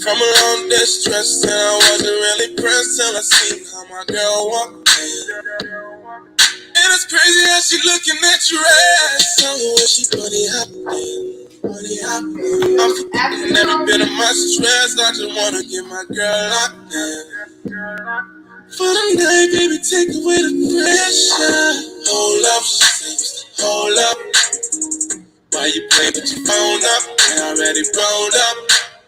from a long distress, and I wasn't really pressed till I seen how my girl walked in. And it's crazy how she looking at your ass. So when she bunny hopping, I'm forgetting every bit of my stress. I just wanna get my girl locked in. For the night, baby, take away the pressure. Hold up, she says, hold up. Why you playing with your phone up? I already rolled up.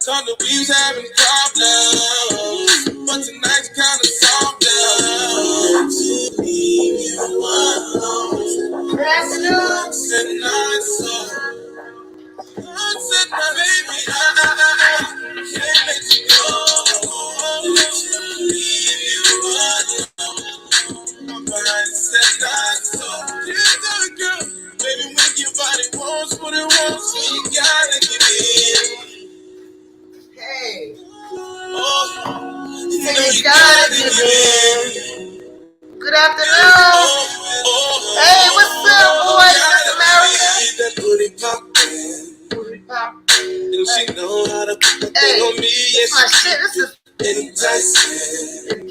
Thought that we was having problems, but tonight's kinda soft down. To leave you alone. Said not so. I said, my baby, I can't let you go. To leave you alone. But I said not so. Here's the girl. Baby, when your body wants what it wants, so you gotta give in. Hey. Oh, you gotta give in. Good afternoon. Hey, what's up, boys? This America. Booty pop. And she know how to put the thing on me. Yes, my shit. This is enticing.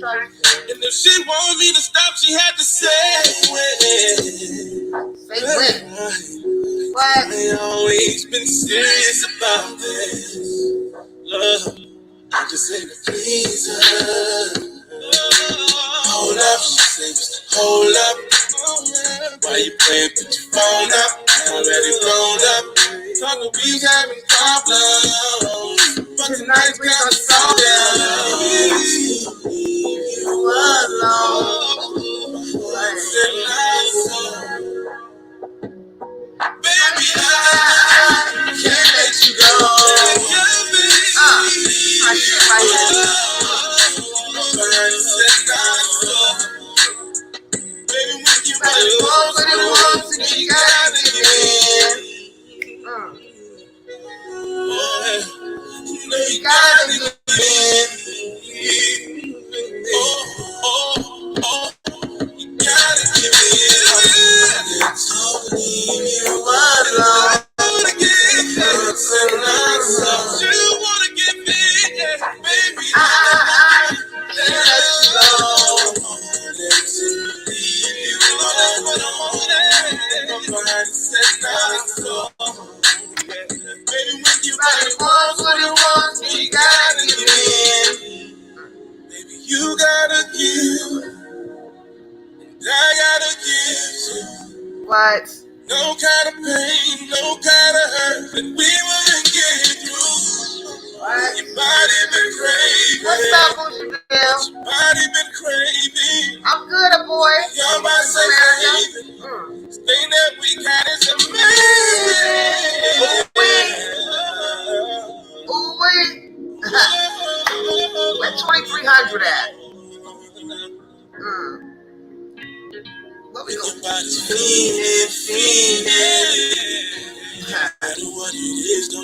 And if she want me to stop, she had to say when. Say when. What? I always been serious about this. Love, I just say to please her. Hold up, she says, hold up. Why you playing? Put your phone up. Already rolled up. Talking we having problems, but tonight's gonna slow down. You alone. Baby, I can't let you go. My shit right here. Baby, when you want to be gotta give in. You gotta give in. You gotta give in. So leave you alone. You wanna give in, baby. I can't let you go. Leave you alone, but I'm on it. Nobody said not so. Baby, when you want what you want, you gotta give in. Baby, you gotta give, and I gotta give you. What? No kind of pain, no kind of hurt that we wouldn't get through. What? Your body been craving. What's up, Bougie Bill? Your body been craving. I'm good, boy. Your body says craving. This thing that we got is amazing. Ooh, wait. Where 2300 at? What we gonna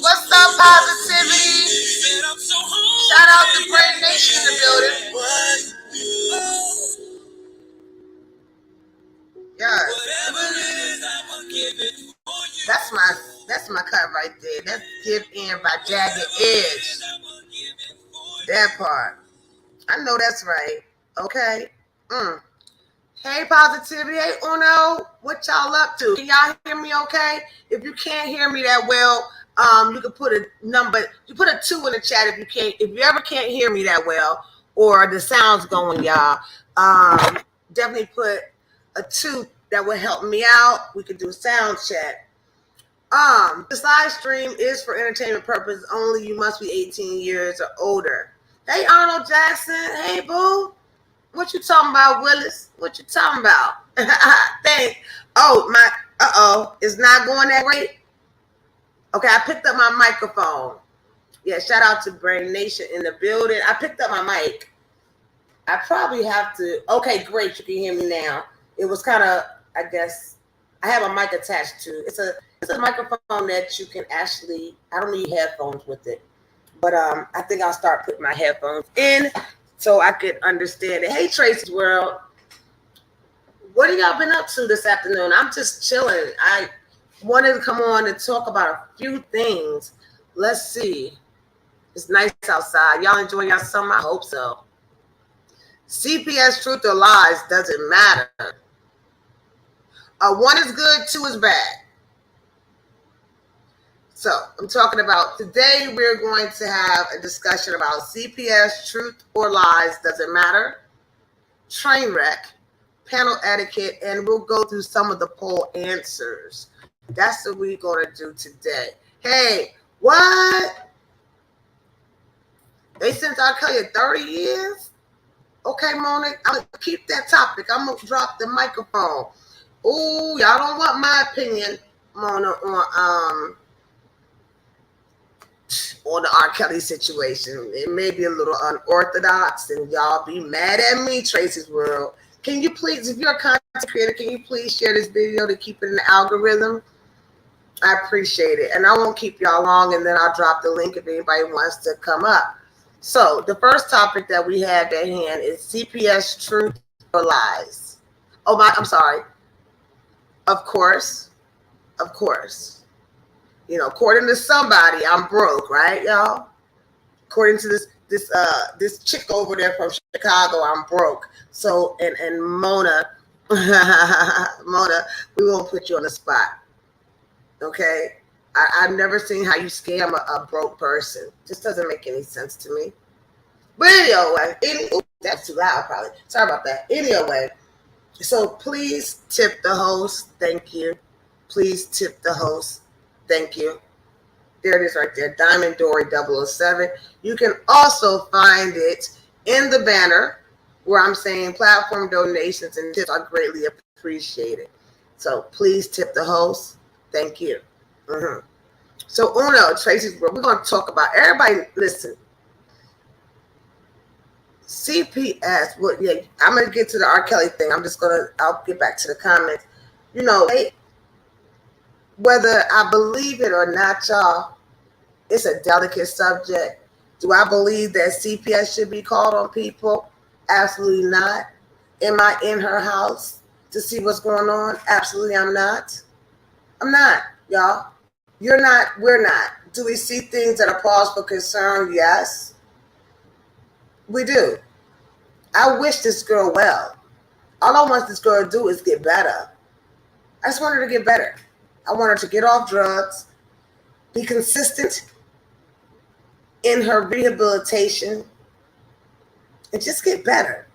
What's up, positivity? Shout out to Brave Nation in the building. Yeah. That's my cut right there. That's Give In by Jagged Edge. That part. I know that's right. Okay. Hey, positivity. Hey, Uno. What y'all up to? Can y'all hear me okay? If you can't hear me that well, you can put a number. You put a 2 in the chat if you can't. If you ever can't hear me that well, or the sound's going, y'all. Definitely put a 2. That will help me out. We could do a sound check. This live stream is for entertainment purposes only. You must be 18 years or older. Hey, Arnold Jackson. Hey, boo. What you talking about, Willis? What you talking about? Thanks. Oh, it's not going that way? Okay, I picked up my microphone. Yeah, shout out to Brain Nation in the building. I picked up my mic. I probably have to. Okay, great. You can hear me now. It was kind of, I guess, I have a mic attached to. It's a microphone that you can actually, I don't need headphones with it. But I think I'll start putting my headphones in so I could understand it. Hey, Tracy's World. What have y'all been up to this afternoon? I'm just chilling. I wanted to come on and talk about a few things. Let's see. It's nice outside. Y'all enjoying your summer? I hope so. CPS, truth or lies, doesn't matter. One is good, two is bad. So I'm talking about today we're going to have a discussion about CPS, truth or lies, doesn't matter, train wreck, panel etiquette, and we'll go through some of the poll answers. That's what we're going to do today. Hey, what? They sent R. Kelly 30 years? Okay, Mona, I'm going to keep that topic. I'm going to drop the microphone. Ooh, y'all don't want my opinion, Mona, on the R. Kelly situation. It may be a little unorthodox, and y'all be mad at me, Tracy's World. Can you please, if you're a content creator, can you please share this video to keep it in the algorithm? I appreciate it. And I won't keep y'all long, and then I'll drop the link if anybody wants to come up. So the first topic that we have at hand is CPS, truth or lies. I'm sorry. Of course. You know, according to somebody, I'm broke, right, y'all? According to this chick over there from Chicago, I'm broke. So, and Mona, Mona, we won't put you on the spot, okay? I've never seen how you scam a broke person. Just doesn't make any sense to me. But anyway, that's too loud, probably. Sorry about that. Anyway, so please tip the host. Thank you. Please tip the host. Thank you. There it is right there, Diamond Dori 007. You can also find it in the banner where I'm saying platform donations and tips are greatly appreciated. So please tip the host. Thank you. So Uno, Tracy's World, we're going to talk about, everybody listen, CPS, well, yeah, I'm going to get to the R. Kelly thing. I'll get back to the comments. You know, whether I believe it or not, y'all, it's a delicate subject. Do I believe that CPS should be called on people? Absolutely not. Am I in her house to see what's going on? Absolutely, I'm not. I'm not, y'all. You're not, we're not. Do we see things that are cause for concern? Yes. We do. I wish this girl well. All I want this girl to do is get better. I just want her to get better. I want her to get off drugs, be consistent in her rehabilitation, and just get better.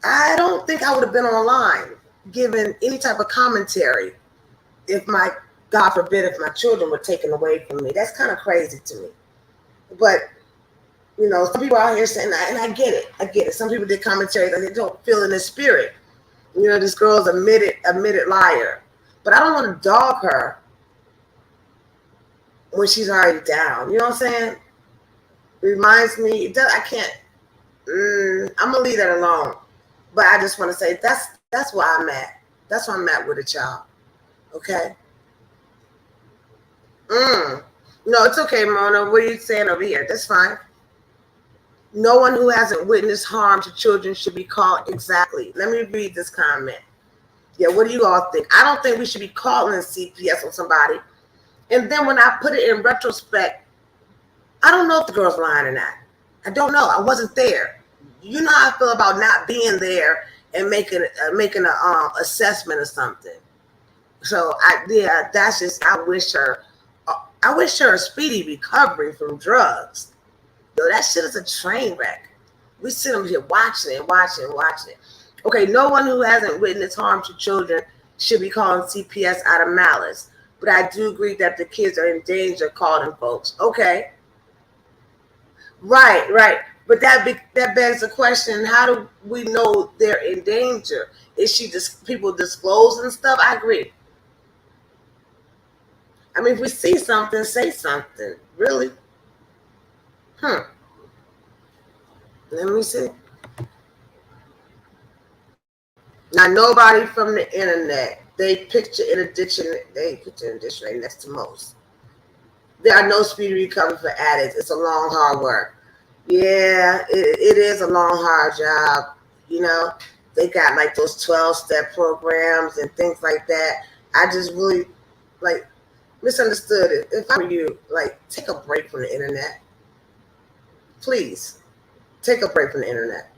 I don't think I would have been online giving any type of commentary if God forbid, if my children were taken away from me. That's kind of crazy to me. But, you know, some people out here saying that, and I get it. Some people did commentary that they don't feel in the spirit. You know, this girl's admitted liar. But I don't want to dog her when she's already down. You know what I'm saying? It reminds me, I can't, I'm going to leave that alone. But I just want to say that's where I'm at. That's where I'm at with a child. Okay? No, it's okay, Mona. What are you saying over here? That's fine. No one who hasn't witnessed harm to children should be called. Exactly. Let me read this comment. Yeah, what do you all think? I don't think we should be calling CPS on somebody. And then when I put it in retrospect, I don't know if the girl's lying or not. I don't know. I wasn't there. You know how I feel about not being there and making an assessment or something. So that's just, I wish her a speedy recovery from drugs. Yo, that shit is a train wreck. We sit over here watching it. Okay, no one who hasn't witnessed harm to children should be calling CPS out of malice. But I do agree that the kids are in danger calling folks. Okay. Right. But that begs the question, how do we know they're in danger? Is she just people disclosing stuff? I agree. I mean, if we see something, say something. Really? Let me see. Now, nobody from the internet. They picture in addiction right next to most. There are no speedy recovery for addicts. It's a long, hard work. Yeah, it is a long, hard job. You know, they got like those 12-step programs and things like that. I just really misunderstood it. If I were you, take a break from the internet. Please take a break from the internet.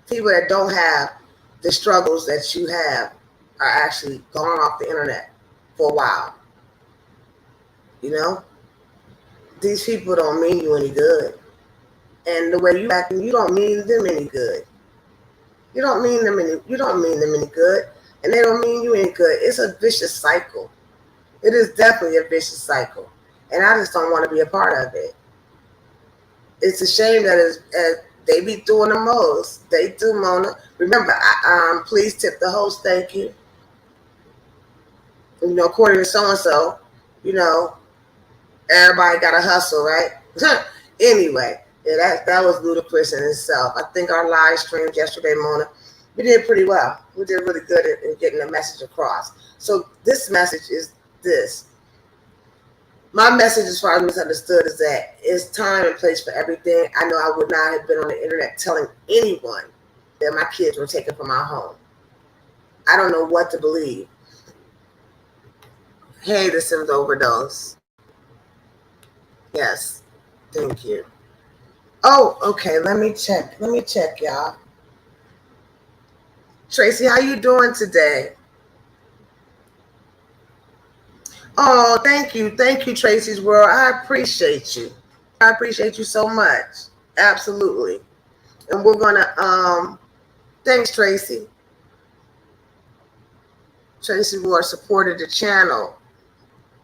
People that don't have the struggles that you have are actually gone off the internet for a while. You know, these people don't mean you any good, and the way you acting, you don't mean them any good. You don't mean them any. You don't mean them any good, and they don't mean you any good. It's a vicious cycle. It is definitely a vicious cycle, and I just don't want to be a part of it. It's a shame that they be doing the most. They do, Mona. Remember, please tip the host. Thank you. You know, according to so and so, you know, everybody got to hustle, right? Anyway, yeah, that was ludicrous in itself. I think our live stream yesterday, Mona, we did pretty well. We did really good in getting the message across. So this message is this. My message, as far as misunderstood, is that it's time and place for everything. I know I would not have been on the internet telling anyone that my kids were taken from our home. I don't know what to believe. Hey, the Sims overdose. Yes, thank you. Oh, okay. Let me check, y'all. Tracy, how you doing today? Oh, thank you, Tracy's World. I appreciate you. I appreciate you so much. Absolutely. And we're gonna thanks, Tracy. Tracy Ward supported the channel.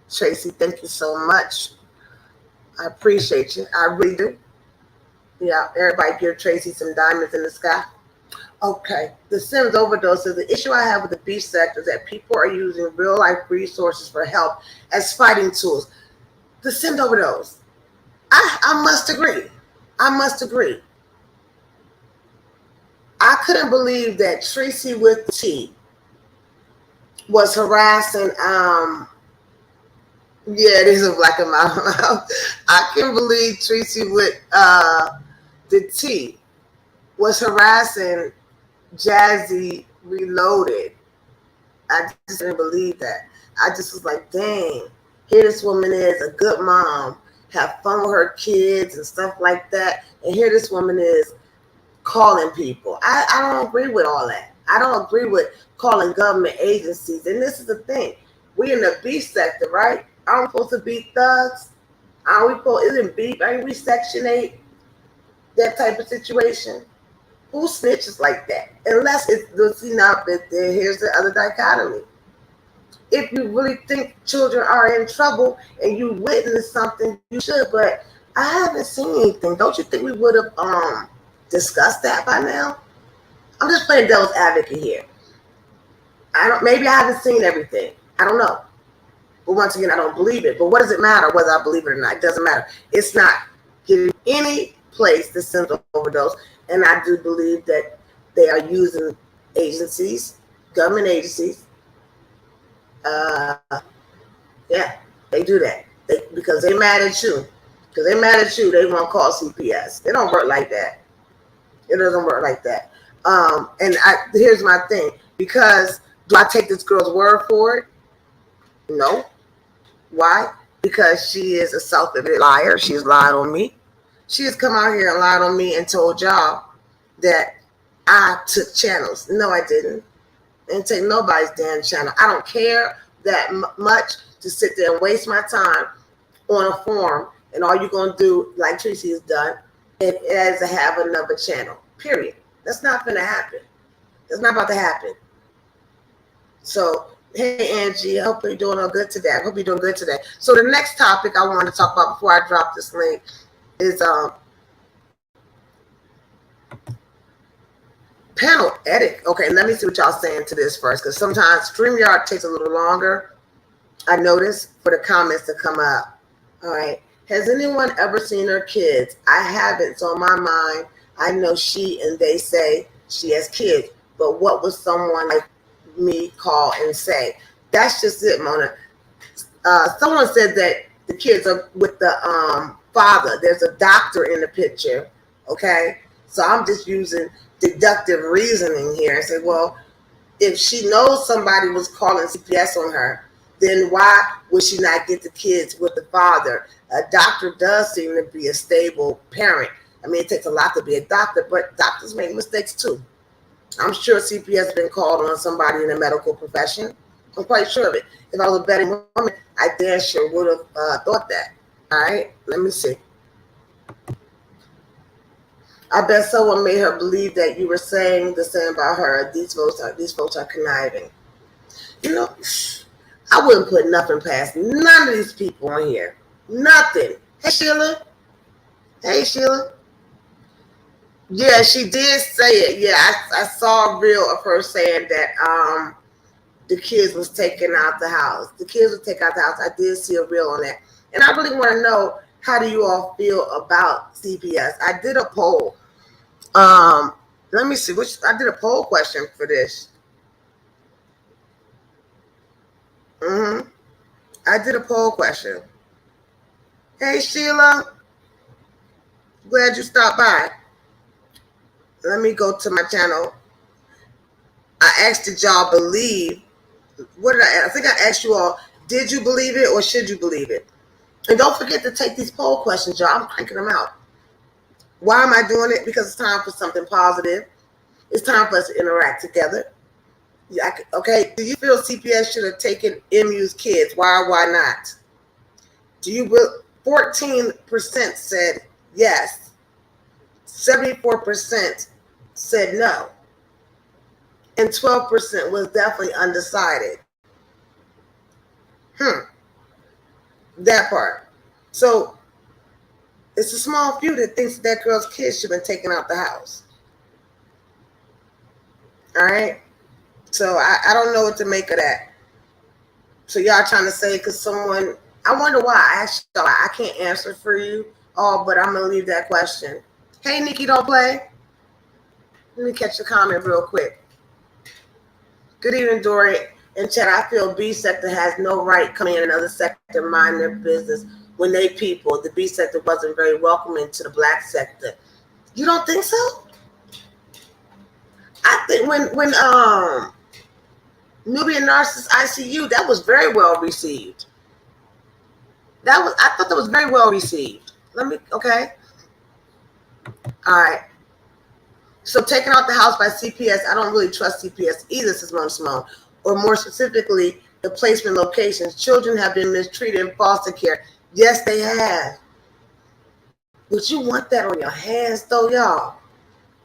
Tracy, thank you so much. I appreciate you. I really do. Yeah, everybody give Tracy some diamonds in the sky. Okay, the Sims overdose is the issue I have with the beach sector is that people are using real life resources for help as fighting tools. The Sims overdose. I must agree. I couldn't believe that Tracy with T was harassing yeah, these are black in my mouth. I can't believe Tracy with the T was harassing Jazzy Reloaded. I just didn't believe that. I just was like, dang, here this woman is, a good mom, have fun with her kids and stuff like that. And here this woman is calling people. I don't agree with all that. I don't agree with calling government agencies. And this is the thing. We in the beef sector, right? Aren't we supposed to be thugs? Aren't we supposed, isn't beef, ain't we Section 8? That type of situation? Who snitches like that? Unless it's, you know, here's the other dichotomy. If you really think children are in trouble and you witness something, you should. But I haven't seen anything. Don't you think we would have discussed that by now? I'm just playing devil's advocate here. Maybe I haven't seen everything. I don't know. But once again, I don't believe it. But what does it matter whether I believe it or not? It doesn't matter. It's not giving any place to send overdose. And I do believe that they are using agencies, government agencies. Yeah, they do that. Because they're mad at you. Because they're mad at you, they won't call CPS. It don't work like that. It doesn't work like that. And here's my thing. Because do I take this girl's word for it? No. Why? Because she is a self-admitted liar. She's lied on me. She has come out here and lied on me and told y'all that I took channels. No, I didn't. I didn't take nobody's damn channel. I don't care that much to sit there and waste my time on a forum, and all you're going to do, like Tracy has done, is to have another channel. Period. That's not going to happen. That's not about to happen. So, hey, Angie, I hope you're doing all good today. I hope you're doing good today. So the next topic I want to talk about before I drop this link is panel etiquette. Okay, let me see what y'all saying to this first, because sometimes StreamYard takes a little longer, I notice, for the comments to come up. All right. Has anyone ever seen her kids? I haven't. So in my mind, I know she and they say she has kids. But what would someone like me call and say? That's just it, Mona. Someone said that the kids are with the father. There's a doctor in the picture. Okay. So I'm just using deductive reasoning here and say, well, if she knows somebody was calling CPS on her, then why would she not get the kids with the father? A doctor does seem to be a stable parent. I mean, it takes a lot to be a doctor, but doctors make mistakes too. I'm sure CPS has been called on somebody in the medical profession. I'm quite sure of it. If I was a betting woman, I damn sure would have thought that. All right, let me see. I bet someone made her believe that you were saying the same about her. These folks are conniving. You know, I wouldn't put nothing past none of these people on here. Nothing. Hey Sheila. Hey Sheila. Yeah, she did say it. Yeah, I saw a reel of her saying that the kids was taken out the house. The kids were taken out the house. I did see a reel on that. And I really want to know, how do you all feel about CPS? I did a poll. Let me see. I did a poll question for this. I did a poll question. Hey Sheila, glad you stopped by. Let me go to my channel. I asked, did y'all believe? What did I ask? I think I asked you all, did you believe it or should you believe it? And don't forget to take these poll questions, y'all. I'm cranking them out. Why am I doing it? Because it's time for something positive. It's time for us to interact together. Yeah, okay. Do you feel CPS should have taken MU's kids? Why or why not? 14% said yes. 74% said no. And 12% was definitely undecided. That part. So it's a small few that thinks that girl's kids should have been taken out the house. All right. So I don't know what to make of that. So y'all trying to say because someone, I wonder why. I can't answer for you all, but I'm gonna leave that question. Hey Nikki, don't play. Let me catch the comment real quick. Good evening, Dori. In chat, I feel B sector has no right coming in another sector, mind their business when they people. The B sector wasn't very welcoming to the black sector. You don't think so? I think when Nubian Narcissist ICU, that was very well received. I thought that was very well received. Okay. All right. So taking out the house by CPS, I don't really trust CPS either, says Mom Simone. Or more specifically, the placement locations. Children have been mistreated in foster care. Yes, they have. But you want that on your hands, though, y'all.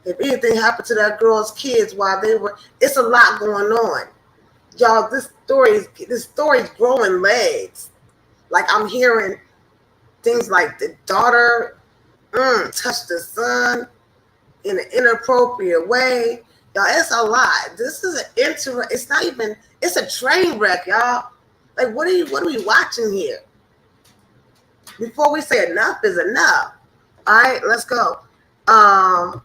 If anything happened to that girl's kids while they were, it's a lot going on. Y'all, this story's growing legs. Like I'm hearing things like the daughter touched the son in an inappropriate way. Y'all, it's a lot. This is it's a train wreck, y'all. Like, what are we watching here? Before we say enough is enough. All right, let's go. I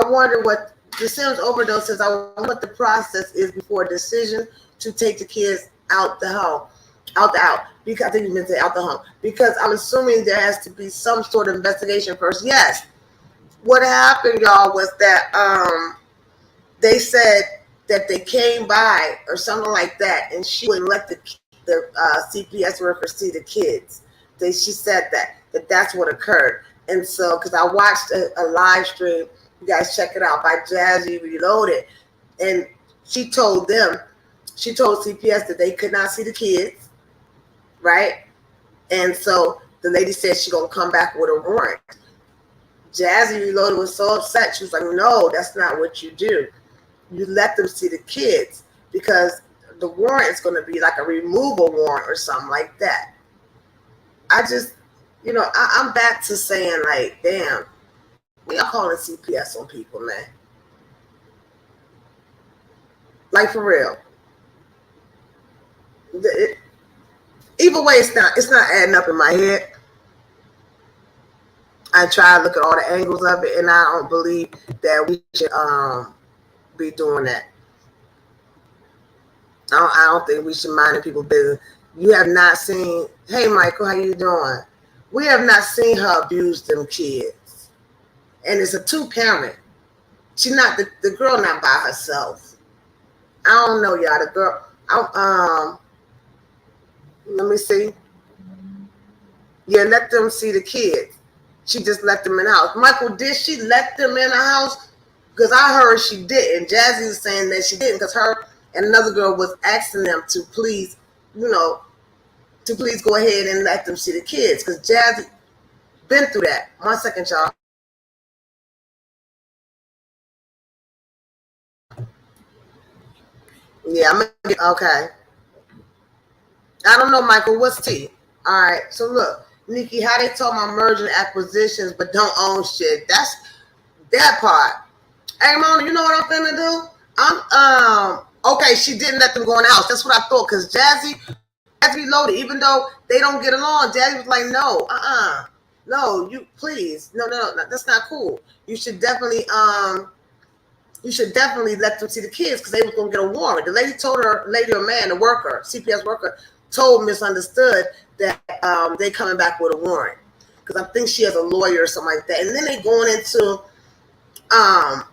wonder what the Sims overdose says. I wonder what the process is before a decision to take the kids out the home. Because I think you meant to say out the home. Because I'm assuming there has to be some sort of investigation first. Yes. What happened, y'all, was that they said that they came by or something like that, and she wouldn't let the CPS workers see the kids. She said that's what occurred. And so, because I watched a live stream, you guys check it out, by Jazzy Reloaded, and she told CPS that they could not see the kids, right? And so the lady said she's gonna come back with a warrant. Jazzy Reloaded was so upset. She was like, no, that's not what you do. You let them see the kids, because the warrant is going to be like a removal warrant or something like that. I just, I'm back to saying, like, damn, we are calling CPS on people, man. Like, for real. Either way, it's not adding up in my head. I try to look at all the angles of it, and I don't believe that we should be doing that. I don't think we should mind people's business. You have not seen, hey Michael, how you doing? We have not seen her abuse them kids. And it's a 2-parent. She's not the girl not by herself. I don't know, y'all. The girl, Let me see. Yeah, let them see the kids. She just let them in the house. Michael, did she let them in the house? Because I heard she didn't. Jazzy was saying that she didn't because her and another girl was asking them to please, to please go ahead and let them see the kids. Because Jazzy been through that. 1 second, y'all. Yeah, I'm gonna get, okay. I don't know, Michael. What's T? All right. So look, Nikki, how they talk about merging acquisitions but don't own shit. That's that part. Hey, Mona, you know what I'm finna do? Okay, she didn't let them go in the house. That's what I thought. Cause Jazzy loaded, even though they don't get along. Jazzy was like, no, no, you please, no, that's not cool. You should definitely let them see the kids because they was gonna get a warrant. The lady told her, lady or man, the worker, CPS worker, told Misunderstood that they coming back with a warrant because I think she has a lawyer or something like that. And then they going into um,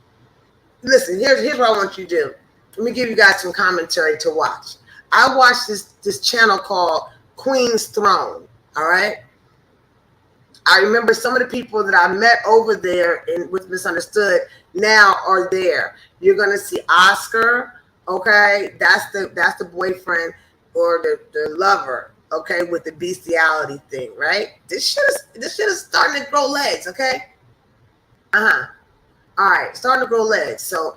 listen. Here's what I want you to do. Let me give you guys some commentary to watch. I watched this channel called Queen's Throne. All right. I remember some of the people that I met over there with Misunderstood now are there. You're gonna see Oscar, okay? That's the boyfriend or the lover, okay, with the bestiality thing, right? This shit is starting to grow legs, okay? Uh-huh. All right, starting to grow legs. So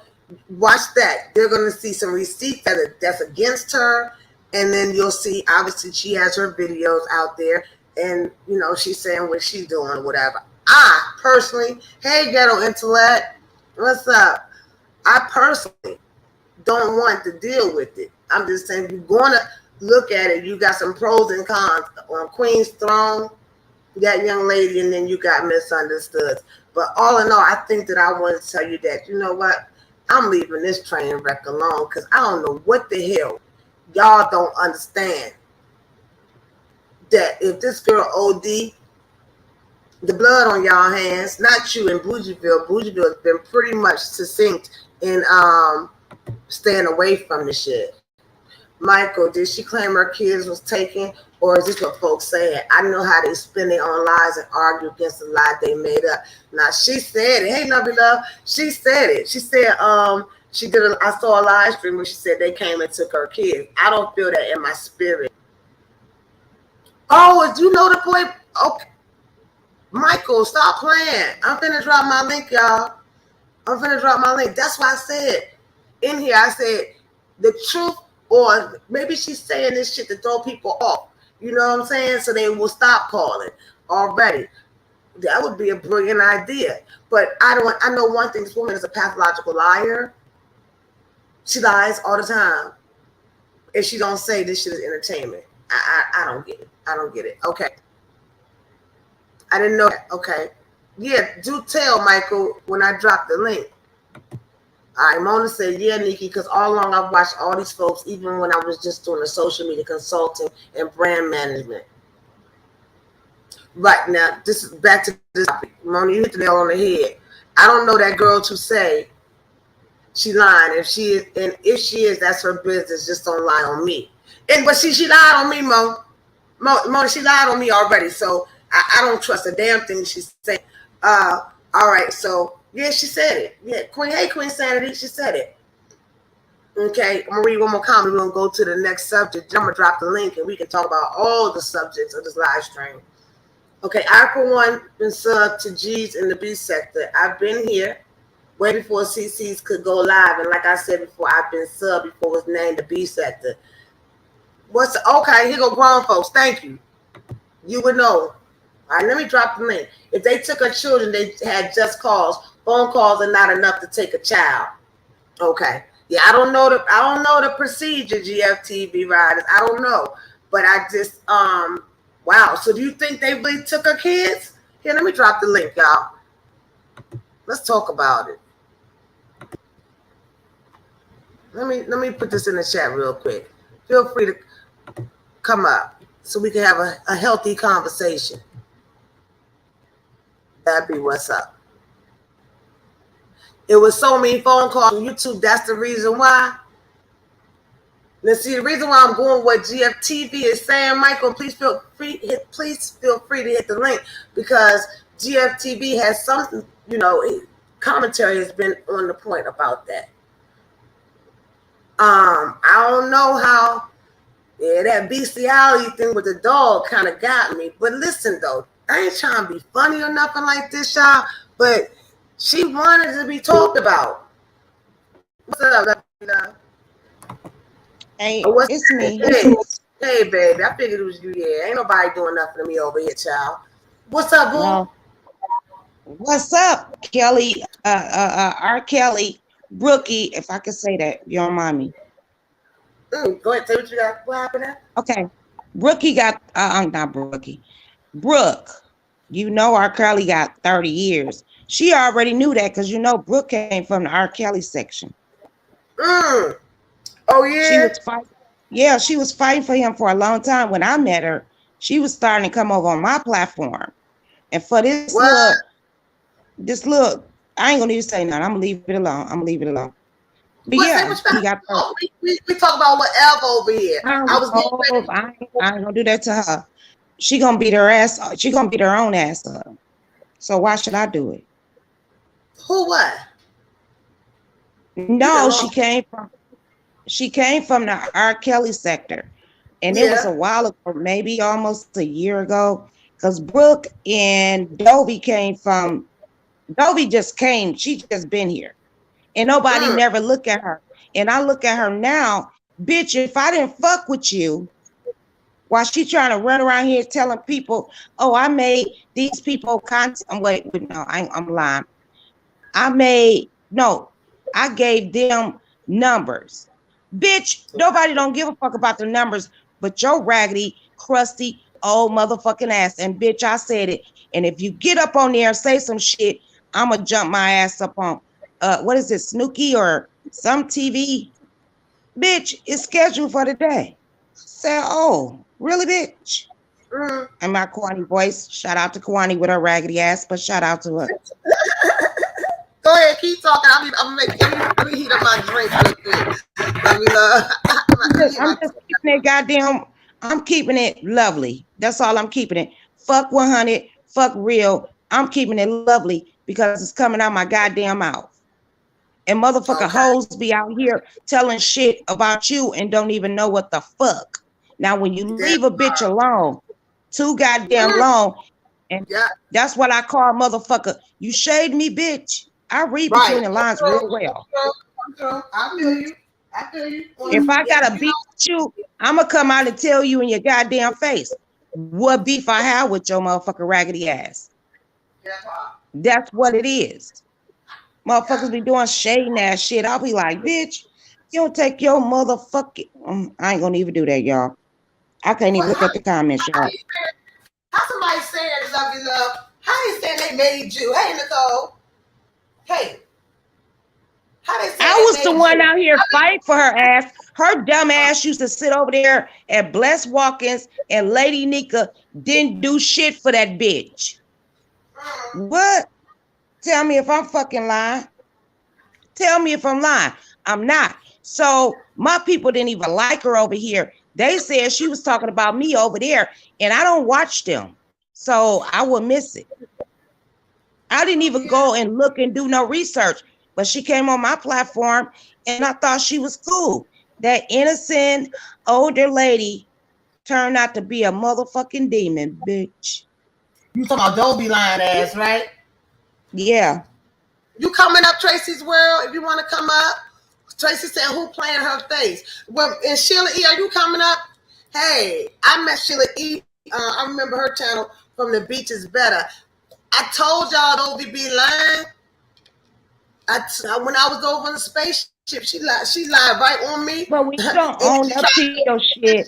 watch that. They're gonna see some receipts that's against her, and then you'll see obviously she has her videos out there, and she's saying what she's doing or whatever. I personally, hey ghetto intellect, what's up? I personally don't want to deal with it. I'm just saying, if you're gonna look at it, you got some pros and cons on Queen's Throne. That young lady, and then you got Misunderstood. But all in all, I think that I want to tell you that, you know what? I'm leaving this train wreck alone because I don't know what the hell y'all don't understand. That if this girl OD, the blood on y'all hands, not you in Bougieville. Bougieville has been pretty much succinct in staying away from the shit. Michael, did she claim her kids was taken, or is this what folks saying? I know how they spin their own lies and argue against the lie they made up. Now she said it. Hey, Nubby Love, she said it. She said she did. I saw a live stream where she said they came and took her kids. I don't feel that in my spirit. Oh, you know the boy? Okay, Michael, stop playing. I'm finna drop my link, y'all. I'm finna drop my link. That's why I said in here. I said the truth. Or maybe she's saying this shit to throw people off. You know what I'm saying? So they will stop calling already. That would be a brilliant idea. But I know one thing. This woman is a pathological liar. She lies all the time. And she don't say this shit is entertainment. I don't get it. I don't get it. Okay. I didn't know that. Okay. Yeah, do tell Michael when I drop the link. All right, Mona said, yeah, Nikki, because all along I've watched all these folks, even when I was just doing the social media consulting and brand management. Right now, this is back to this topic. Mona, you hit the nail on the head. I don't know that girl to say she lying. If she is, and if she is, that's her business. Just don't lie on me. But she lied on me, Mona, she lied on me already. So I don't trust a damn thing she's saying. All right, so yeah, she said it. Yeah, Queen Sanity, she said it. Okay, I'm gonna read one more comment. We're gonna go to the next subject. I'm gonna drop the link and we can talk about all the subjects of this live stream. Okay, Article 1 been subbed to G's in the B sector. I've been here way before CC's could go live, and like I said before, I've been subbed before it was named the B sector. Okay? Here go grown folks. Thank you. You would know. All right, let me drop the link. If they took her children, they had just calls. Phone calls are not enough to take a child. Okay. Yeah, I don't know the procedure, GFTV riders. I don't know. But I just wow. So do you think they really took her kids? Here, let me drop the link, y'all. Let's talk about it. Let me put this in the chat real quick. Feel free to come up so we can have a healthy conversation. That'd be what's up. It was so many phone calls on YouTube. That's the reason why. Now, see, the reason why I'm going what GFTV is saying, Michael, please feel free to hit the link, because GFTV has something, commentary has been on the point about that. I don't know how that bestiality thing with the dog kind of got me. But listen, though, I ain't trying to be funny or nothing like this, y'all. But she wanted to be talked about. What's up, Love? Hey, it's me. Hey, baby. I figured it was you. Yeah, ain't nobody doing nothing to me over here, child. What's up, boo? No. What's up, Kelly? R. Kelly, Brookie, if I could say that, you don't mind me. Go ahead, tell what you got. What happened there? Okay. Brookie got, not Brookie. Brooke, R. Kelly got 30 years. She already knew that because Brooke came from the R. Kelly section. Oh, yeah? She was fighting. Yeah, she was fighting for him for a long time. When I met her, she was starting to come over on my platform. And for this little, I ain't gonna even say nothing. I'm gonna leave it alone. But yeah, he got. We talk about whatever over here. I ain't gonna do that to her. She gonna beat her ass. She gonna beat her own ass up. So why should I do it? Who what? No, she came from the R. Kelly sector, and it was a while ago, maybe almost a year ago, because Brooke and Dori just came. She just been here. And nobody never look at her. And I look at her now, bitch, if I didn't fuck with you, while she trying to run around here telling people, oh, I made these people content. Wait, no, I'm lying. I gave them numbers. Bitch, nobody don't give a fuck about the numbers, but your raggedy, crusty, old motherfucking ass. And bitch, I said it. And if you get up on there and say some shit, I'ma jump my ass up on what is it, Snooki or some TV? Bitch, it's scheduled for today. Say, oh, really, bitch? And my Kwani voice, shout out to Kwani with her raggedy ass, but shout out to her. Go ahead, keep talking. Let me heat up my drink real quick. I'm just keeping it goddamn, I'm keeping it lovely. That's all I'm keeping it. Fuck 100, fuck real. I'm keeping it lovely because it's coming out my goddamn mouth. And motherfucker hoes be out here telling shit about you and don't even know what the fuck. Now, when you leave a bitch alone, too goddamn long, and that's what I call motherfucker. You shade me, bitch. I read between the lines real well. I feel you. If I got a beef with you, I'm going to come out and tell you in your goddamn face what beef I have with your motherfucker raggedy ass. That's what it is. Motherfuckers be doing shading ass shit. I'll be like, bitch, you don't take your motherfucking. I ain't gonna even do that, y'all. I can't even look at the comments, y'all. How somebody saying love? How they saying they made you? Hey, Nicole. Hey. How they saying I was the one out here fighting for her ass. Her dumb ass used to sit over there at Bless Watkins, and Lady Nika didn't do shit for that bitch. What? Tell me if I'm fucking lying. Tell me if I'm lying. I'm not. So my people didn't even like her over here. They said she was talking about me over there, and I don't watch them. So I would miss it. I didn't even go and look and do no research, but she came on my platform, and I thought she was cool. That innocent older lady turned out to be a motherfucking demon, bitch. You talking about Dolby lying ass, right? Yeah. You coming up, Tracy's World, if you want to come up. Tracy said, who playing her face? Well, and Sheila E, are you coming up? Hey, I met Sheila E. I remember her channel from The Beach is Better. I told y'all Dolby be lying. When I was over in the spaceship, she lied right on me. But we don't own up to your shit.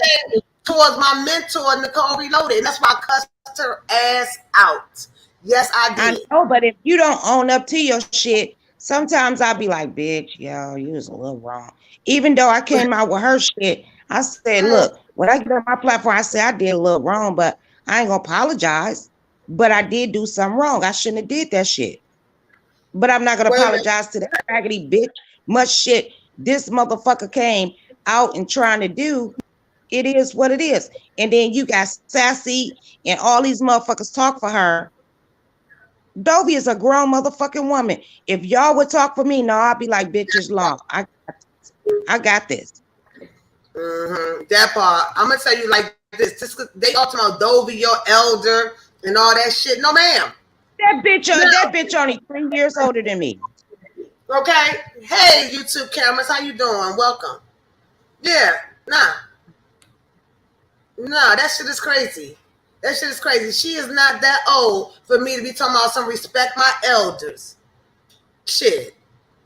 Towards my mentor, Nicole Reloaded, and that's why I cussed her ass out. Yes, I did. I know, but if you don't own up to your shit, sometimes I'll be like, bitch, yo, you was a little wrong. Even though I came out with her shit, I said, look, when I get on my platform, I said I did a little wrong, but I ain't gonna apologize. But I did do something wrong. I shouldn't have did that shit. But I'm not gonna apologize to that raggedy bitch. Much shit. This motherfucker came out and trying to do, it is what it is. And then you got Sassy and all these motherfuckers talk for her. Dovey is a grown motherfucking woman. If y'all would talk for me, no, I'd be like, bitches law. I got this. That part. I'm gonna tell you like this. They talking about Dovey, your elder, and all that shit. No, ma'am. That bitch only 3 years older than me. Okay. Hey, YouTube cameras, how you doing? Welcome. Yeah. Nah, that shit is crazy. That shit is crazy. She is not that old for me to be talking about some respect my elders. Shit.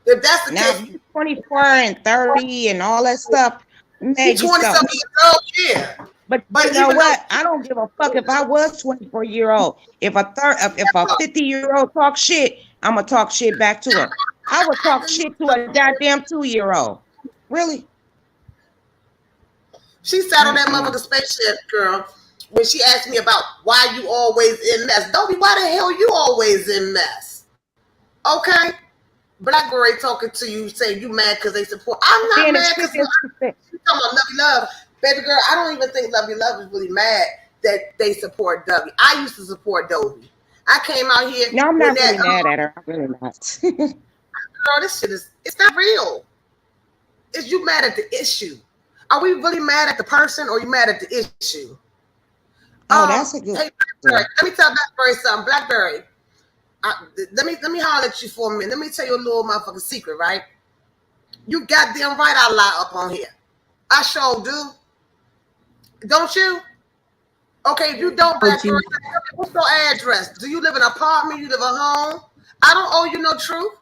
If that's the case, 24 and 30 and all that stuff. Maybe 20-something years old, yeah. But you know what? I don't give a fuck if I was 24-year-old. If a 50-year-old talk shit, I'm gonna talk shit back to her. I would talk shit to a goddamn 2-year-old. Really? She sat on that motherfucking spaceship, girl, when she asked me about why you always in mess. Dovey, why the hell you always in mess? Okay? Black girl ain't talking to you saying you mad because they support. I'm not mad because you talking about Lovey Love. Baby girl, I don't even think Lovey Love is really mad that they support Dovey. I used to support Dovey. I came out here. No, I'm not really mad at her. I'm really not. Girl, this shit it's not real. Is you mad at the issue? Are we really mad at the person or are you mad at the issue? Oh, that's a good. Hey, Blackberry, let me tell Blackberry something. Blackberry, let me holler at you for a minute. Let me tell you a little motherfucking secret, right? You goddamn right I lie up on here. I sure do. Don't you? Okay, if you don't, Blackberry, what's your address? Do you live in an apartment? You live at home? I don't owe you no truth.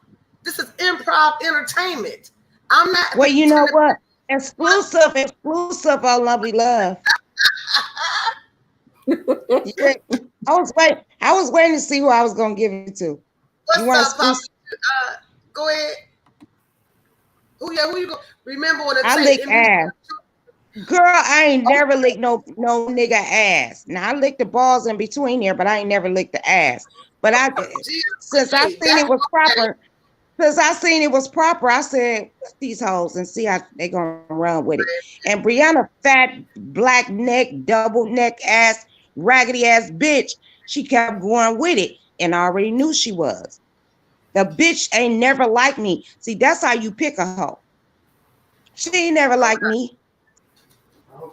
This is improv entertainment. I'm not. Well, you know what? Exclusive on Lovely Love. Yeah. I was waiting to see who I was gonna give it to. What's up, Papa? Go ahead. Who you go? Remember what I lick ass. Girl, I ain't never licked no nigga ass. Now I licked the balls in between there, but I ain't never licked the ass. But since I seen it was proper, I said, these hoes and see how they gonna run with it. And Brianna, fat, black neck, double neck ass, raggedy ass bitch, she kept going with it. And I already knew she was. The bitch ain't never liked me. See, that's how you pick a hoe. She ain't never liked me.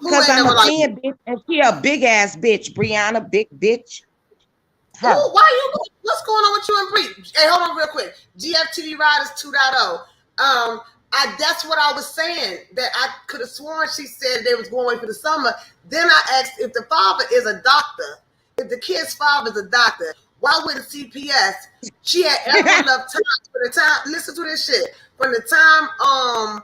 Because I'm a thin bitch and she a big ass bitch. Brianna, big bitch. Her. What's going on with you and Bree? Hey, hold on real quick. GFTV Riders 2.0. That's what I was saying. That I could have sworn she said they was going away for the summer. Then I asked if the father is a doctor. If the kid's father is a doctor, why wouldn't CPS? She had enough time for the time. Listen to this shit. From the time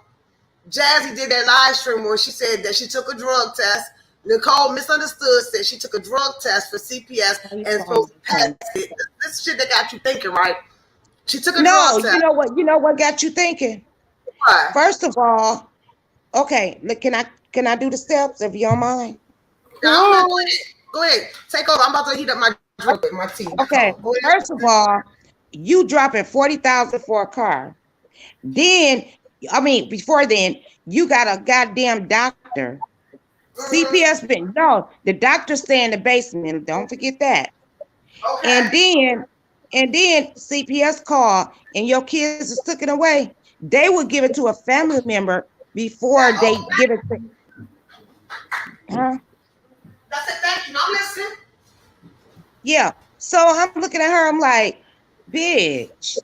Jazzy did that live stream where she said that she took a drug test. Nicole misunderstood, said she took a drug test for CPS and supposed to pass it. This shit that got you thinking, right? She took a drug test. You know what got you thinking? What? First of all, okay, look, can I do the steps if you don't mind? No, go ahead. Take over. I'm about to heat up my drink with my tea. Okay. First of all, you dropping $40,000 for a car. Then, before then, you got a goddamn doctor. CPS the doctor stay in the basement. Don't forget that. Okay. And then CPS call and your kids is taken away. They will give it to a family member before they give it to. Huh? That's it. Thank you. I'm listening. Yeah. So I'm looking at her. I'm like, bitch,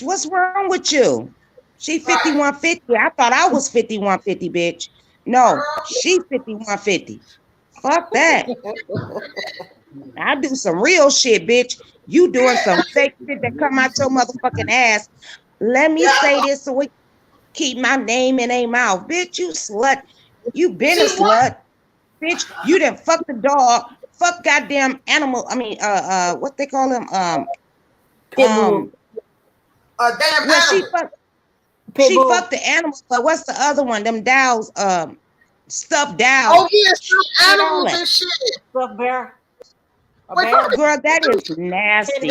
what's wrong with you? She 5150. I thought I was 5150, bitch. No, she 5150. Fuck that. I do some real shit, bitch. You doing some fake shit that come out your motherfucking ass. Let me say this so we keep my name in a mouth. Bitch, you slut. You been a slut. Bitch, you done fuck the dog. Fuck goddamn animal. What they call them? Damn animal. She fucked the animals, but what's the other one? Them dolls, stuffed dolls. Oh yeah, stuffed animals and shit. Stuffed bear. Girl, that is nasty.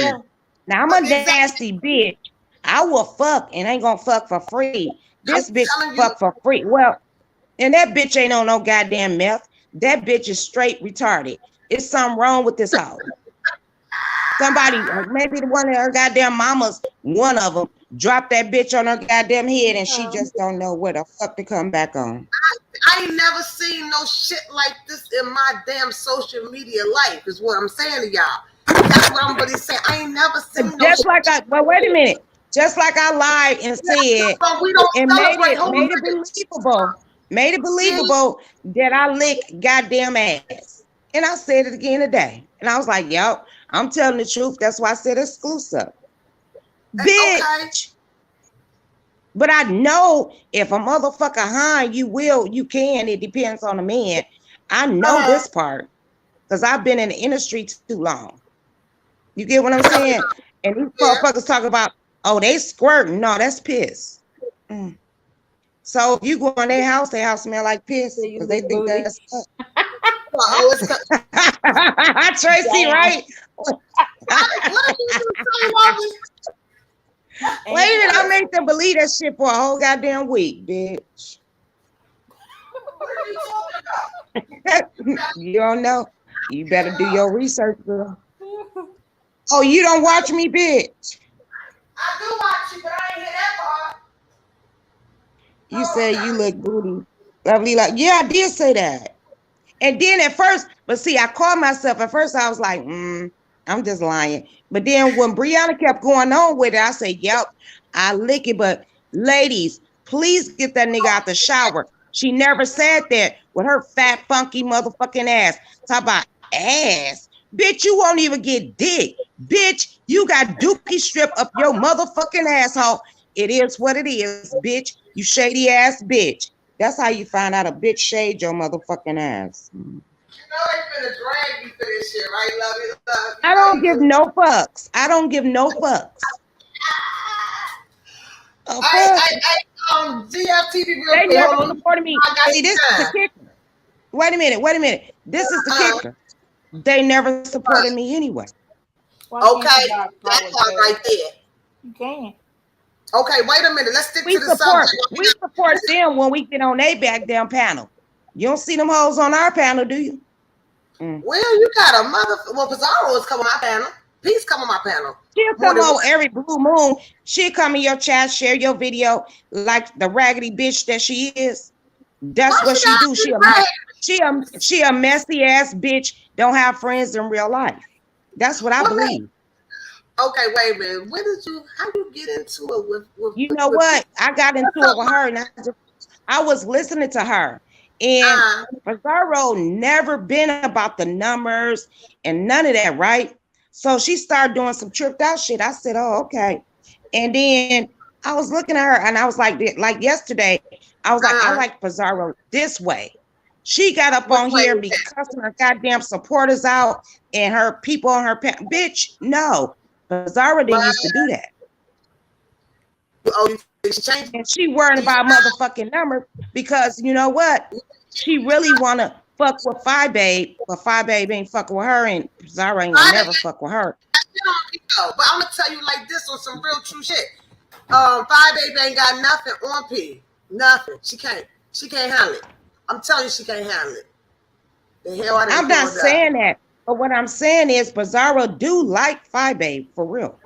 Now I'm a nasty bitch. I will fuck and ain't gonna fuck for free. This bitch fuck for free. Well, and that bitch ain't on no goddamn meth. That bitch is straight retarded. It's something wrong with this hoe. Somebody, maybe one of her goddamn mamas, one of them, dropped that bitch on her goddamn head and she just don't know where the fuck to come back on. I ain't never seen no shit like this in my damn social media life, is what I'm saying to y'all. That's what I'm really saying. I ain't never seen no just shit. like well, wait a minute. Just like I lied and said, we don't and made it believable that I lick goddamn ass. And I said it again today. And I was like, yo, I'm telling the truth. That's why I said exclusive. Bitch. Okay. But I know if a motherfucker high, you can. It depends on the man. I know this part because I've been in the industry too long. You get what I'm saying? And these motherfuckers talk about, oh, they squirting. No, that's piss. So if you go in their house smell like piss because they think that's Tracy, right? Wait a minute, I made them believe that shit for a whole goddamn week, bitch. What are you talking about? You don't know. You better do your research, girl. Oh, you don't watch me, bitch. I do watch you, but I ain't hear that part. You say you look booty. Lovely, like, yeah, I did say that. And then at first, but see, I called myself. At first, I was like, I'm just lying. But then when Brianna kept going on with it, I said, yep, I lick it. But ladies, please get that nigga out the shower. She never said that with her fat, funky motherfucking ass. Talk about ass. Bitch, you won't even get dick. Bitch, you got dookie strip up your motherfucking asshole. It is what it is, bitch. You shady ass bitch. That's how you find out a bitch shade your motherfucking ass. You know they finna drag you for this shit, right, love? I don't give no fucks. I don't give no fucks. GFTV they never supported me. See, this is the kicker. Wait a minute. This is the kicker. They never supported me anyway. Okay, that's right there. You can't. Okay, wait a minute. Let's stick to the subject. We support them when we get on their back down panel. You don't see them hoes on our panel, do you? Well, you got a Well, Pizarro is coming on my panel. Peace come on my panel. She'll come on every blue moon. She'll come in your chat, share your video like the raggedy bitch that she is. That's what she do. She a messy ass bitch. Don't have friends in real life. That's what I believe. Okay, wait a minute. How you get into it with you know what? I got into it with her and I was listening to her. And Pizarro never been about the numbers and none of that, right? So she started doing some tripped out shit. I said, oh, okay. And then I was looking at her and I was like yesterday, I was like, I like Pizarro this way. She got up on here and be cussing her goddamn supporters out and her people on her bitch. No, Pizarro didn't used to do that. And she worrying about motherfucking numbers because you know what? She really wanna fuck with Phi Babe, but Phi Babe ain't fucking with her, and Pizarro ain't gonna never fuck with her. But I'm gonna tell you like this on some real true shit. Phi Babe ain't got nothing on P. Nothing. She can't handle it. I'm telling you, she can't handle it. The hell I'm not saying that, but what I'm saying is Pizarro do like Phi Babe for real.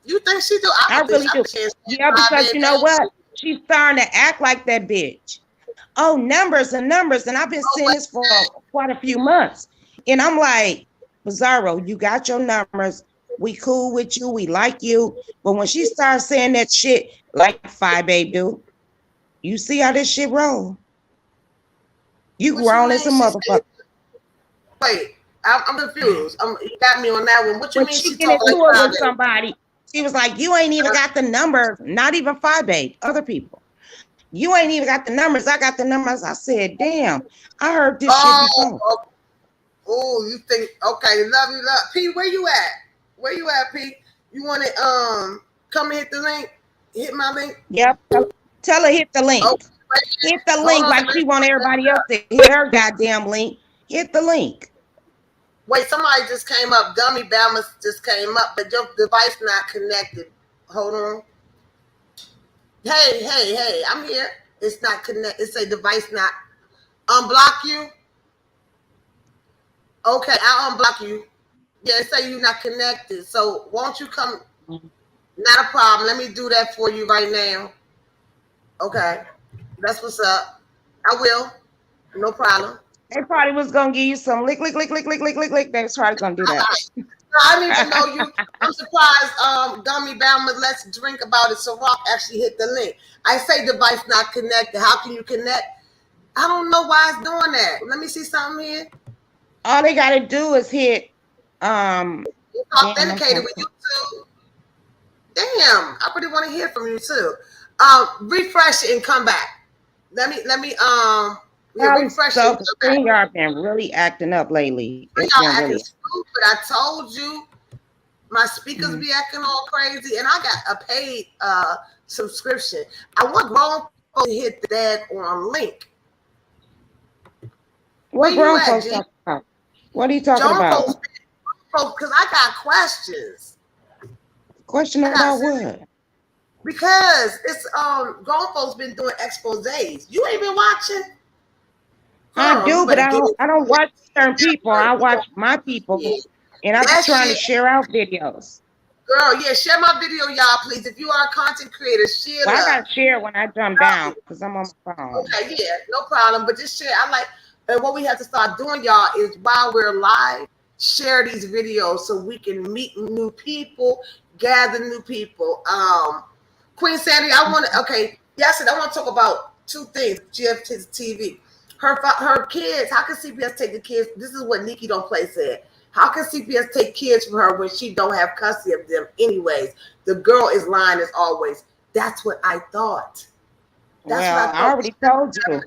You think she do? I really do. Yeah, because you know what? She's starting to act like that bitch. Oh, numbers. And I've been seeing this for quite a few months. And I'm like, Pizarro, you got your numbers. We cool with you. We like you. But when she starts saying that shit like Phi Babe do, you see how this shit roll? You grown as a motherfucker. Wait, I'm confused. You got me on that one. What you mean she get into it with somebody? She was like, you ain't even got the numbers. Not even Phi Babe. Other people. You ain't even got the numbers. I got the numbers. I said, damn, I heard this shit before. Oh, you think, okay, love. P, where you at, P? You want to come and hit the link? Hit my link? Yep. Tell her hit the link. Okay. Hit the link like she want everybody else to hit her goddamn link. Hit the link. Wait, somebody just came up. Dummy Bamas just came up, but your device not connected. Hold on. Hey, I'm here. It's not connect. It's a device not unblock you. Okay, I'll unblock you. Yeah, it say you're not connected. So won't you come? Not a problem. Let me do that for you right now. Okay, that's what's up. I will. No problem. They probably was gonna give you some lick, lick, lick, lick, lick, lick, lick, lick. They was probably gonna do that. I didn't even know you. I'm surprised. Gummy Bama, let's drink about it. So Rock actually hit the link. I say device not connected. How can you connect? I don't know why it's doing that. Let me see something here. All they gotta do is hit It's authenticated with you too. Damn, I really want to hear from you too. Refresh it and come back. Refresh it. Y'all been really acting up lately. It's Y'all been acting really stupid. I told you my speakers be acting all crazy, and I got a paid subscription. I want grown folks to hit the daggone link. What grown folks talking about? What are you talking about? Because I got questions. Question about what? Because it's grown folks been doing exposés. You ain't been watching? I do, but I don't watch certain people. I watch my people, and I'm just trying to share out videos. Girl, yeah, share my video, y'all, please. If you are a content creator, share. Well, I gotta share when I jump down because I'm on my phone. Okay, yeah, no problem. But just share. And what we have to start doing, y'all, is while we're live, share these videos so we can meet new people, gather new people. Queen Sandy, I want to talk about two things. GFTV. Her kids, how can CPS take the kids? This is what Nikki Don't Play said. How can CPS take kids from her when she don't have custody of them anyways? The girl is lying as always. That's what I thought. I already told you.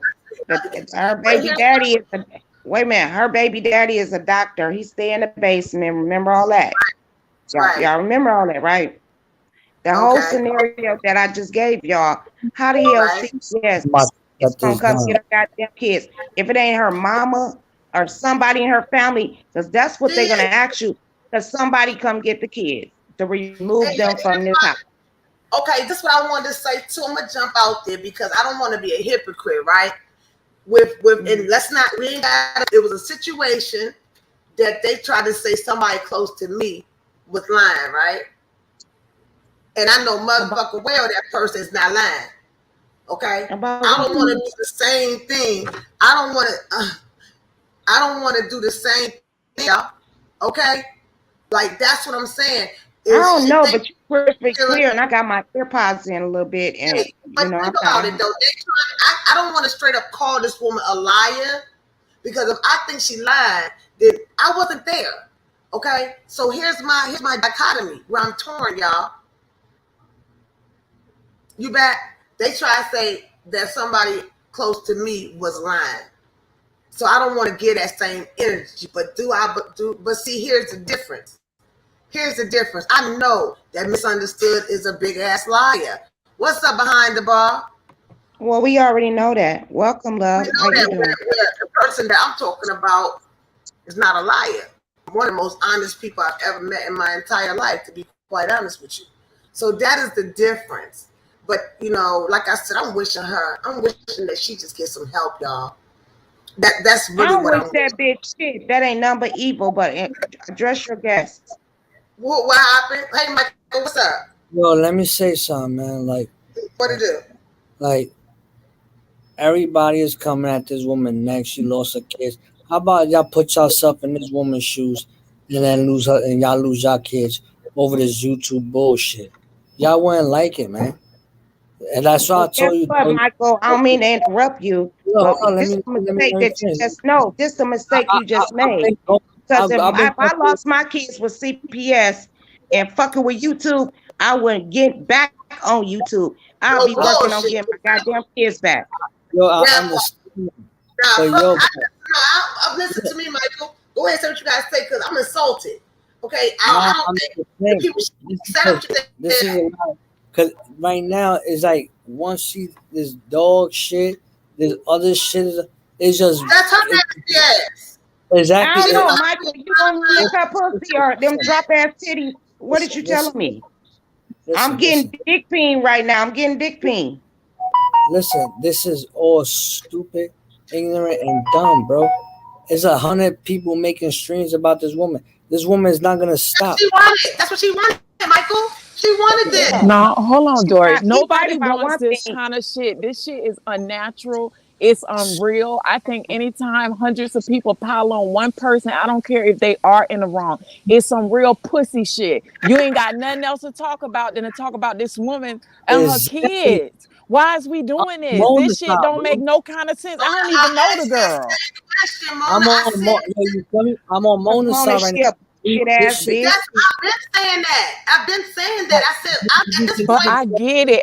Her baby daddy is her baby daddy is a doctor. He stay in the basement. Remember all that? Y'all remember all that, right? The whole scenario that I just gave y'all. How the hell CPS is gonna come get her goddamn kids? If it ain't her mama or somebody in her family, because that's what they're gonna ask you. Because somebody come get the kids to remove them from this house. Okay, this is what I wanted to say too. I'm gonna jump out there because I don't want to be a hypocrite, right? And let's not. It was a situation that they tried to say somebody close to me was lying, right? And I know motherfucker well that person is not lying. Okay, I don't want to do the same thing. I don't want to do the same thing. Okay, like that's what I'm saying. I don't know, but you're perfectly clear, and I got my AirPods in a little bit, and but think about it though. I don't want to straight up call this woman a liar because if I think she lied, then I wasn't there. Okay, so here's my dichotomy where I'm torn, y'all. You back? They try to say that somebody close to me was lying, so I don't want to give that same energy. But see, here's the difference. Here's the difference. I know that misunderstood is a big ass liar. What's up behind the bar? Well, we already know that. Welcome, love. How you doing? The person that I'm talking about is not a liar. One of the most honest people I've ever met in my entire life, to be quite honest with you. So that is the difference. But like I said, I'm wishing that she just get some help, y'all. That's really what I'm that bitch shit. That ain't number evil, but address your guests. What happened? Hey, Michael, what's up? Yo, let me say something, man. Like, what to do? Like, everybody is coming at this woman next. She lost her kids. How about y'all put yourself in this woman's shoes and then y'all lose your kids over this YouTube bullshit? Y'all wouldn't like it, man. And that's why I told you. What, Michael, I don't mean to interrupt you. This is a mistake that you just know. This is a mistake you just made. Because if I lost my kids with CPS and fucking with YouTube, I wouldn't get back on YouTube. I'll be working on getting my goddamn kids back. Yo, I understand. Listen to me, Michael. Go ahead and say what you guys say because I'm insulted. Okay, I don't think people should this is a lot. Because right now it's like once she this dog shit, this other shit it's just that's her yes. Exactly. I don't know, Michael. You gonna lick her pussy or them drop ass titties? What did you telling me? I'm getting dick peen right now. I'm getting dick peen. Listen, this is all stupid, ignorant, and dumb, bro. There's 100 people making streams about this woman. This woman is not gonna stop. She wanted. That's what she wanted, Michael. She wanted this. Yeah. No, hold on, Dory. She's right Nobody about wants one this thing. kind of shit. This shit is unnatural. It's unreal. I think anytime hundreds of people pile on one person, I don't care if they are in the wrong. It's some real pussy shit. You ain't got nothing else to talk about than to talk about this woman and her Exactly. kids. Why is we doing this? Mona This shit style, don't make bro. no kind of sense. I don't even know the girl. Question, Mona. I'm I on said, you feel me? I'm on Mona's Mona, side right she now. a shit ass bitch. yes, I've been saying that. I've been saying that. I said, I'm at this But point.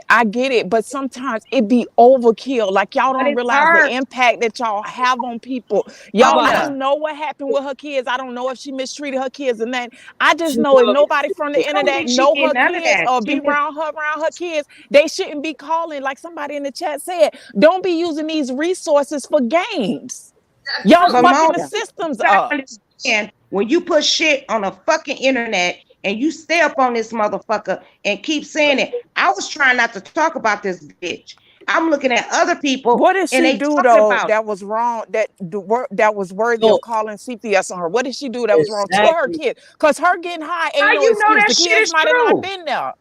I get it. But sometimes it be overkill. Like y'all But don't it's realize the hard. impact that y'all have on people. Y'all, I Mona, don't know what happened with her kids. I don't know if she mistreated her kids and that. I just She's know if gonna nobody from the I don't internet think she know did her none of kids that. or She be was around her kids, they shouldn't be calling. Like somebody in the chat said, don't be using these resources for games. That's Y'all true. But fucking the Mona, systems you gotta up. understand when you put shit on a fucking internet and you stay up on this motherfucker and keep saying it. I was trying not to talk about this bitch. I'm looking at other people What did and she they do talking though about it. that was wrong? That was worthy go of calling CPS on her. What did she do that was wrong to her exactly. kid? Because her getting high How ain't no you know excuse. that The shit kids is might have not true? been there,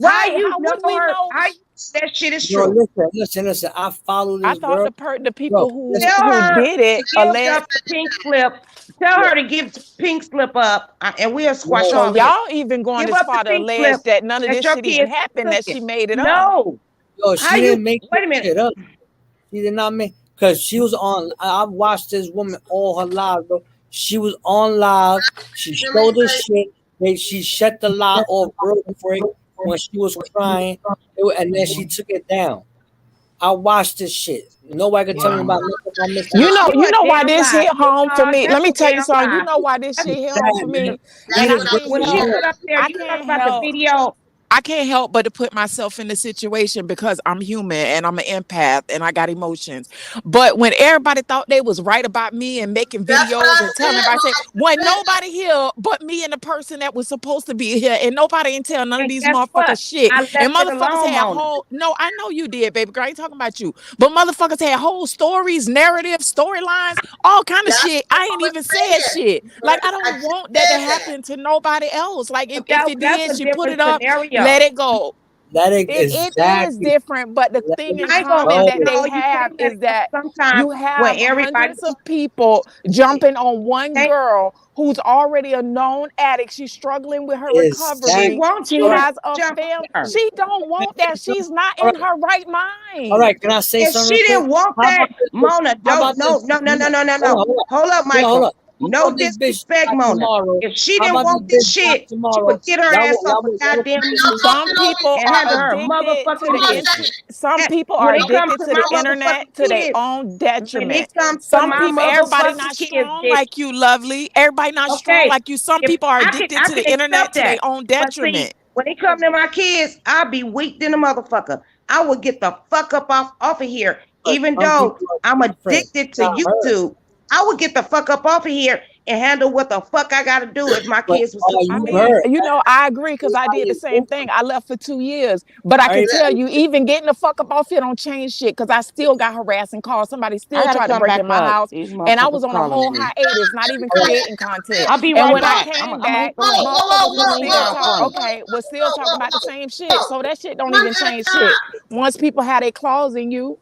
How right? you How know would we her? know? How you know that shit is Yo, true? listen. I follow I this thought girl. the Bro, people who listen. Tell her did it to give alleged. the pink slip. Tell Yo, her to give the pink slip up, and we'll squash yo, So all this. y'all even going Give as up the far to pink allege slip that none of that this your shit even kids happened, took that it. she made it up. No. she How you? didn't make Wait this a minute. shit up. She did not make because she was on. I've watched this woman all her life, bro. She was on live. She Let me showed the say, shit. She shut the lie off real quick when she was crying, and then she took it down. I watched this shit. Nobody could tell me about nothing I missed on You this know, shit. You you a know why damn this lie. hit home for me. Let That's me a tell you damn something. You lie. know why this That's shit hit home sad. for Man, me, that's and I what niggas I'm can't When getting she help. put real. up there, I you talk can't about the help. video. I can't help but to put myself in the situation because I'm human and I'm an empath and I got emotions. But when everybody thought they was right about me and making That's what videos I and telling said. everybody, say, wasn't Mona. nobody here but me and the person that was supposed to be here, and nobody ain't tell none of And these guess what? motherfuckers shit. I And left it motherfuckers alone, had Mona. whole no, I know you did, baby girl. I ain't talking about you, but motherfuckers had whole stories, narratives, storylines, all kind of That's shit. what I I ain't was even said saying. shit. Like I I don't just want that to said that. happen to nobody else. Like But if it that's did, a she put it different up, let scenario. it go. That is It is exactly. different, but the Let thing it in I ain't gonna common that go. they no, you have can't let is it go that sometimes you when have everybody hundreds of people jumping on one can't girl who's already a known addict. She's struggling with her she recovery. Exactly. wants She you All right. to has a jump on fam. her. She don't Man, want that. She's not all in right. her right All mind. right. Can I say If something real she quick? didn't want How that, about this bitch? Mona, How don't about this? no no no no no no Hold on, no. hold on. Hold up, Hold Michael. on. How No about this bitch disrespect, drop Mona. tomorrow? If she How didn't about this want this bitch drop shit, she tomorrow? would get her ass off a Y'all will goddamn keep this shit. YouTube Some people and are handle her addicted to motherfucking the business. some And people are when it comes addicted to to my the internet motherfucking to their kids, own when it detriment. comes to Some my people, everybody motherfucking not kids, strong bitch. like you, lovely. Everybody not strong Okay, like you. Some if people are addicted I to can the internet accept to their that. own But see, detriment. when it comes to my kids, I'll be weak than a motherfucker. I would get the fuck up off of here. But Even some though people are I'm different. addicted to Not her. YouTube, I would get the fuck up off of here and handle what the fuck I gotta do if my But kids was are coming I you over here. mean, her? you know, I agree because I Everybody did the is same thing. different. I left for 2 years, but I can Everybody tell is you, different. even getting the fuck up off here don't change shit because I still got harassing calls. Somebody I still gotta tried to come break back in my up. house, These and I was motherfuckers on a calling whole me. hiatus, not even All right. creating content. I'll be And right when I back. came I'm gonna back, hit the link. motherfuckers was Hit me still up talk, for me. okay, was still talking about the same shit. Whoa. So that shit don't One even at a change shit. time. Once people have their claws in you,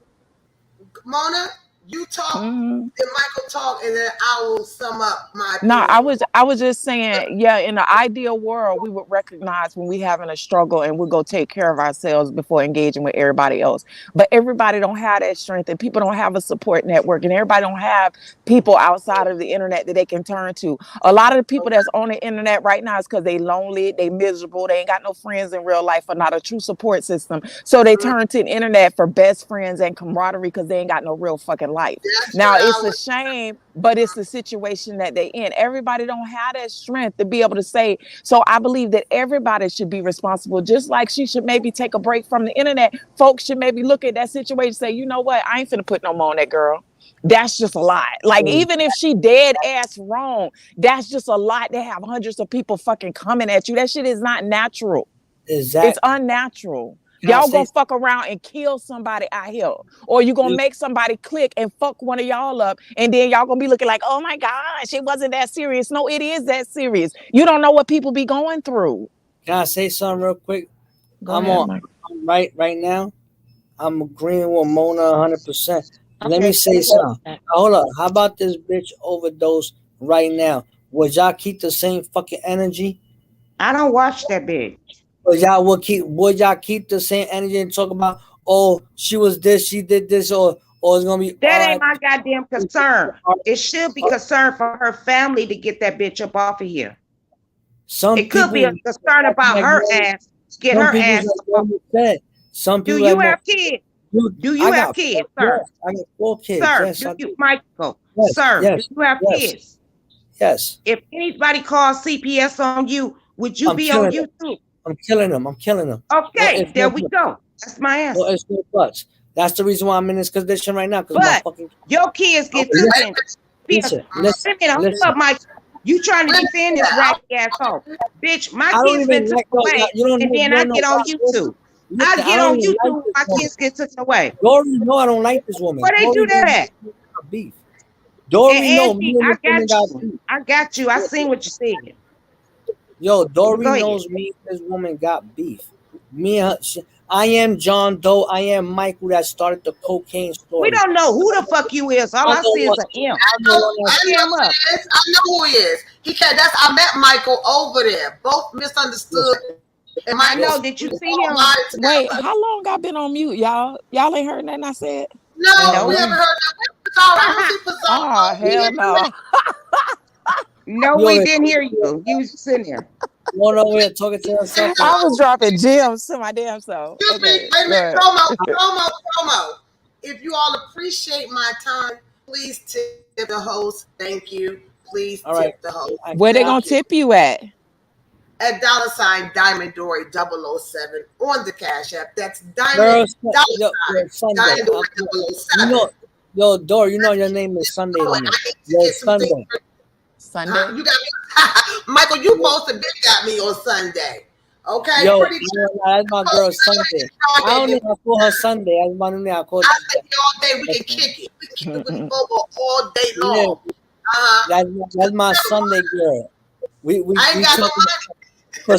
Mona, you talk, mhm. then Michael talk, and then I will sum up my No, opinion. I was just saying, yeah, in the ideal world, we would recognize when we having a struggle and we'll go take care of ourselves before engaging with everybody else. But everybody don't have that strength and people don't have a support network and everybody don't have people outside of the internet that they can turn to. A lot of the people that's on the internet right now is because they lonely, they miserable, they ain't got no friends in real life or not a true support system. So they turn to the internet for best friends and camaraderie because they ain't got no real fucking life. That's Now what I it's a was. shame, but it's the situation that they in. Everybody don't have that strength to be able to say. So I believe that everybody should be responsible. Just like she should maybe take a break from the internet. Folks should maybe look at that situation and say, you know what? I ain't finna put no more on that girl. That's just a lot. Like even if she dead ass wrong, that's just a lot to have hundreds of people fucking coming at you. That shit is not natural. Exactly. It's unnatural. Y'all gonna fuck around and kill somebody out here, or you gonna make somebody click and fuck one of y'all up, and then y'all gonna be looking like, oh my gosh, it wasn't that serious. No, it is that serious. You don't know what people be going through. Can I say something real quick? Go ahead, Mike. Right now. I'm agreeing with Mona 100%. Let me say something. Hold up. How about this bitch overdose right now? Would y'all keep the same fucking energy? I don't watch that bitch. Would y'all keep the same energy and talk about, oh, she was this, she did this, or it's gonna be That all ain't my goddamn concern. It should be concern for her family to get that bitch up off of here. It could be a concern about her ass. Get her ass up. Some people do you have kids? Do you have kids, sir? Yes, I got 4 kids. Sir, Yes, do you, Michael? Yes, sir, yes, do you have kids? Yes. If anybody calls CPS on you, would you be on YouTube? I'm killing them. Okay, there we go. That's my answer. Well, it's no buts. That's the reason why I'm in this condition right now. But your kids get took in. Listen, hold up, Mike. You trying to defend this raggedy asshole. Bitch, my kids been taken away, and then I get on YouTube. I get on YouTube, my kids get taken away. Dori, no, I don't like this woman. Where they do that at? Beef. Dori, no, me and this woman I got you. I seen what you said. Yo, Dori knows me and this woman got beef. I am John Doe. I am Michael that started the cocaine story. We don't know who the fuck you is. All I see is an M. I know who he is. I met Michael over there. Both misunderstood. And I know, did you see him? Wait, how long I been on mute, y'all? Y'all ain't heard nothing I said? No, we haven't heard nothing. Oh, hell no. No, we didn't hear you. You was sitting there. Going over here talking to herself. I was dropping gems to my damn self. Excuse me. Wait a minute. Promo. If you all appreciate my time, please tip the host. Thank you. Please tip the host. Where they gonna tip you at? At $ Diamond Dori 007 on the Cash App. That's Diamond Diamond Dori 007. Yo, Dori, you know your name is Sunday. Sunday. You got me, Michael. You supposed to got me on Sunday. Okay, yo, that's my girl Sunday. I don't even call her Sunday. That's my name. I call her. I think all day we can kick it. We can kick it with Bobo all day long. Yeah. That's my Sunday girl. We I ain't got no money. I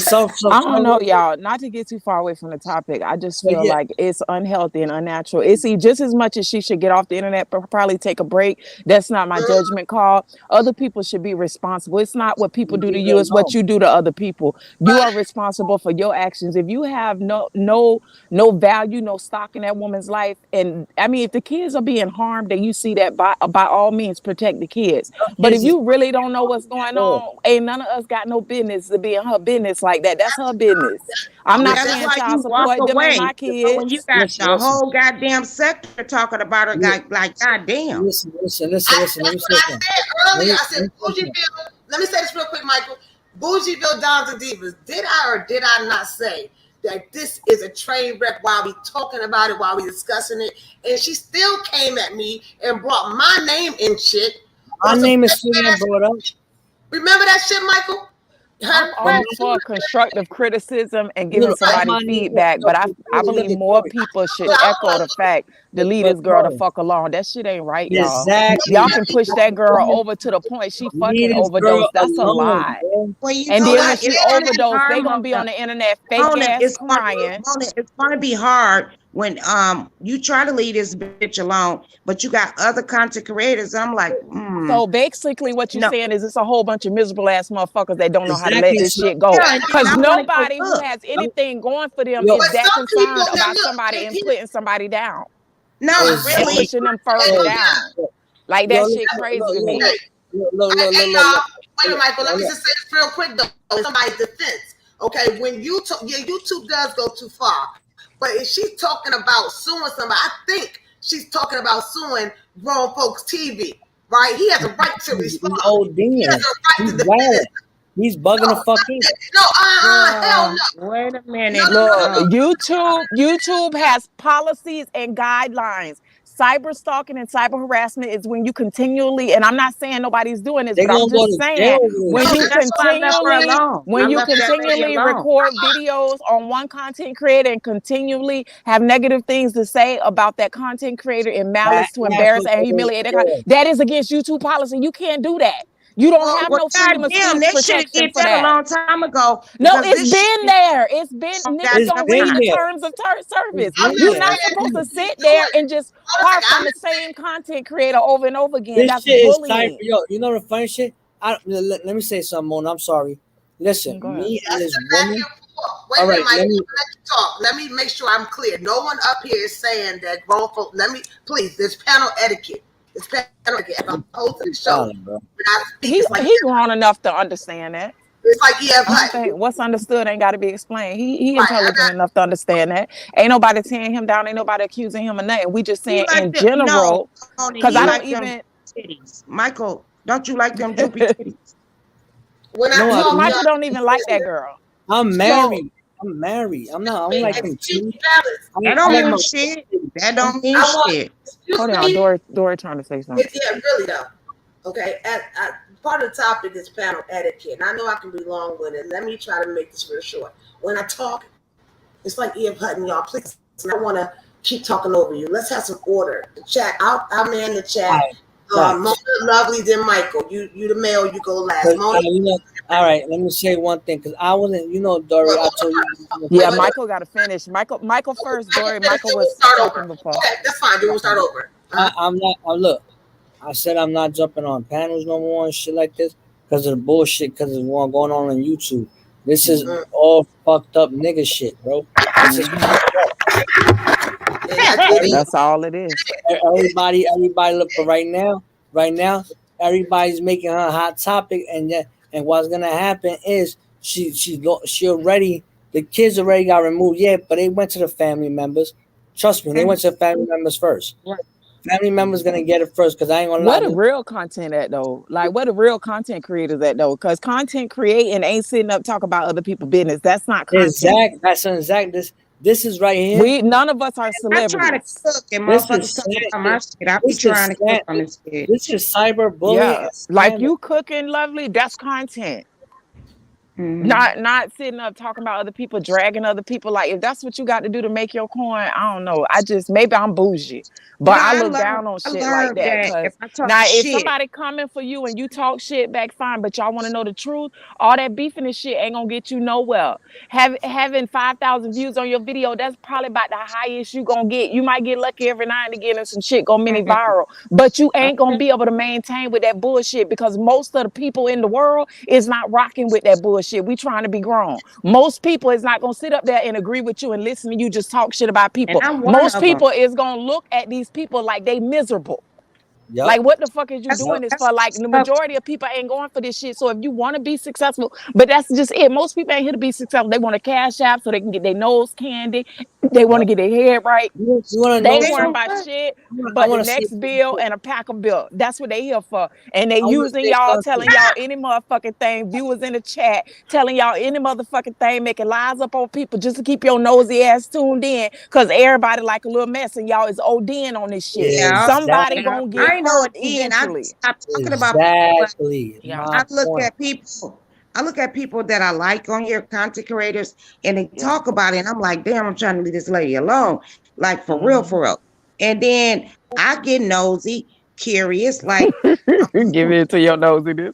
don't know, y'all. Not to get too far away from the topic, I just feel like it's unhealthy and unnatural. It's just as much as she should get off the internet, but probably take a break. That's not my judgment call. Other people should be responsible. It's not what people do to you; it's what you do to other people. You are responsible for your actions. If you have no value, no stock in that woman's life, and I mean, if the kids are being harmed, then you see that by all means protect the kids. But if you really don't know what's going on, ain't none of us got no business to be in her business like that. That's her business. I'm not paying child support. Them ain't my kids. When you got the whole goddamn sector talking about her, like goddamn. Listen. Let me say something. I said, Bougieville. Let me say this real quick, Michael. Bougieville Dons and Divas. Did I or did I not say that this is a train wreck while we talking about it, while we discussing it? And she still came at me and brought my name in shit. My name is still brought up. Remember that shit, Michael? I'm all for constructive criticism and giving somebody feedback, but I believe more people should echo the fact to leave this girl the fuck alone. That shit ain't right, y'all. Exactly. Y'all can push that girl over to the point she fucking overdosed. That's a lie. And then when she overdosed, they gonna be on the internet fake ass crying. It's gonna be hard when you try to leave this bitch alone, but you got other content creators. I'm like, So basically what you're saying is it's a whole bunch of miserable ass motherfuckers that don't know how to let this shit go. Because nobody who has anything going for them is that concerned about somebody and putting somebody down. No, really pushing them further down. Like that shit crazy to me. Wait a minute, Michael. Let me just say this real quick though. In somebody's defense. Okay, when YouTube does go too far. But if she's talking about suing somebody, I think she's talking about suing Grown Folks TV, right? He has a right to respond. Oh, damn. He has a right to defend it. He's bugging the fuck in. Hell no. Wait a minute. Look, YouTube has policies and guidelines. cyber stalking and cyber harassment is when you continually, and I'm not saying nobody's doing this, They but I'm gonna go just to saying jail with when No, you shit. that's why I left her alone. I left that lady alone. record videos on one content creator and continually have negative things to say about that content creator in malice to embarrass and humiliate that is against YouTube policy. You can't do that. You don't have Well, no freedom of goddamn, speech they should have protection did for that a that. long time ago. No, Because it's this shit been is there. It's been niggas It's don't been read the there. terms of service. It's been You're there. not supposed to sit there and just harp on the same content creator over and over again. This That's shit is cyber. bullying. Yo, you know the funny shit? Let me say something, Mona. I'm sorry. Listen, Go ahead. me and That's this the back woman. and forth. Wait All a minute, right, Mike. let me. Let me talk. Let me make sure I'm clear. No one up here is saying that grown folk. Let me please. There's panel etiquette. It's panel etiquette. If I'm hosting the show, Bro. when I speak, He it's like grown enough to understand that. it's like EF I don't Hutton. think what's understood ain't got to be explained. He Right. I intelligent got enough to understand that. Ain't nobody tearing him down. Ain't nobody accusing him of nothing. We just he saying like in them. No, general, Tony, because he I don't like them even. titties. Michael, don't you like them droopy titties? when I No, I talk, do. Michael don't even like that y'all. girl. I'm So married. I'm married. I'm not. I don't Me, like yeah. them excuse me, titties. fellas. That I don't like mean my. shit. That don't mean I want. shit. Excuse Hold on, me. Dori trying to say something. Yeah, really though. Okay. Part of the topic is panel etiquette, and I know I can be long-winded. Let me try to make this real short. When I talk, it's like EF Hutton, y'all. Please, I don't want to keep talking over you. Let's have some order. The chat. I'll man the chat. Mona, lovely, then Michael. You the male. You go last. Mona. You know, all right, let me say one thing because I wasn't, Dory, I told you. Yeah, Michael got to finish. Michael first, Dori. Michael was talking before. Okay, that's fine. Then we'll start over. I'm not. Look, I said I'm not jumping on panels no more and shit like this because of the bullshit. Because of what's going on YouTube. This is all fucked up nigga shit, bro. This is That's all it is. everybody. Look, but right now, everybody's making her a hot topic, and what's gonna happen is she already the kids already got removed. Yeah, but they went to the family members. Trust me, they went to the family members first. Family members gonna get it first because I ain't gonna lie. Where the real content at though? Like where the real content creators at though? Because content creating ain't sitting up talk about other people's business. That's not content. That's exact. This is right here. None of us are I try to celebrities. cook and This motherfuckers is talk sad. about my shit. I be This is trying to cook sad. on this shit. This is cyber bullying. Yeah, like you cooking, lovely. That's content. Not sitting up talking about other people, dragging other people. Like if that's what you got to do to make your coin, I don't know. Maybe I'm bougie, but No, I I look down on shit like learned that. that if Cause I talk now if shit, somebody coming for you and you talk shit back, fine. But y'all want to know the truth? All that beefing and shit ain't gonna get you nowhere. Having 5,000 views on your video, that's probably about the highest you gonna get. You might get lucky every now and again and some shit go mini viral, but you ain't gonna be able to maintain with that bullshit because most of the people in the world is not rocking with that bullshit. We trying to be grown. Most people is not gonna sit up there and agree with you and listen to you just talk shit about and people. I'm one Most of them. people is gonna look at these people like they miserable. Yep. Like what the fuck is you That's doing this that's for? Like the majority of people ain't going for this shit. So if you want to be successful, but that's just it. Most people ain't here to be successful. They want a cash app so they can get their nose candy. They want to get their head right. You want to They know ain't they worrying don't something? about work. shit I but the want to say next bill and a pack of bill. That's what they here for. And they I want to using say y'all, telling something. y'all any motherfucking thing, viewers in the chat, telling y'all any motherfucking thing, making lies up on people just to keep your nosy ass tuned in. Cause everybody like a little mess and y'all is ODing on this shit. Yeah, Somebody yeah. gonna get I know hurt again. I eventually. stopped talking about people, but Exactly. Yeah. My I look point. at people. I look at people that I like on here, content creators, and they Yeah. talk about it, and I'm like, damn, I'm trying to leave this lady alone, like for real, Mm-hmm. for real. And then I get nosy, curious, like, Give it to your nosiness.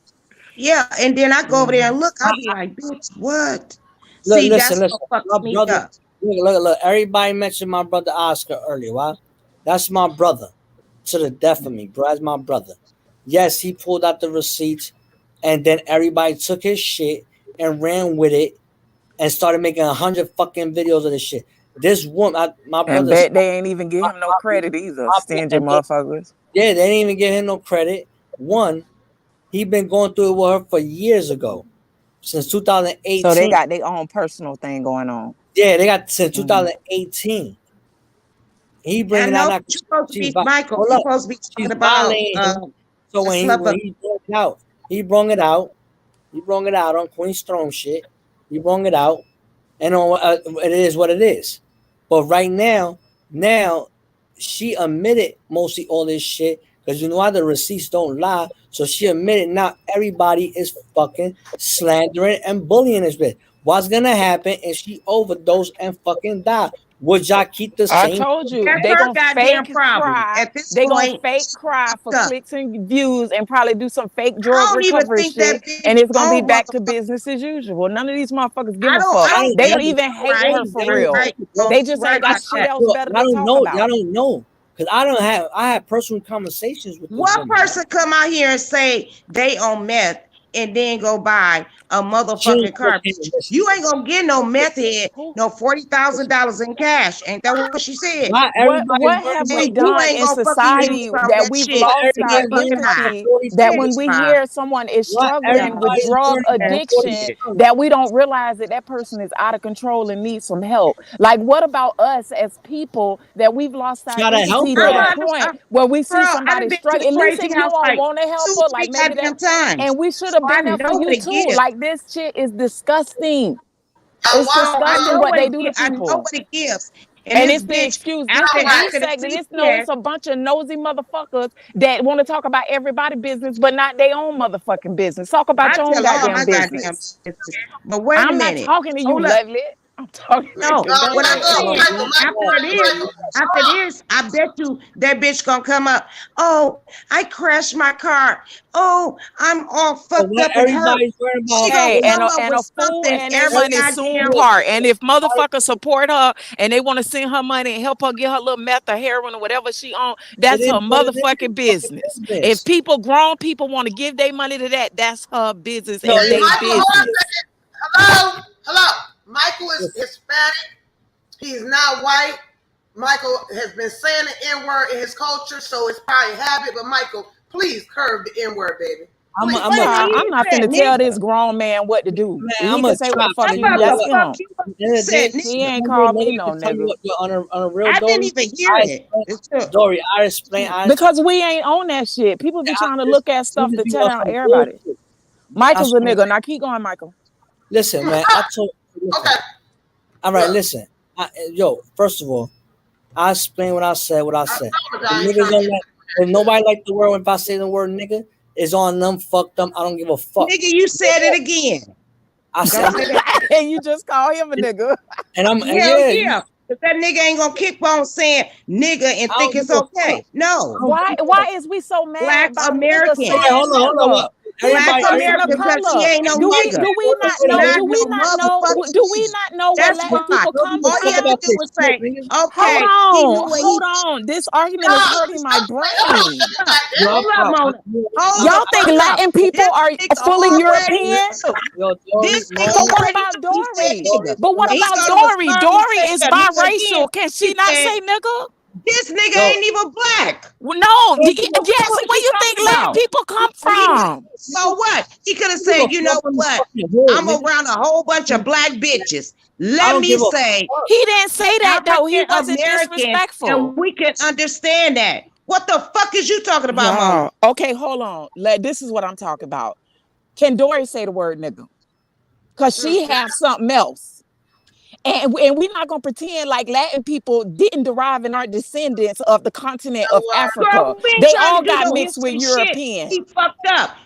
yeah. And then I go over there Mm-hmm. and look. I'll be like, bitch, what? Look, See, listen, that's listen. what fucks My me brother. up. Look. Everybody mentioned my brother Oscar earlier. Why? That's my brother. To the death of me, bro. That's my brother. Yes, he pulled out the receipts, and then everybody took his shit and ran with it and started making 100 fucking videos of this shit. This woman, my And brother's bet they ain't even give him no credit either, stingy and motherfuckers. yeah, they didn't even give him no credit. One, he been going through it with her for years ago, since So they 2018. got their own personal thing going on. Yeah, they got since Mm-hmm. 2018. He I bringing out know now. you're supposed to She's be Michael. hold You're up. supposed to be She's talking about violating him. So the when sluffer. he brought it out, he brung it out. He brung it out on Queen Storm shit. He brung it out, and on it is what it is. But right now she admitted mostly all this shit because you know why the receipts don't lie. So she admitted now everybody is fucking slandering and bullying this bitch. What's gonna happen if she overdose and fucking die? Would y'all keep the I same? told you That's they her gonna goddamn fake problem. cry. At this They gonna point, fake cry for up. clicks and views and probably do some fake I drug don't even recovery think shit, that bitch and it's gonna be own back to motherfucker. business as usual. None of these motherfuckers give I a don't. fuck. I don't They think don't you're even hate right. her for You're real. right. Bro. They You're just right ain't got about shit that. else better to talk Y'all about. don't know because I had personal conversations with this What woman. person come out here and say they on meth and then go buy a motherfucking car? You ain't gonna get no meth head, no $40,000 in cash. Ain't that what she said? Why everybody's What worried have about we And you done ain't in gonna fucking use society some of that that we've shit lost to our get everybody's worried about high. the empathy? 40 That That's when cents? we why. hear someone is Why struggling with everybody's drug worried about 40 addiction, cents? that we don't realize that that person is out of control and needs some help. Like, what about us as people that we've lost our Gotta help empathy I to don't the her. point understand. where we see Girl, I done somebody been to the struggling? At least crazy if you house don't like want to help two, her, like three maybe that, goddamn times. and we should So have I been there for know what you it too. gives. Like, this shit is disgusting. I It's So watched I disgusting know what what they it do to gives. I know people. what it gives. And And this it's the bitch excuse. This after the right. B after the segment. It's no, CPS. it's a bunch of nosy motherfuckers that want to talk about everybody's business, but not their own motherfucking business. Talk about I your own tell all goddamn my goddamn business. business. But wait a I'm not minute. talking to you, Hold up. Lovely. I'm talking to No, you. Go what I'm ahead. Michael, saying, Michael, Michael, Michael, after this, I bet you that bitch gonna come up. Oh, I crashed my car. Oh, I'm all fucked Why up and hurt. everybody's worried about She her gonna Hey, 40 come up and with a fool something and their every money soon goddamn. part. And if motherfuckers support her and they want to send her money and help her get her little meth or heroin or whatever she on, It that's is her what it is. motherfucking business. If Business. people, grown people, want to give their money to that, that's her business No, and Hey, they Michael, hold on a business. second. Hello, hello. Michael is it's, Hispanic. He's not white. Michael has been saying the N word in his culture, so it's probably habit. But Michael, please curb the N word, baby. Please. I'm a Child, He I'm not said, finna tell nigga. this grown man what to do. man. He I'm a can say what the trap, fuck That's man. You not know what that's the what? fuck him. you At the end of the said, day, He nigga. ain't the only called me nigga no can tell you nigga. what you're on a real I didn't Dory. even hear it. It's just, Dory, I explain. Because we ain't on that shit. People be trying to look at As soon stuff as to you tear on down some everybody. bullshit, Michael's that's a when. nigga. Now keep going, Michael. Listen, man. Listen. Okay. All right, Look, listen. Yo, first of all, I explain what I said. What I I said. told the The guy I ain't niggas trying to don't get like. If nobody like the word, if I say the word nigga, it's on them. Fuck them. I don't give a fuck. nigga, you said it again. I Don't said, say that shit. And you just call him a nigga. and I'm Hell yeah. yeah. But that nigga ain't gonna keep on saying nigga and I think don't give it's a fuck. okay. I No. don't give a Why fuck. is we so Black mad about nigga American. All right, saying hold on. nigga? He's a Black person of American, because he color. ain't no nigga. Do we not know? Not Do we no not know? motherfucking Do we nigga. not know where That's Latin why. people Don't come give a All fuck he had to from? about do this was shit, say, nigga. Hold okay, he knew on, what hold he on. This argument is stop, hurting my stop. Wait, hold on a brain. second. up. Yo, Hold up, Mona. Hold the Y'all think fuck up. Latin people This are nigga fully already European? knew. yo, This Dory, nigga But what already about knew he said Dory? nigga. But what And he about thought it was Dory? funny Dory saying is a nigga again. biracial. Can she He not said, say nigga? this nigga yo, ain't even black. Well, no. So what the Yes. fuck Where you you think talking Latin about? people come from? So what? He could have I don't said, give a you know fuck on the what? fucking hood, I'm nigga. around a whole bunch of black bitches. I Let don't me give a say fuck. He didn't say that though. He African wasn't American, and disrespectful. we can understand that. What the fuck is you talking about, Mona? Yeah. Okay, hold on. This is what I'm talking about. Can Dory say the word nigga? Because she have something else. And we're not gonna pretend like Latin people didn't derive and are descendants of the continent of Girl, Africa. we ain't They trying to all do got no mixed with history shit. European. He fucked up.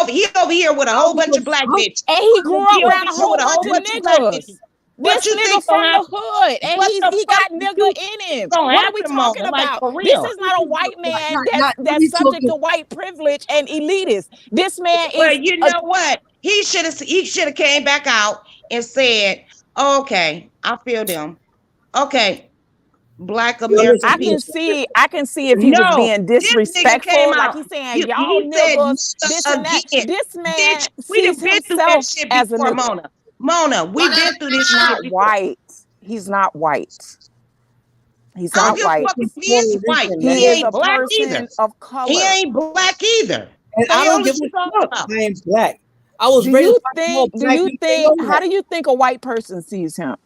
He over here with a I whole don't give bunch a of black fuck. bitches. And he grew He up over around a here whole with a bunch whole of bunch of black niggas. bitches. What This you nigga think gonna from the happen? hood, and What the he fuck got do nigga you in him. gonna What are we happen, talking Mona? Like about? for This real? is not a white man Not that's me subject to talking. white privilege and elitist. This man Well, is you a know what? He should have came back out and said, "Okay, I feel them. Okay, Black Yo, American people." I can see if he was No, being this nigga came disrespectful, like out. he's saying y'all He said niggas, this and that. again, This man bitch. We sees done been through that himself shit as a before, nigga. Mona. Mona, we One at been a through this He's shit not time. before. white. He's not white. He's I don't not give a white. fuck if he is Puerto white. Rican, He He man. is a ain't black either. person of He color. ain't black either. And The I don't hell give is you a talking fuck. about? I am black. I was raised by all black people. They know How that. do you think a white person sees him?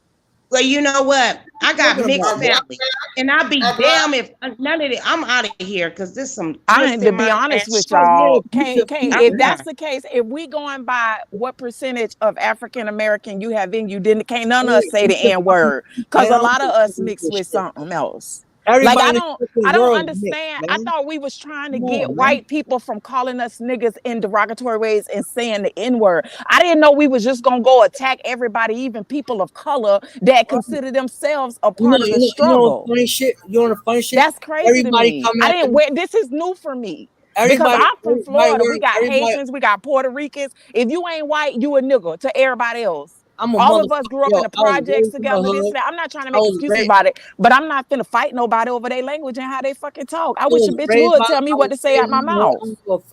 Well, you know what? I got Talking mixed about, A man. black family, and I'll be man, a black. damn if none of it. I'm out of here because there's some To twisted be mind honest ass with shit. Oh yeah, y'all, you can't could can't be I'm if black. that's not. the case, if we going by what percentage of African American you have in you, then can't none of us Hey, say you the could N fucking word. man. Cause I a don't lot of give a us fuck about mix this with shit. something else. Like Everybody I in the don't fucking I don't world is mixed, understand. I man. thought we was trying to Come get on, man. white people from calling us niggas in derogatory ways and saying the N-word. I didn't know we was just gonna go attack everybody, even people of color that consider themselves a part of the You know struggle. funny shit. You know the funny shit. That's crazy to Everybody me. coming I at didn't them. wear this is new for me. Because Everybody, I'm from everybody Florida. We wearing. got Everybody. Haitians, we got Puerto Ricans. If you ain't white, you a nigga to everybody else. I'm a All of us motherfucker. grew up Yo, in the I was projects raised in the together, this hood. and that. I'm not trying to I make was excuses raised. about it, but I'm not finna fight nobody over their language and how they fucking talk. I I wish a was bitch raised would by. tell me I what was to say raised out my in the hood. mouth.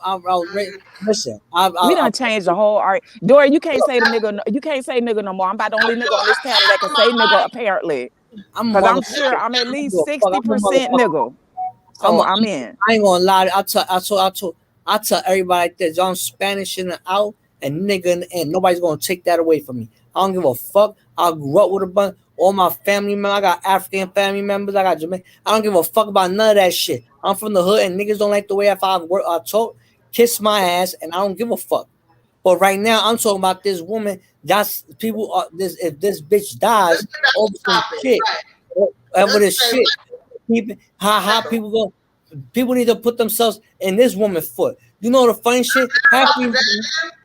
I was raised. Listen, We done changed the whole art. Dori, you can't say the nigga, you can't say nigga no more. I'm about the only nigga on this panel that can say nigga, apparently. I'm a Cause I'm motherfucker. sure I'm at I don't give least a fuck. I'm a 60% motherfucker. nigga. So I'm in. I ain't gonna lie. I tell everybody like this. I'm Spanish in and out and nigga and nobody's gonna take that away from me. I don't give a fuck. I grew up with a bunch. All my family members. I got African family members. I got Jamaican. I don't give a fuck about none of that shit. I'm from the hood and niggas don't like the way if I work. I talk, kiss my ass, and I don't give a fuck. But right now, I'm talking about this woman. That's people. This if this bitch Let's dies get back to over the some topic. shit, Right. over Let's this say, shit. How people go? People need to put themselves in this woman's foot. You know the funny shit. Half people,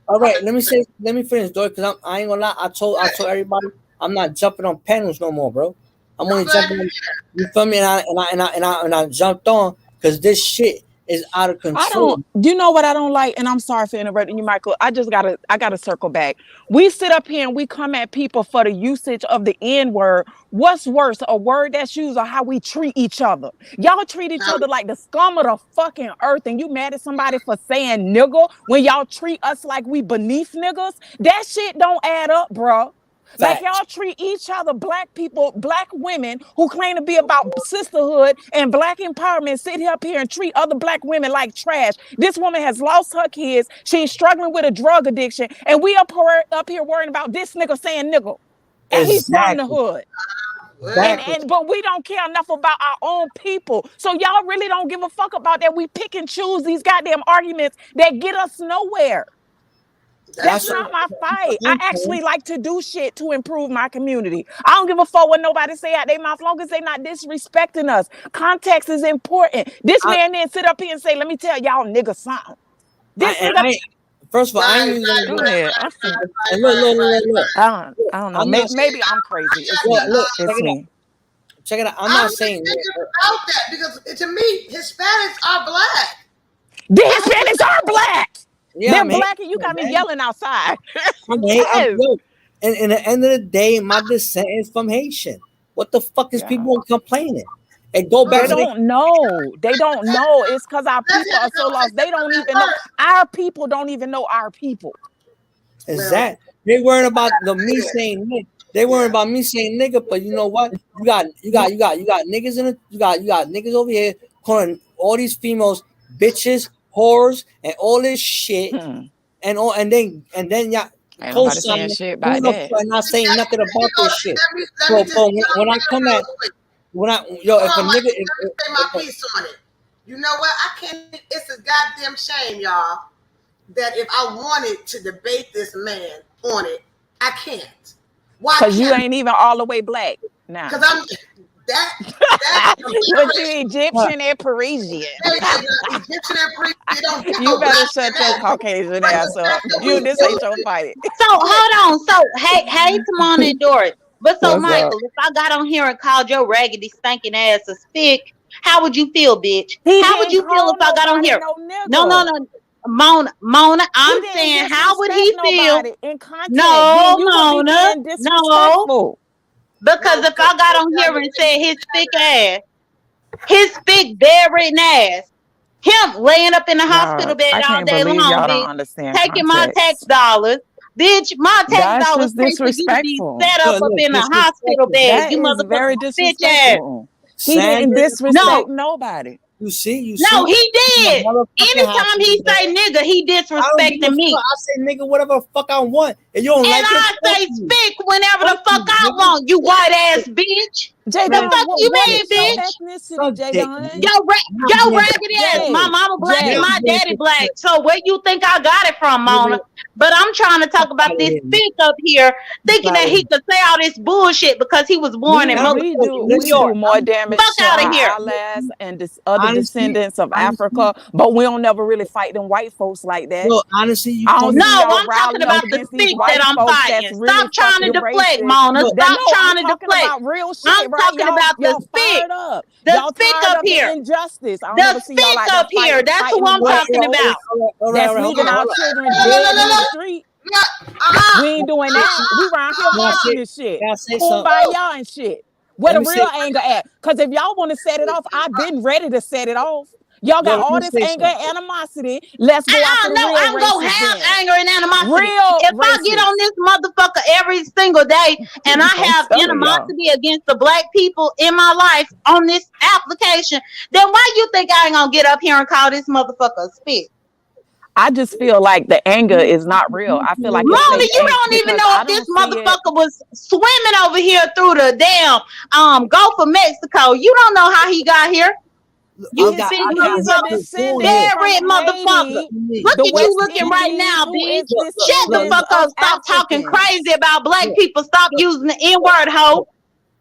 all right, let me finish, Dory, because I ain't gonna lie. I told everybody I'm not jumping on panels no more, bro. I'm only I'm glad jumping on. You feel me? And I jumped on because this shit is out of I control. don't, you know what I don't like, and I'm sorry for interrupting you, Michael. I gotta circle back. We sit up here and we come at people for the usage of the N-word. What's worse, a word that's used or how we treat each other? Y'all treat each other like the scum of the fucking earth, and you mad at somebody for saying nigga when y'all treat us like we beneath niggas? That shit don't add up, bro. Like Facts. y'all treat each other, black people, black women who claim to be about sisterhood and black empowerment, sit up here and treat other black women like trash. This woman has lost her kids. She's struggling with a drug addiction. And we up here worrying about this nigga saying nigga. And he's from the Exactly. hood. well, Exactly. But we don't care enough about our own people. So y'all really don't give a fuck about that. We pick and choose these goddamn arguments that get us nowhere. That's That's that's not what my fight. I I'm saying. actually like to do shit to improve my community. I don't give a fuck what nobody say out their mouth, long as they not disrespecting us. Context is important. This I, man then sit up here and say, "Let me tell y'all niggas something." This nigga, first of all, I ain't right, even gonna go go. ahead. And look, look, look, look, look. I don't know. I'm not. Maybe I'm crazy. It's Look, me. look. Check It's it out. me. Check it out. I'm I'm not just saying. thinking about that because to me, Hispanics are black. The I don't Hispanics are black. Yeah, They're I'm hating, black, and you got me man. yelling outside. I'm hate. I'm Yes. yo. And at the end of the day, my descent is from Haitian. What the fuck is Yeah. people complaining? And go back They to the don't know. They don't know. It's because our let's people have are the so lost. They conversation don't about even know. that Our people don't even know our people. first. Well, exact. They worrying about the me yeah, saying nigga. They worrying yeah. about me saying nigga, but you know what? You got niggas in it. You got niggas over here calling all these females bitches, whores, and all this shit, Hmm. and then y'all Ain't nobody saying co-signing shit who about the that. fuck not saying nothing Let me about go. this shit. Let me So, just so get when on I here come at real quick. when I yo Hold if a on, Mike. nigga Let me say my piece on it. You know what? I can't. It's a goddamn shame, y'all, that if I wanted to debate this man on it, I can't. Why Cause you can't? ain't even all the way black now. Because I'm that What you Egyptian and Parisian? Egyptian and priest. They don't get You no better black shut in your that. Caucasian But ass the up. fact that we You this use ain't your it, fight. So hold on. So hey, Timon and Doris. But so What's up? Michael, if I got on here and called your raggedy stinking ass a spick, how would you feel, bitch? He How would didn't you feel call if I got on nobody here? no No, no, nigga. no. Mona, He I'm didn't saying how would disrespect he feel? nobody in context. Then No, you would be Mona, being no. disrespectful. Because no, if because I got on here and said his thick bedridden ass, him laying up in the Y'all, hospital bed I all can't day believe long, y'all don't bitch, understand taking my tax context. dollars. Bitch, my tax That's dollars just pay for you to be disrespectful. set up look in a hospital disrespectful. bed, That you is very motherfucking bitch ass. disrespectful. He didn't Sandra, No, disrespect nobody. you no, see, he I'm a did. motherfucking Anytime hospital he bed. say nigga, he I don't give a disrespecting me. fuck. I say nigga whatever the fuck I want. And you don't And like it, I fuck say you. spick whenever Fuck the fuck you, I nigga. want, you white ass bitch. J The Man, Don, fuck what you suck what dick, mean, is your man. bitch? ethnicity, Suck J dick, Don? man. Not Yo being raggedy ass. disrespectful. My Jay, mama black and Not Jay, my being daddy black. disrespectful. So where you think I got it from, Mona? Nigga, But I'm trying to talk about this thick up here, thinking that he could say all this bullshit because he was born in We motherfucking New do York. more damage Fuck to out of our here. allies and this other Honestly, descendants of Africa, but we don't never really fight them white folks like that. honestly, you I don't No, see y'all I'm talking riling up about the against these stick that white I'm folks that's fighting. really Stop trying to fucking deflect, racist. Mona. That Stop no, I'm trying to talking deflect. about real shit, I'm right? talking about the Y'all stick. fired up. The Y'all stick tired up of the here. injustice. I don't The ever see y'all stick out up there here. That's fighting who them I'm white talking folks about. that's leaving our children dead in the street. We ain't doing that. We around here marching and shit. Can I say something? Kumbaya and shit. Where Let the me real say, anger at? Because if y'all want to set it off, I've been ready to set it off. Y'all got let all me this say anger something. and animosity. Let's go after the No, real I'm gonna racists have then. anger and animosity. Real If I get on racist. this motherfucker every single day and I I'm have telling y'all. animosity against the black people in my life on this application, then why you think I ain't gonna get up here and call this motherfucker a spit? I just feel like the anger is not real. I feel like it's Mona, fake you angst don't even because know I if this don't see it. motherfucker was swimming over here through the damn Gulf of Mexico. You don't know how he got here. You big He's a motherfucker. descendant from Bad motherfucker. Haiti. Look The at you West looking right Indies, now, who bitch. is Shut the descendants fuck of up. Stop talking Africans. crazy about black people. Stop using the N-word, hoe.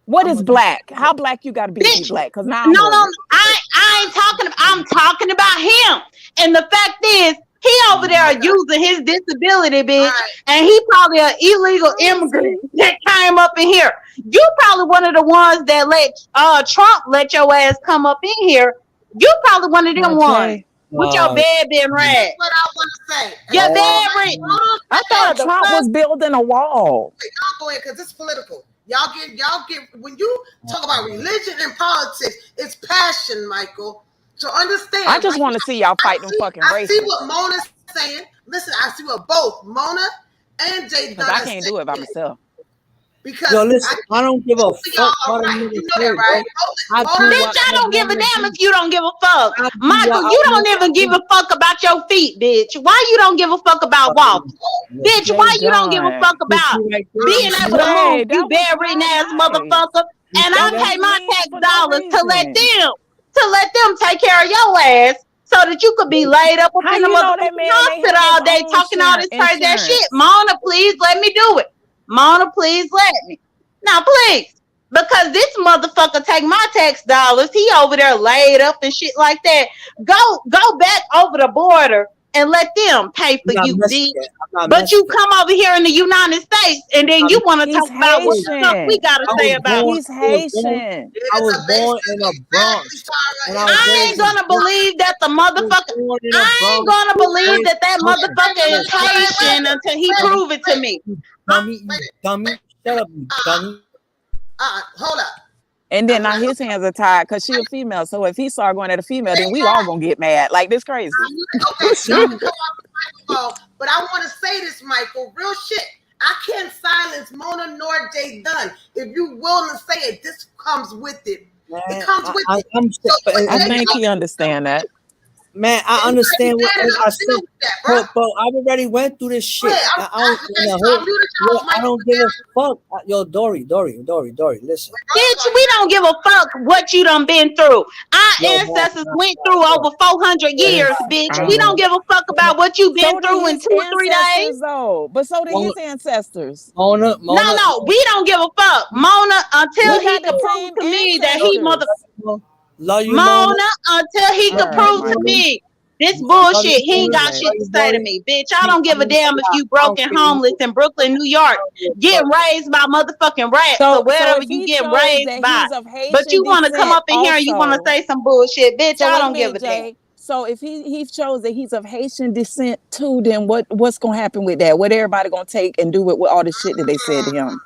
What is black? How black you gotta be to be Bitch. black? Because now I'm No, wondering. I ain't talking. I'm talking about him. And the fact is, he over there using his disability, bitch, and he probably an illegal immigrant that came up in here. You probably one of the ones that let Trump let your ass come up in here. You probably one of them ones with your bed being red. That's what I want to say. Your bed red. I thought Trump was building a wall. Y'all go ahead, because it's political. Y'all get when you talk about religion and politics, it's passion, Michael. So understand. I just want to see y'all fight them fucking racists. I see what Mona's saying. Listen, I see what both Mona and Jay because I can't do it by myself. Because listen, I don't give a fuck about right. You know that, right? Bitch, I don't give a damn if you don't give a fuck. Michael, you don't even give a fuck about your feet, bitch. Why you don't give a fuck about walking? Bitch, why you don't give a fuck about being able to move, you bedridden ass motherfucker? And I pay my tax dollars to let them take care of your ass so that you could be laid up in the motherfucking hospital all day talking all this crazy ass shit. Mona, please let me do it. Mona, please let me. Now, please. Because this motherfucker take my tax dollars. He over there laid up and shit like that. Go back over the border and let them pay for you, bitch. But you come over here in the United States and then you want to talk about what the fuck we got to say about He's Haitian. I was born in the Bronx. I ain't gonna believe that the motherfucker. I ain't gonna believe that motherfucker is Haitian until he prove it to me. Dummy. Shut up, you dummy. Hold up. And then now his hands are tied because she a female. So if he start going at a female, then we all gonna get mad. Like this crazy. Okay, but I want to say this, Michael. Real shit. I can't silence Mona nor Jay Dunn. If you willing to say it, this comes with it. It comes with it. I think he understand that. Man, I understand what I said, but I already went through this shit. I don't give a fuck. Yo, Dori, listen. Bitch, we don't give a fuck what you done been through. Our ancestors went through over 400 years, bitch. We don't give a fuck about what you been through in 2 or 3 days. Though, but so did his ancestors. Mona. No, we don't give a fuck. Mona, until he can prove to me that he motherfucker. Love you, Mona, until he can prove to me this bullshit, he ain't got shit to say to me. Bitch, I don't give a damn if you broke and homeless in Brooklyn, New York, getting raised by motherfucking rats or whatever you get raised by. But you want to come up in here and you want to say some bullshit. Bitch, I don't give a damn. So if he shows that he's of Haitian descent too, then what's gonna happen with that? What everybody gonna take and do with all the shit that they said to him?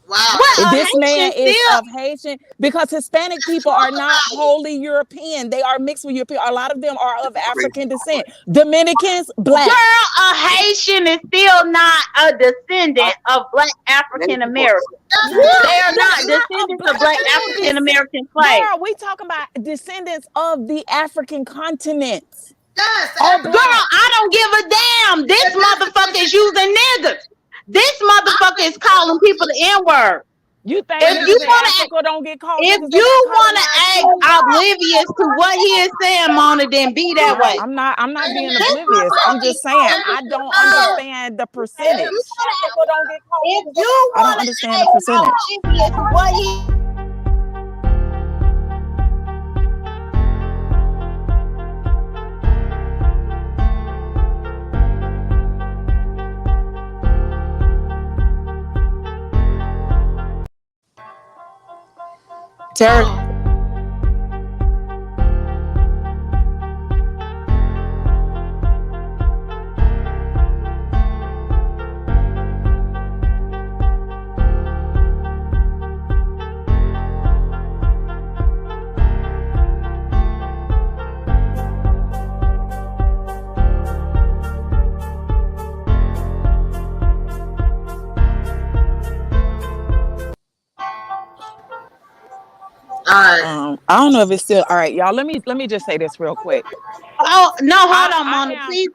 Wow. Well, this man is of Haitian, because Hispanic people are not wholly European. They are mixed with European. A lot of them are of African descent. Dominicans, black. Girl, a Haitian is still not a descendant of black African Americans. They are not descendants of black African American slaves. Girl, we talking about descendants of the African continent. Yes. Girl, I don't give a damn. This motherfucker is using niggas. This motherfucker is calling people the N-word. You think if you want to don't get called? If you want to act oblivious to what he is saying, Mona, then be that way. I'm not being oblivious. I'm just saying I don't understand the percentage. If you I don't want to understand stay the percentage. oblivious to what he Terry. I don't know if it's still all right, y'all. Let me just say this real quick. Oh no, hold on, Mona. Please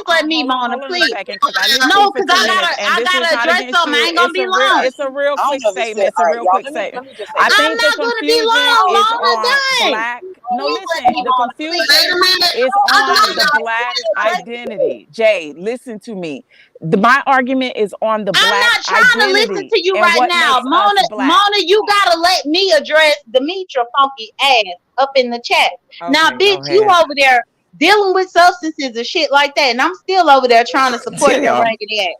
let me, Mona, hold on please. a second, because I listened No, for because 2 minutes, and I this is gotta not address against something. you. I ain't gonna be long. It's a real quick statement. It's a real quick statement. I I'm think the not gonna be confusion long, is Mona. on Dang. black. No, listen. The confusion is on the black identity. Jay, listen to me. My argument is on the I'm black not trying to listen identity to you and right what now, makes us black. Mona, you gotta let me address Demetra funky ass up in the chat. Okay, now, bitch, you over there dealing with substances and shit like that, and I'm still over there trying to support your raggedy ass.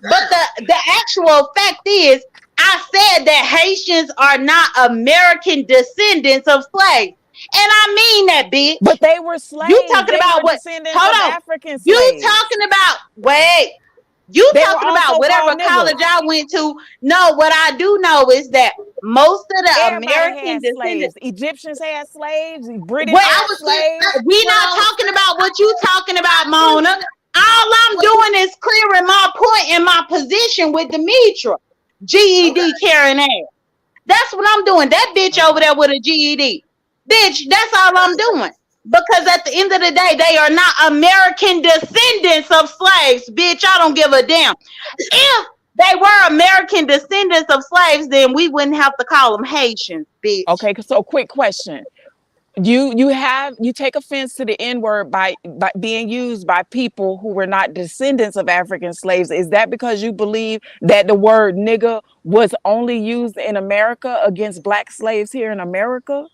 But the actual fact is, I said that Haitians are not American descendants of slaves. And I mean that, bitch. But they were slaves. You talking they about were what? descendants Hold of on. African slaves. You talking about, wait. You They talking were about also whatever called college niggas. I went to. No, what I do know is that most of the Everybody American had descendants. slaves. Egyptians had slaves. British Wait, had slaves. we not talking about what you talking about, Mona. All I'm doing is clearing my point and my position with Demetra. GED carrying ass. That's what I'm doing. That bitch over there with a GED. Bitch, that's all I'm doing. Because at the end of the day, they are not American descendants of slaves. Bitch, I don't give a damn. If they were American descendants of slaves, then we wouldn't have to call them Haitians, bitch. Okay, so quick question. You take offense to the N-word by being used by people who were not descendants of African slaves. Is that because you believe that the word nigga was only used in America against black slaves here in America?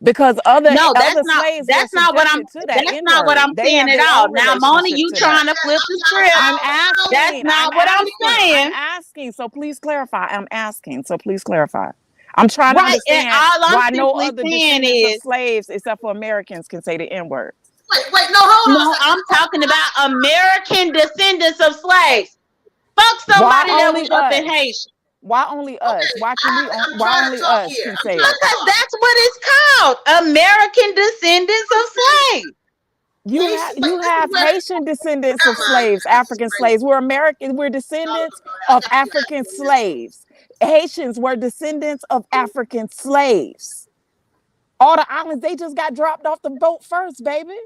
Because other slaves were subjected to that N-word. That's not what I'm saying at all. Now, Mona, you trying to flip the script. I'm asking. That's not what I'm saying. I'm asking, so please clarify. I'm trying to understand why no other descendants of slaves except for Americans can say the N-word. Wait, no, hold on. No, I'm talking about American descendants of slaves. Fuck somebody that was up in Haiti. Why only us? Why only us can say it? Because that's what it's called. American descendants of slaves. You have Haitian descendants of slaves, African slaves. We're American. We're descendants of African slaves. Haitians were descendants of African slaves. All the islands, they just got dropped off the boat first, baby.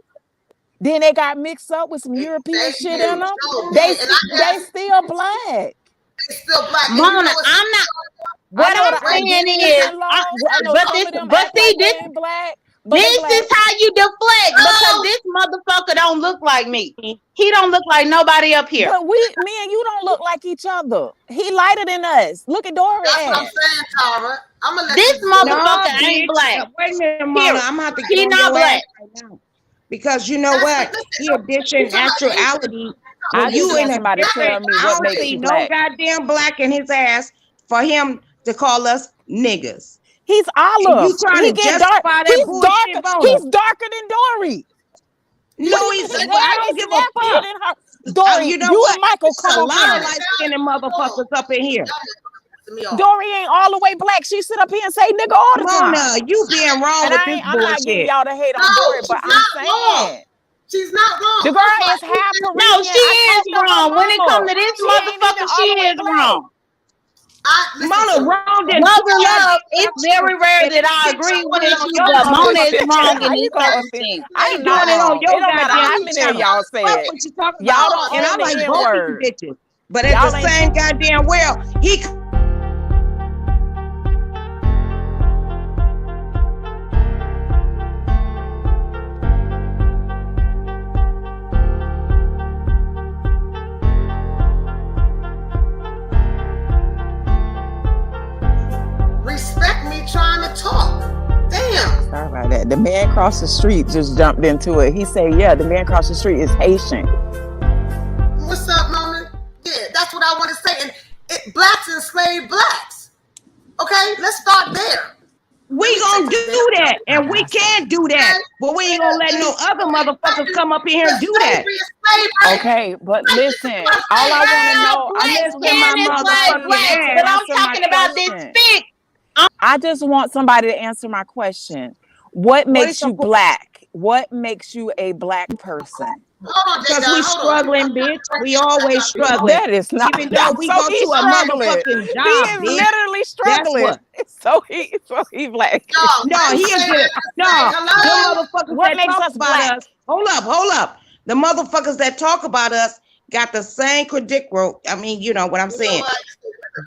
Then they got mixed up with some European shit in them. They still black. Mona, I'm not. What I'm saying is, this is how you deflect, because this motherfucker don't look like me. He don't look like nobody up here. But me and you don't look like each other. He lighter than us. Look at Dori. That's what I'm saying, Tara. I'm gonna let this motherfucker ain't black. Wait a minute, Mona. I'm gonna have to get He on not your black. ass right now. Because you know what? He a bitch in actuality. I just you want in somebody to tell me what makes you black. No goddamn black in his ass for him to call us niggas. He's olive. You trying to justify that bullshit? He's darker than Dori. No, he's. I don't give a fuck. Dori, you and Michael come a on lot of light-skinned motherfuckers up in here. Dori ain't all the way black. She sit up here and say nigga all the time. Mona, you being wrong with this bullshit. I'm not getting y'all to hate on Dori, but I'm saying. She's not wrong. The girl is half Caribbean. No, she is wrong. When it comes to this motherfucker, she is wrong. Mona wrong. Love, it's very rare that I agree with you, but Mona is wrong in this circumstance. I am not wrong. It don't matter how many of y'all say it. Y'all don't and I own the like both N-word. bitches. But at the same goddamn that. The man across the street just jumped into it. He said, yeah, the man across the street is Haitian. What's up, Mama? Yeah, that's what I want to say. And blacks enslaved blacks. Okay, let's start there. We gonna do that, and we can do that, but we ain't gonna let no other motherfuckers come up in here and do that. Okay, but listen, all I want to know, but I'm talking about this fix. I just want somebody to answer my question. What makes you black? What makes you a black person? Because we struggling, bitch. We always struggling. That is not. Even though we go to a motherfucking job, he is literally struggling. So he black. No, he is good. No, the motherfuckers what that makes talk us about black? us. Hold up. The motherfuckers that talk about us got the same critical. I mean, you know what I'm saying.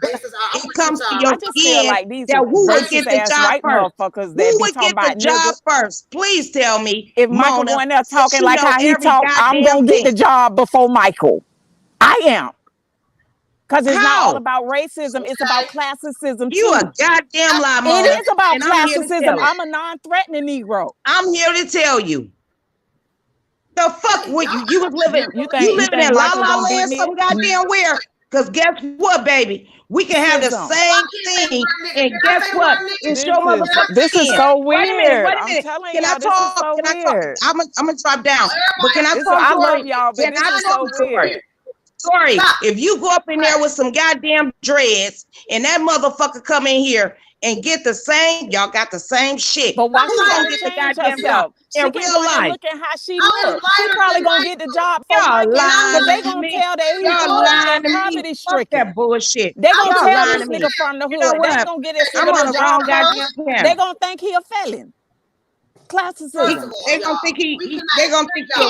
It comes to your skin like these that who would get the job first? Who would get the job first? Please tell me. If Michael going there talking like how he talk, I'm gonna get the job before Michael. I am. Because it's not all about racism, it's about classism too. You a goddamn lie, Mona. It is about classism. I'm a non-threatening Negro. I'm here to tell you. The fuck would you was living? You living in La La Land some goddamn where? Because guess what, baby? We can have the same thing, and guess what? It's your motherfucking This is so weird. Wait a minute. I'm telling can I talk? So can I talk? I'm gonna drop down. But can I talk? I love y'all, but this is so weird. Sorry, if you go up in there with some goddamn dreads and that motherfucker come in here and get the same, y'all got the same shit. But why she gonna get the goddamn job? In real life, look at how she looks. She probably gonna get the job for because they gonna tell that he's poverty stricken. That bullshit. They gonna tell this nigga from the hood. They gonna get this nigga the job. They gonna think he a felon. Classism. They gonna think he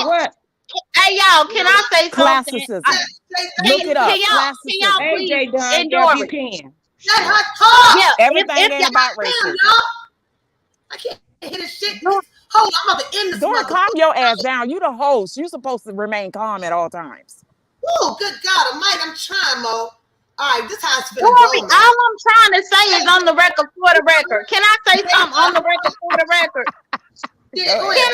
what? Hey y'all, can I say something? Classism. Look it up. Can y'all please AJ Dori? You can. Let her talk. Yeah, everything ain't about racism. I can't hear this shit. Hold on, I'm about to end this. Dori, calm your ass down. You the host. You supposed to remain calm at all times. Oh, good God Almighty, I'm trying, Mo. All right, this how it's been. Dori, all I'm trying to say is on the record for the record. Can I say something on the record for the record? Yeah, go ahead.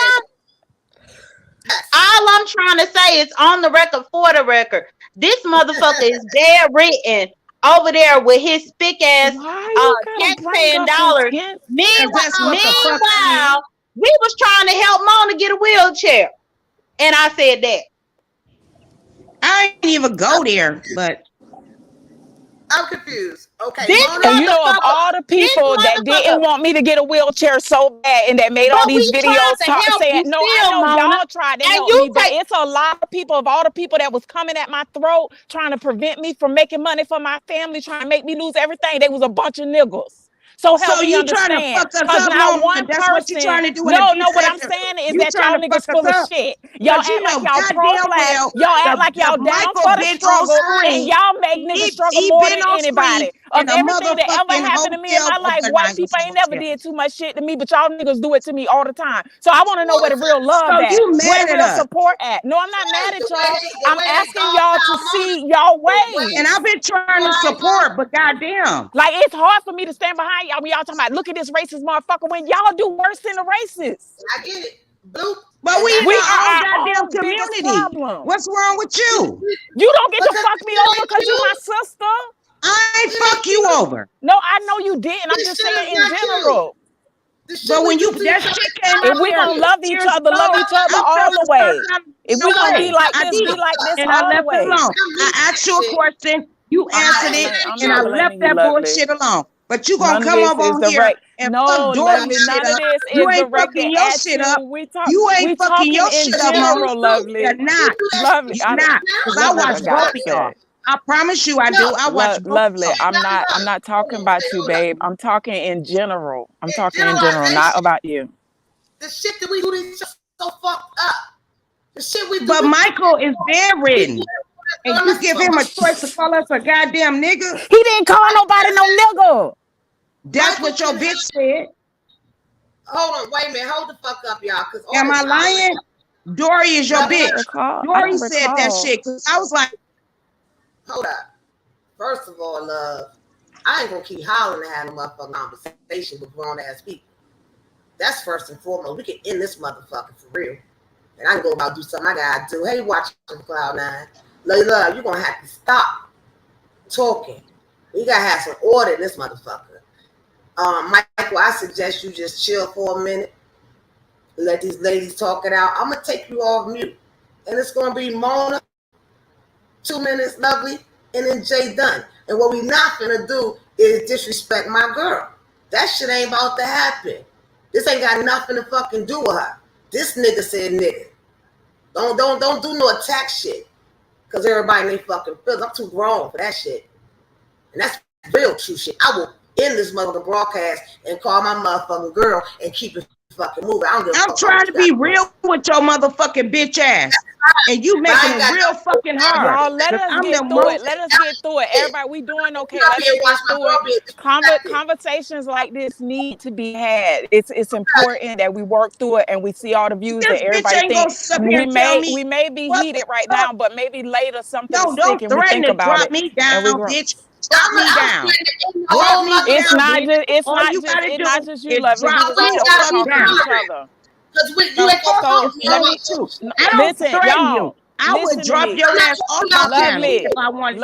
All I'm trying to say is on the record for the record. This motherfucker is dead written over there with his spick ass taxpaying dollars. Meanwhile, we was trying to help Mona get a wheelchair. And I said that. I ain't even go there, but I'm confused. Okay. And you know, of all the people that didn't want me to get a wheelchair so bad and that made all these videos saying, no, I know y'all tried to help me, but it's a lot of people, of all the people that was coming at my throat, trying to prevent me from making money for my family, trying to make me lose everything. They was a bunch of niggas. So help me understand. Because now one person, what you trying to do what I'm saying is that y'all niggas full of shit. Y'all act like y'all pro-black. Y'all act like y'all down for the struggle. And y'all make niggas struggle more than anybody. Of everything that ever happened to me in my life, white people ain't never did too much shit to me, but y'all niggas do it to me all the time. So I want to know where the real love at. Where the real support at. No, I'm not mad at y'all. I'm asking y'all to see y'all ways. And I've been trying to support, but goddamn. Like, it's hard for me to stand behind y'all when y'all talking about, look at this racist motherfucker, when y'all do worse than the racists. I get it. Bloop. But we are our goddamn community. What's wrong with you? You don't get to fuck me over because you my sister. I ain't fuck you over. No, I know you didn't. I'm just saying in general. But when you that shit came if we gonna love each other all the way. If we gonna be like this, be like this all the way. I asked you a question, you answered it, and I left that bullshit alone. But you gonna come up on here and fuck Dori shit up. You ain't fucking your shit up. You ain't fucking your shit up, Lovely. You're not. Lovely. You're not. Because I watch both of y'all. I promise you I do. I watch Lovely. I'm not talking about you, babe. I'm talking in general. I'm talking in general, not about you. The shit that we do is just so fucked up. The shit we do. But Michael is bedridden. And you give him a choice to call us a goddamn nigga? He didn't call nobody no nigga. That's what your bitch said. Hold on, wait a minute. Hold the fuck up, y'all. Am I lying? Dori is your bitch. Dori said that shit because I was like, hold up. First of all, love, I ain't gonna keep hollering and having a motherfucking conversation with grown ass people. That's first and foremost. We can end this motherfucker for real. And I can go about do something I gotta do. Hey, watch Cloud9. Love, you're gonna have to stop talking. You gotta have some order in this motherfucker. Michael, I suggest you just chill for a minute. Let these ladies talk it out. I'm gonna take you off mute. And it's gonna be Mona, 2 minutes, Lovely, and then Jay Dunn. And what we not gonna do is disrespect my girl. That shit ain't about to happen. This ain't got nothing to fucking do with her. This nigga said nigga. Don't do no attack shit. Cause everybody in they fucking feels. I'm too grown for that shit. And that's real true shit. I will end this motherfucking broadcast and call my motherfucking girl and keep it fucking moving. I'm trying to be real with your motherfucking bitch ass. And you making it real fucking hard. Y'all, let us get through it. Let us get through it. Everybody, we doing okay. Let's get through it. Conversations like this need to be had. It's important that we work through it and we see all the views that everybody thinks. We may be heated right now, but maybe later something will stick and we think about it. Drop me down, bitch. Drop me down. It's not just you, Lovely. We just need to talk to each other. Listen, y'all. I would drop your ass off my channel if I wanted to.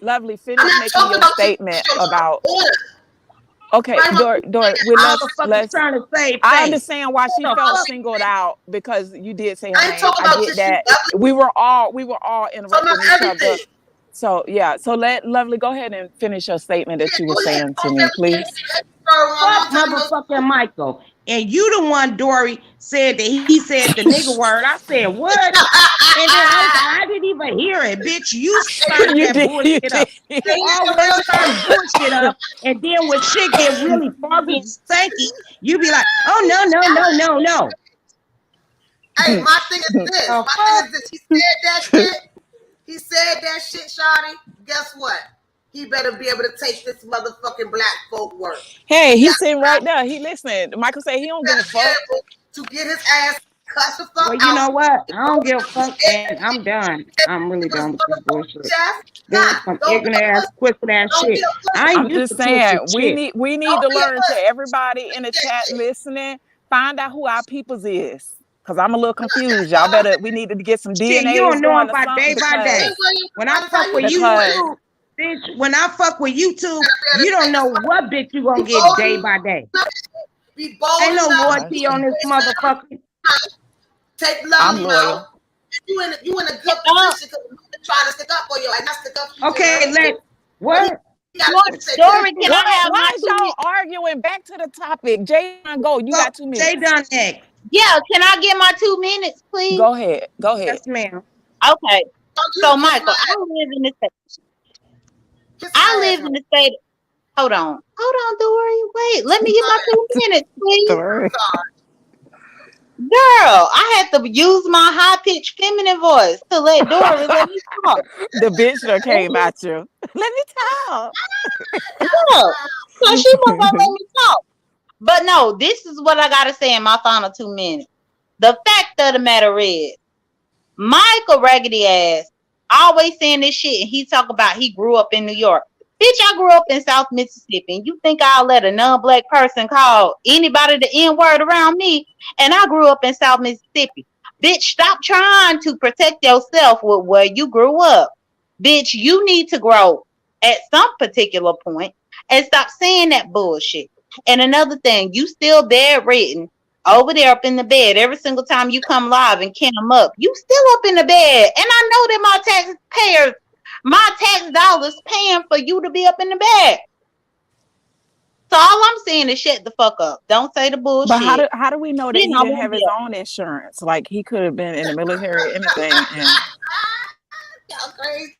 Lovely. Finish making your statement about. Okay, Dori, let's trying to say. I understand why she felt singled out because you did say her name. I get that. We were all interrupting each other. So yeah, so let Lovely go ahead and finish your statement that you were saying to me, please. Fuck motherfucking Michael. And you the one, Dori, said that he said the nigga word. I said, what? And then I didn't even hear it, bitch. You started that bullshit up. You always start bullshit up. And then when shit get really foggy and stanky, you be like, oh, no. Hey, my thing is this. He said that shit, Shawty. Guess what? He better be able to take this motherfucking black folk work. Hey, he's sitting right there. He listening. Michael said he don't give a fuck. To get his ass cut the fuck out. Well, you know what? I don't give a fuck, and I'm done. I'm really done with this bullshit. There's some ignorant ass, twisted ass shit. I'm just saying, we need to learn to everybody in the chat listening, find out who our peoples is. Cause I'm a little confused. We need to get some DNA. You don't know about day by day. When I fuck with YouTube, bitch, when I fuck with YouTube, you don't know what bitch you gonna get day by day. Ain't no loyalty on this motherfucker. Take love. I'm loyal. You in a good position because you trying to stick up for you. Like not stick up for you. Okay, let what? Dori, can I have why is y'all arguing? Back to the topic. Jay, go. You got 2 minutes. Jay done next. Yeah, can I get my 2 minutes, please? Go ahead. Yes, ma'am. Okay. So, Michael, I live in the state. Hold on, Dori. Wait, let me get my 2 minutes, please. Dori. Girl, I had to use my high-pitched feminine voice to let Dori let me talk. The bitch that came at you. Let me talk. Yeah, so she wasn't gonna let me talk. But no, this is what I gotta say in my final 2 minutes. The fact of the matter is, Michael Raggedy ass always saying this shit, and he talk about he grew up in New York. Bitch, I grew up in South Mississippi, and you think I'll let a non-black person call anybody the N-word around me? And I grew up in South Mississippi. Bitch, stop trying to protect yourself with where you grew up. Bitch, you need to grow at some particular point and stop saying that bullshit. And another thing, you still bedridden over there up in the bed every single time you come live and can them up. You still up in the bed. And I know that my tax dollars paying for you to be up in the bed. So all I'm saying is shut the fuck up. Don't say the bullshit. But how do we know that he didn't have his own insurance? Like he could have been in the military or anything. And... Y'all crazy.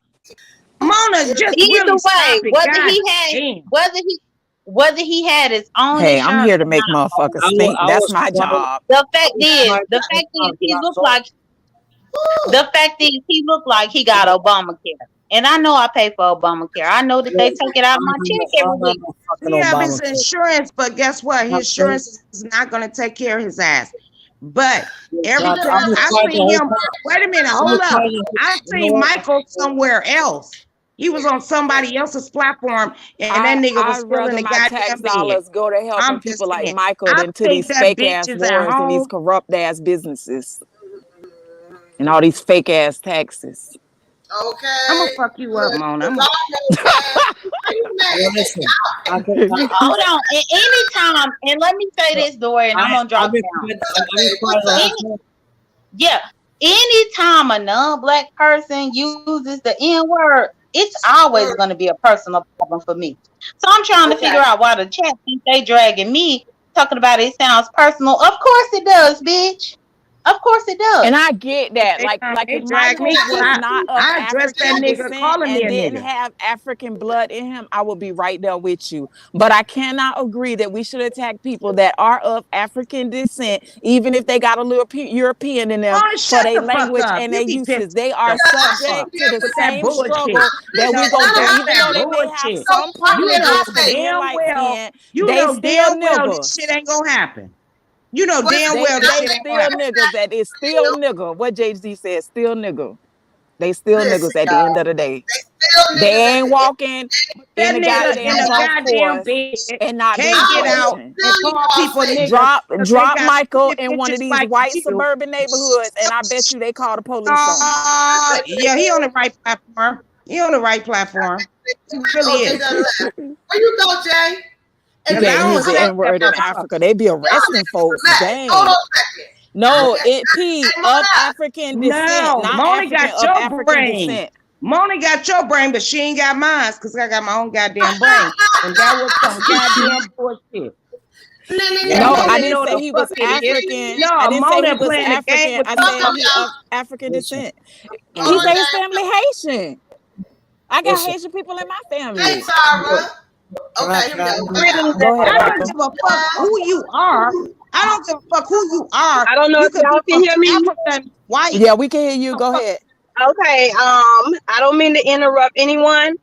Mona, just either way, whether he had his own Hey, insurance. I'm here to make motherfuckers think. That's my job. The fact is he looked like he got Obamacare. And I know I pay for Obamacare. I know that they take it out of my check every week. He have his insurance, but guess what? His insurance is not going to take care of his ass. But every time I see him, wait a minute, hold up. I see Michael somewhere else. He was on somebody else's platform, and that nigga was I'd still in rather the my tax goddamn bed. dollars go to helping I'm just people like saying. Michael I than to think these that fake bitch ass is at wars and these home. corrupt ass businesses and all these fake ass taxes. I'm Okay. gonna fuck you up, Mona. Cause I know, man. Why you Well, mad? listen, Hold on. And anytime, and let me say this, Dori, and I'm gonna drop I've been down. quiet the whole Any, time. yeah, anytime a non-black person uses the N-word, it's always gonna be a personal problem for me. So I'm trying to figure out why the chat think they dragging me talking about it sounds personal. Of course it does, bitch. Of course it does. And I get that. Like They if drag me. Michael was not of I addressed that African nigga descent calling me and a didn't nigga. have African blood in him, I would be right there with you. But I cannot agree that we should attack people that are of African descent, even if they got a little European in them, Mona, for shut their the fuck language up. and You their be uses. pissed They are the fuck off subject to the with that same bullshit. struggle that we No, go through. that's Even that though they may have bullshit. some You privileges know for being damn light well. skinned, You they know still damn well this niggas. shit ain't gonna happen. You know damn They well this they shit ain't gonna still happen. niggas. That is still nigga. What Jay-Z said, still nigga. They still Listen, niggas at the end y'all. of the day. They still They niggas at ain't the end. walking in That the nigga in goddamn a golf goddamn course bed and not being can't I get out will questioned. and tell call y'all people say, niggas because they Drop got Michael stupid in one of bitches these like white you. suburban neighborhoods, and I bet you they call the police on him. Yeah, he on the right platform. He on the right platform. He really oh, Jay is. done left. Where you go, Jay? He And Because can't I don't use the accept N that word in motherfucker. Africa. They be y'all arresting niggas folks. relax. Hold on Dang. a second. No, Okay. it P Hey, of Mona. African descent, No, not Mona African got of your African brain. descent. Mona got your brain, but she ain't got mine because I got my own goddamn brain. And that was some goddamn bullshit. And No, I Mona didn't know say the he fuck was it is. African. I No, didn't say he Mona was playing the game African. with I these said Hold he on, of motherfuckers. African Listen, descent. He y'all. said Hold on, his Jay. family Haitian. I got listen. Haitian people in my Hey, family. Tara. Okay, here Can we I, go. Greetings, Go ahead, I don't everybody. Michael. give a fuck who you are. I don't give a fuck who you are. I don't know You if could be y'all can from hear me. Africa, white. Yeah, we can hear you. Go ahead. Okay, I don't mean to interrupt anyone. Is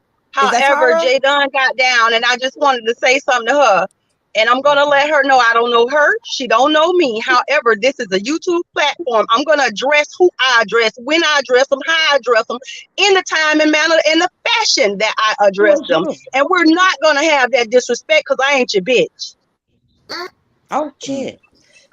that However, Tara? Jay Dunn got down and I just wanted to say something to her. And I'm gonna let her know I don't know her. She don't know me. However, this is a YouTube platform. I'm gonna address who I address, when I address them, how I address them, in the time and manner, in the fashion that I address them. And we're not gonna have that disrespect because I ain't your bitch. Oh shit.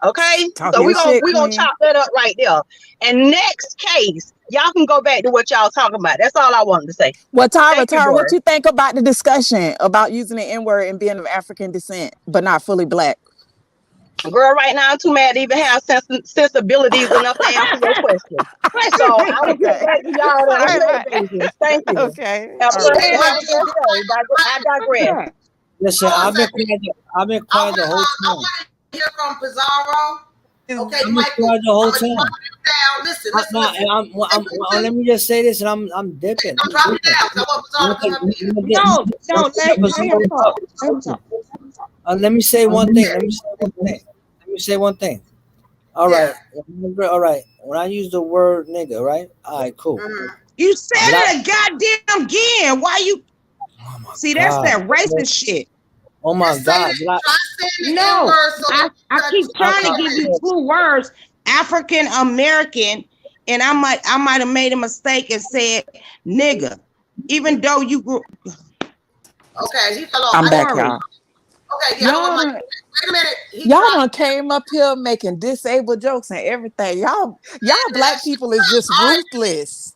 Okay, Talk so your shit, we gonna Queen. chop that up right there. And next case, y'all can go back to what y'all talking about. That's all I wanted to say. Well, Thank you, Tara, what Dori. you think about the discussion about using the N word and being of African descent, but not fully black? Girl, right now I'm too mad to even have sensibilities enough to answer your question. So I will get Okay. back to y'all All on a later right, basis. Thank you. okay. Have a All right. have a good day. I digress. listen, Hold on a second. I've been I quiet the whole time. want to hear from Pizarro. Okay, I've been Michael. quiet the I'm whole gonna drop time. you down. Listen. Let me just say this, and I'm dipping. I'm dropping down. So I want Pizarro to come up here. No, let him talk. Let him talk. Let me say one thing. Let me say one thing. All right. Yeah. All right. When I use the word nigga, right? All right, cool. You said Black. it a goddamn again. Why you see that's God. that racist shit. Oh my Just say God. it. Try saying the No, N-word so I keep trying to give you two words, African American, and I might have made a mistake and said nigga, even though you grew. Okay, he fell off. I'm back, Sorry. y'all. Okay, yeah, I don't want Mike. Wait a minute. Y'all done came up here making disabled jokes and everything. Y'all black people is just ruthless.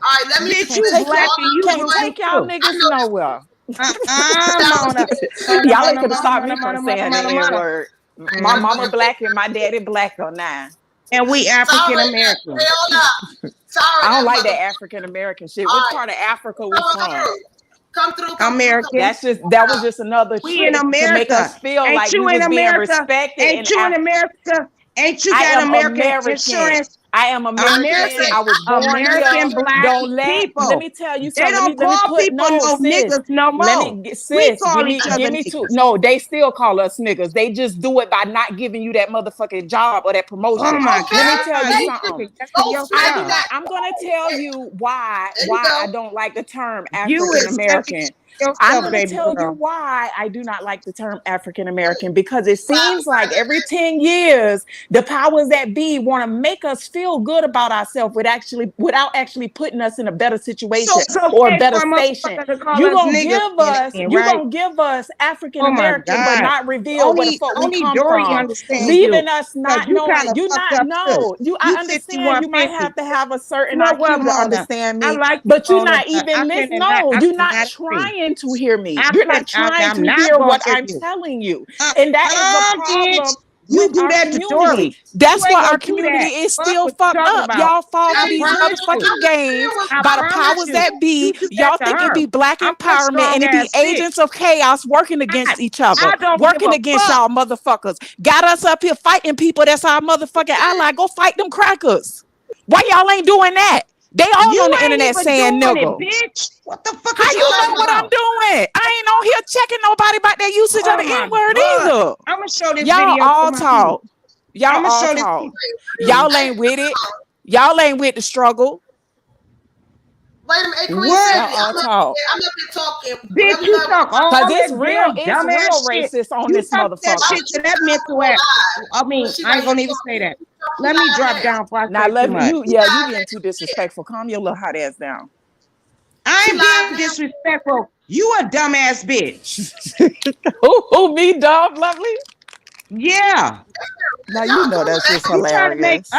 All right, let me Bitch, Can't you take black y'all, and you can't ruthless take y'all too. niggas nowhere. Mona. Y'all ain't gonna stop me from saying the N word. My mama black and my daddy blacker now. And we African American. I don't like that African American shit. What part of Africa we from? Come through. American. That was just another We in trick to make America. us feel Ain't like you we in was being America? respected. Ain't you in America? Ain't you I got am American American. insurance? I am American. I was born American here. black Don't let people. me tell you They something. don't Let me call put people no sis. niggas no Let more. me We sis. call each other Give me two. niggas. No, they still call us niggas. They just do it by not giving you that motherfucking job or that promotion. Oh my Let me God. tell you You something. protecting your I do job. not. I'm gonna tell you why I don't like the term You African is American. I'm yourself, going to baby tell you girl. why I do not like the term African American, because it seems like every 10 years, the powers that be want to make us feel good about ourselves without actually putting us in a better So situation it's or a okay better for a station. motherfucker to call You us gonna niggas give and us, again, you right? gonna give us African Oh my American, but God. not reveal where the fuck we Only come Dori from, understand you. leaving us Because not you kind knowing. of You fucked not up too. know. I You understand. You might 5150. have to have a You certain know what, IQ to Mona? understand I me, like you, but you're Mona, not but even listening. No, I you're not cannot agree. trying to hear me. You're not trying I'm to not hear going what to I'm you. telling you. And that is the problem Bitch. with You do our that to community. Dori. You That's ain't why our gonna do community that. is Fuck still what you fucked talking up. about. Y'all fall I for these promise you. motherfucking games I by the promise powers you. that be. You do that Y'all to think it her. be black I'm a empowerment and strong it be ass bitch. agents of chaos working against each other, I don't give working a against fuck. y'all motherfuckers. Got us up here fighting people that's our motherfucking ally. Go fight them crackers. Why y'all ain't doing that? They all You on the ain't internet even saying doing it, nigga. bitch. What the fuck How is you you know talking what I'm about? doing? I ain't on here checking nobody about their usage of Oh the my N-word God. either. I'm gonna show this Y'all video to all my people. talk. Y'all I'm gonna all show this talk. people. Y'all ain't with it. Y'all ain't with the struggle. Wait a minute, hey, Queen What? Sylvia, Y'all all talk. I'm up here talking. Bitch, Whenever you you have talk all Cause that damn it's real dumbass shit. racist on You this talk that motherfucker. shit to that mental ass. I mean, I ain't gonna even say that. Let me drop down before I Now say too let much. you, yeah, you getting too disrespectful. Calm your little hot ass down. I she ain't lied being to him. disrespectful. You a dumbass bitch. Who me, Dove, lovely? Yeah. Now you Y'all know come that's on, just You trying to make hilarious.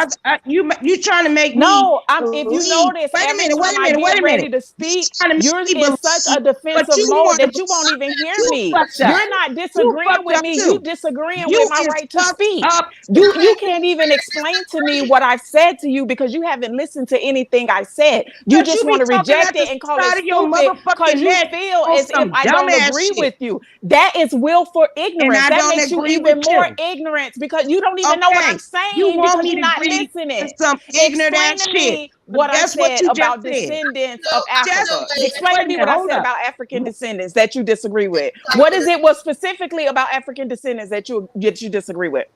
you trying to make me No, if you believe. notice, Wait a every minute, wait time a I minute, get wait a ready minute. to You speak, trying to make you're me in such believe a what defensive you mode want to that you believe. won't even hear You me. fucked up. You're not You disagreeing fucked with up me. You too. disagreeing with You my is right to fucked speak. up. You can't even explain to me what I've said to you because you haven't listened to anything I said. You Cause just you be want to talking reject at the it and call it side of your stupid because motherfucking you neck feel on as if some I don't dumbass agree shit. with you. That is willful And ignorance. I That don't makes you agree with even more you. ignorant because you don't even know what I'm Okay. You saying want because me you're to not agree to listening. some ignorant Explain ass to shit. me But what I guess what said you just about said? descendants of Just Africa. Explain wait to a me minute, what I hold said up. about African descendants that you disagree with. What is it was specifically about African descendants that you disagree with?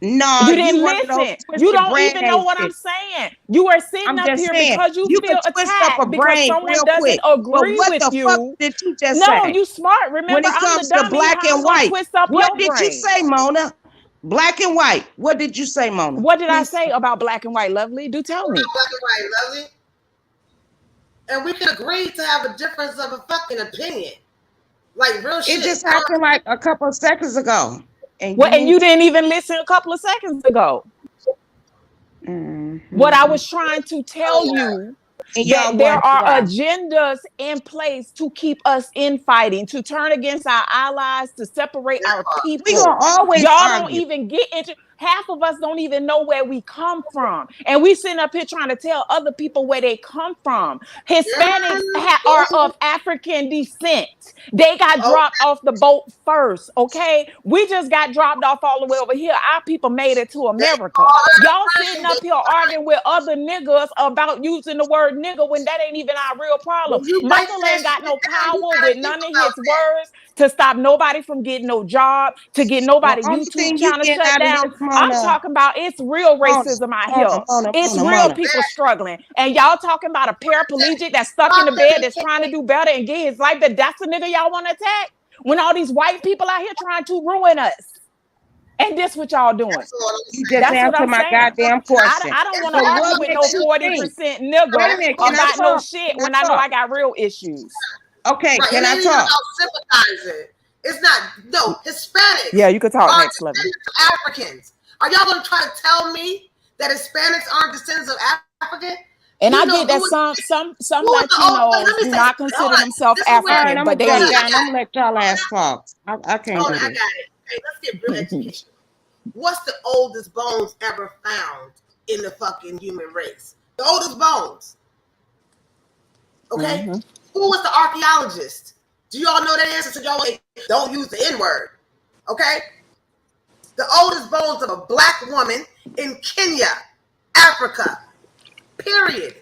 No, You you didn't one of those listen. You twisted don't brain even know ass what I'm bitch. saying. You are sitting I'm up just here saying, because you you could feel twist up a attacked because brain someone real doesn't quick. But agree what with the fuck you. did you just No, say? you smart. When Remember, it I'm the comes to dummy. black How I'm and gonna white, twist up what your did you brain? say, Mona? Black and white. What did you say, Mona? What did I Please. say about black and white, lovely? Do tell me. black and white, lovely. And we can agree to have a difference of a fucking opinion. Like real shit. It just happened like a couple of seconds ago. And Well, you and need you to. didn't even listen a couple of seconds ago. What I Mm-hmm. was trying to tell you And y'all that there wonder are why. agendas in place to keep us infighting, to turn against our allies, to separate our We people. gonna always Y'all don't argue. even get into half of us don't even know where we come from. And we sitting up here trying to tell other people where they come from. Hispanics are of African descent. They got dropped off the boat first, okay? We just got dropped off all the way over here. Our people made it to America. Y'all sitting up here arguing with other niggas about using the word nigga when that ain't even our real problem. Michael ain't got no power with none of his words to stop nobody from getting no job, to get The nobody only YouTube thing you channel get shut out of down. this, I'm Mona, talking about it's real Mona, racism out Mona, here. Mona, It's Mona, real Mona. people struggling. And y'all talking about a paraplegic that's stuck in the bed that's trying to do better and get his life. That's the nigga y'all want to attack? When all these white people out here trying to ruin us. And this what y'all doing. You just That's what answer I'm my saying. goddamn question. I don't want to So argue what with no makes you 40% think? Wait nigga a minute, can I about no talk? shit Can I when I know talk? I got real issues. Okay, Right, can it I ain't even talk? about sympathizing. It's not no Hispanics. Yeah, you could talk are next, Lovey. Africans. Are y'all gonna try to tell me that Hispanics aren't descendants of African? And You I know get that who some was the old wait, Latinos let me do say not hold consider on. themselves This is where All right, African, I'm but gonna they drop I is. down. got I'm gonna let y'all ass talk. I can't hold do on, I this. got it. Hey, let's get real education. What's the oldest bones ever found in the fucking human race? The oldest bones. Okay? Mm-hmm. Who was the archaeologist? Do y'all know that answer? So y'all don't use the N-word. Okay? The oldest bones of a black woman in Kenya, Africa. Period.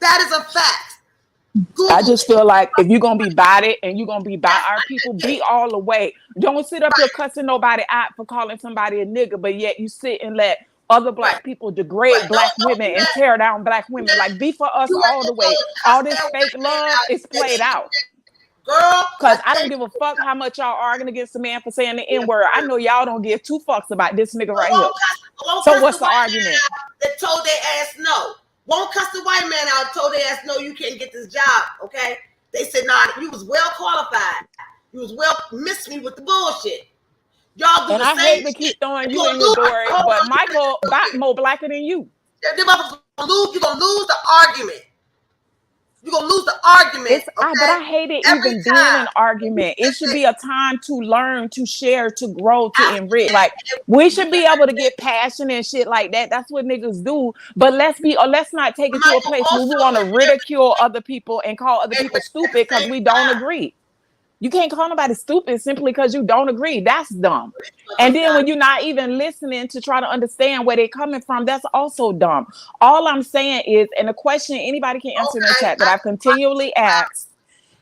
That is a fact. I Google just it. feel like if you're gonna be about it and you're gonna be by That's our people, be all the way. Don't sit up here right. cussing nobody out for calling somebody a nigga, but yet you sit and let other Right. black people degrade Right. black Don't women do and that. tear down black women. Like be for us You all the ain't way. going All to this cuss fake that white man love out is that played out. Girl, Because I don't give a fuck how much y'all arguing against the man for saying the N-word. I know y'all don't give two fucks about this nigga right here. So what's the argument? That told their ass no. Won't cuss the white man out, told their ass no, you can't get this job, okay? They said, nah, you was well qualified. You was well, miss me with the bullshit. Y'all do and the I same hate to keep shit. throwing you in here, Dori, but Michael Bot more blacker than you. You're gonna lose the argument. You're gonna lose the argument. Okay? But I hate it even being an argument. It should be a time to learn, to share, to grow, to enrich. Like we should be able to get passion and shit like that. That's what niggas do. But let's not take it to a place where we want to ridicule other people and call other people stupid because we don't agree. You can't call nobody stupid simply because you don't agree. That's dumb. And then when you're not even listening to try to understand where they're coming from, that's also dumb. All I'm saying is, and the question anybody can answer in the chat that I've continually asked,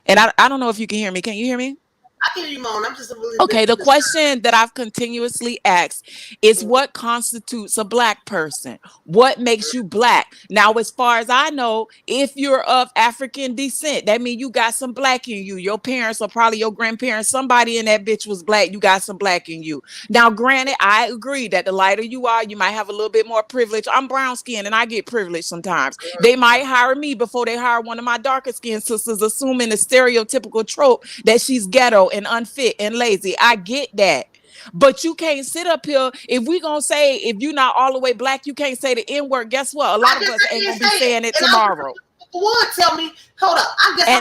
and I don't know if you can hear me. Can you hear me? I can hear you, Mom. I'm just a really okay. The question that I've continuously asked is what constitutes a black person? What makes you black? Now, as far as I know, if you're of African descent, that means you got some black in you. Your parents or probably your grandparents, somebody in that bitch was black. You got some black in you. Now, granted, I agree that the lighter you are, you might have a little bit more privilege. I'm brown skinned and I get privileged sometimes. They might hire me before they hire one of my darker skinned sisters, assuming the stereotypical trope that she's ghetto and unfit and lazy. I get that. But you can't sit up here. If we gonna say if you're not all the way black, you can't say the N-word. Guess what? A lot of us ain't gonna be saying it tomorrow. Would tell me, hold up.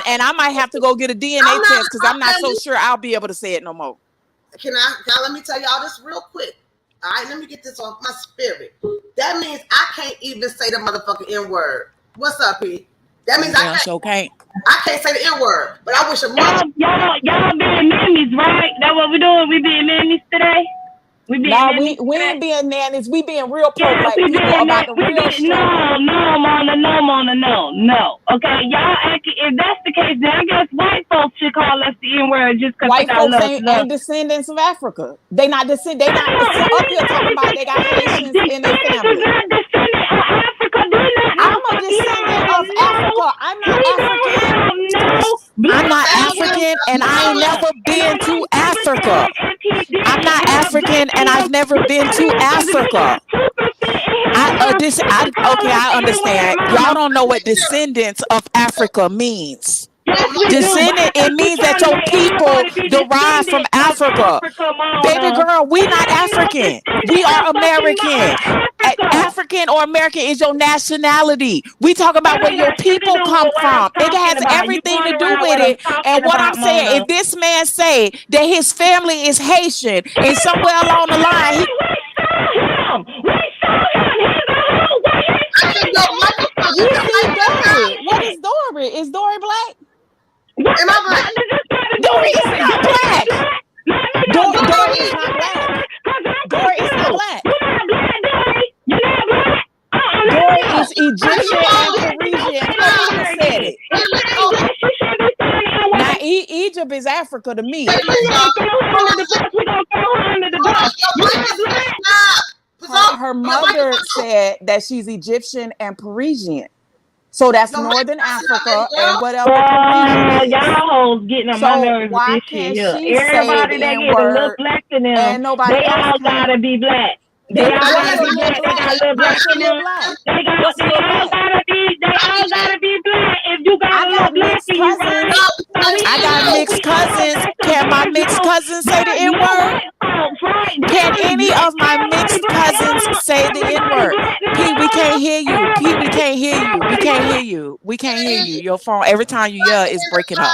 And I might have to go get a DNA test because I'm not so sure I'll be able to say it no more. Now let me tell y'all this real quick. All right, let me get this off my spirit. That means I can't even say the motherfucking N-word. What's up, P? That means I can't say the N-word, but I wish a mother. Y'all being nannies, right? That's what we're doing. We being nannies today. We ain't being nannies. We being real pro-black people about the real struggle. No. Okay, y'all acting. If that's the case, then I guess white folks should call us the N-word just because white folks ain't descendants of Africa. They not up here talking about they got Haitians in their family. Not descendant of Africa. I'm a descendant of Africa. I'm not African. I'm not African, and I ain't never been to Africa. I'm not African, and I've never been to Africa. I understand. Y'all don't know what descendants of Africa means. Descendant, it means that your people derive from Africa. Baby girl, we not African. We are American. African or American is your nationality. We talk about where your people come from. It has everything to do with it. And what I'm saying, if this man say that his family is Haitian and somewhere along the line, we saw him. You see Dori. What is Dori? Is Dori black? Am I black? Dori is not black. Dori is not black. Dori is not black. You're not black. Dori is Egyptian and Parisian. Whoever said it. Now, Egypt is Africa to me. Her mother said that she's Egyptian and Parisian. So that's Northern Africa and whatever Parisian is. Y'all hoes getting on my nerves with this shit here. Everybody that get a look black to them, and nobody they all gotta be black. They all gotta be black. They got a little black in them. They all gotta be black. If you got a little black in you, I got mixed cousins. Can my mixed cousins say the N-word? Can any of my mixed cousins say the N-word? P, we can't hear you. P, we can't hear you. We can't hear you. We can't hear you. Your phone, every time you yell, is breaking up.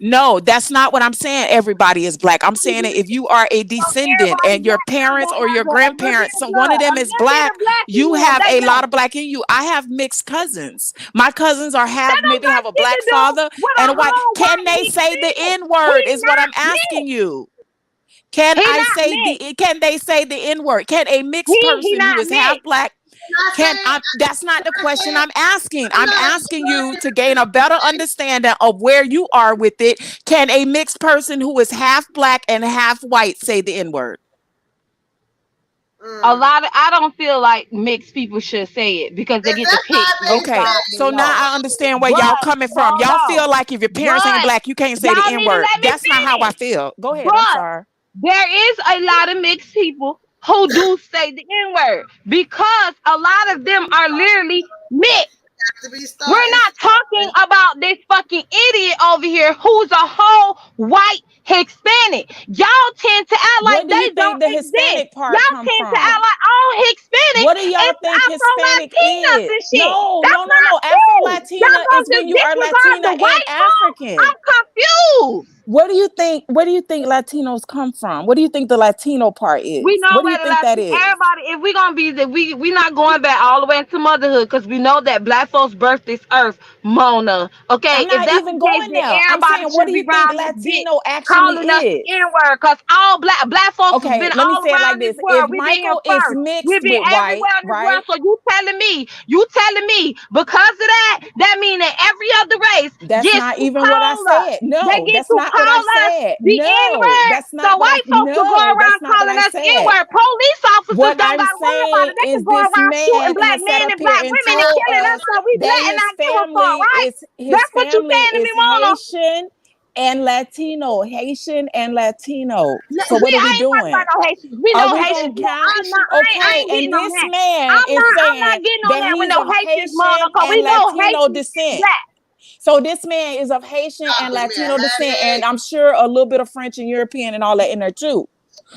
No, that's not what I'm saying. Everybody is black. I'm saying that if you are a descendant and your parents or your grandparents, so one of them is black, you have a lot of black in you. I have mixed cousins. My cousins are maybe have a black father and a white. Can they say the N-word is what I'm asking you. Can they say the N-word? Can a mixed person who is half black? That's not the question I'm asking. I'm asking you to gain a better understanding of where you are with it. Can a mixed person who is half black and half white say the N-word? I don't feel like mixed people should say it because they get to pick which Okay, side they so now on. I understand where y'all But coming from. hold Y'all on. feel like if your parents ain't But black, you can't say the y'all need to N-word. let me That's not how I finish. feel. Go ahead. I'm But sorry. there is a lot of mixed people who do say the N-word because a lot of them are literally mixed. We're not talking about this fucking idiot over here who's a whole white Hispanic. Y'all tend to act What like do you they think don't the exist. Hispanic part Y'all come tend to act from? like all Hispanics What do y'all is think Afro Hispanic Latinas is? and shit. No, That's no, no, not no. Afro true. Y'all Latina gonna is when just you are disregard Latina the and white folk? African. I'm confused. What do you think? Where do you think Latinos come from? What do you think the Latino part We is? know What do you where the think that Latino, is? everybody, if we gonna be that we not going back all the way into motherhood because we know that black folks birthed this earth, Mona. Okay, I'm if not that's the even case, going then there. I'm everybody saying, what should do be you think around this bitch Latino actually calling us the is? N-word because all black folks has Okay, been let me all say it like around this this. If world. We've been here Michael is first. We've mixed been with white, everywhere in this world. right? So you telling me because of that means that every other race That's gets not to even what I call us. said. They No, get that's to not what I call us said. the No, N-word. that's So not what I white folks will go around that's not what calling I us said. N-word. Police officers What don't I'm gotta worry about saying it. They can is go this around shooting man black has sat men up and here black and women and told killing us us so we that black and not give a fuck, right? his That's what you family saying to is me, Mona. Haitian and Latino. No, So what are I we ain't worried doing? about no Haitians. We Are know we gonna Haitians. No, count? I Okay, ain't and getting on this that. man is I'm not saying getting on that that with he's no of Haitians, Mona, Haitian because we and know Latino Haitians is descent. black. So this man is of Haitian and Latino descent, and I'm sure a little bit of French and European and all that in there too.